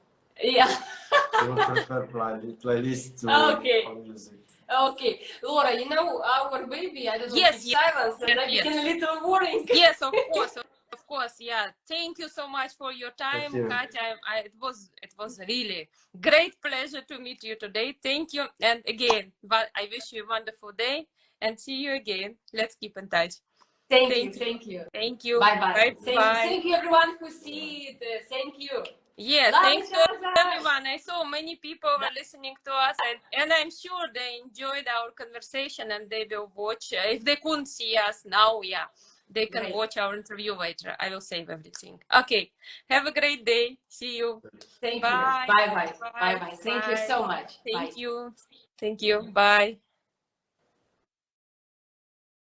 Yeah. You will prefer playlist to music. Okay, Laura, you know our baby, I don't know if it's silence, and I became a little worrying. Yes, of course, yeah. Thank you so much for your time, Katya. It was really great pleasure to meet you today. Thank you, and again, I wish you a wonderful day, and see you again. Let's keep in touch. Thank you. Bye. Thank you everyone who see it. Thank you. Yes, thanks to everyone. I saw many people were listening to us, and I'm sure they enjoyed our conversation, and they will watch. If they couldn't see us now, yeah, they can watch our interview later. I will save everything. Okay, have a great day. See you. Thank you. Bye. Thank you so much. Thank you. Bye.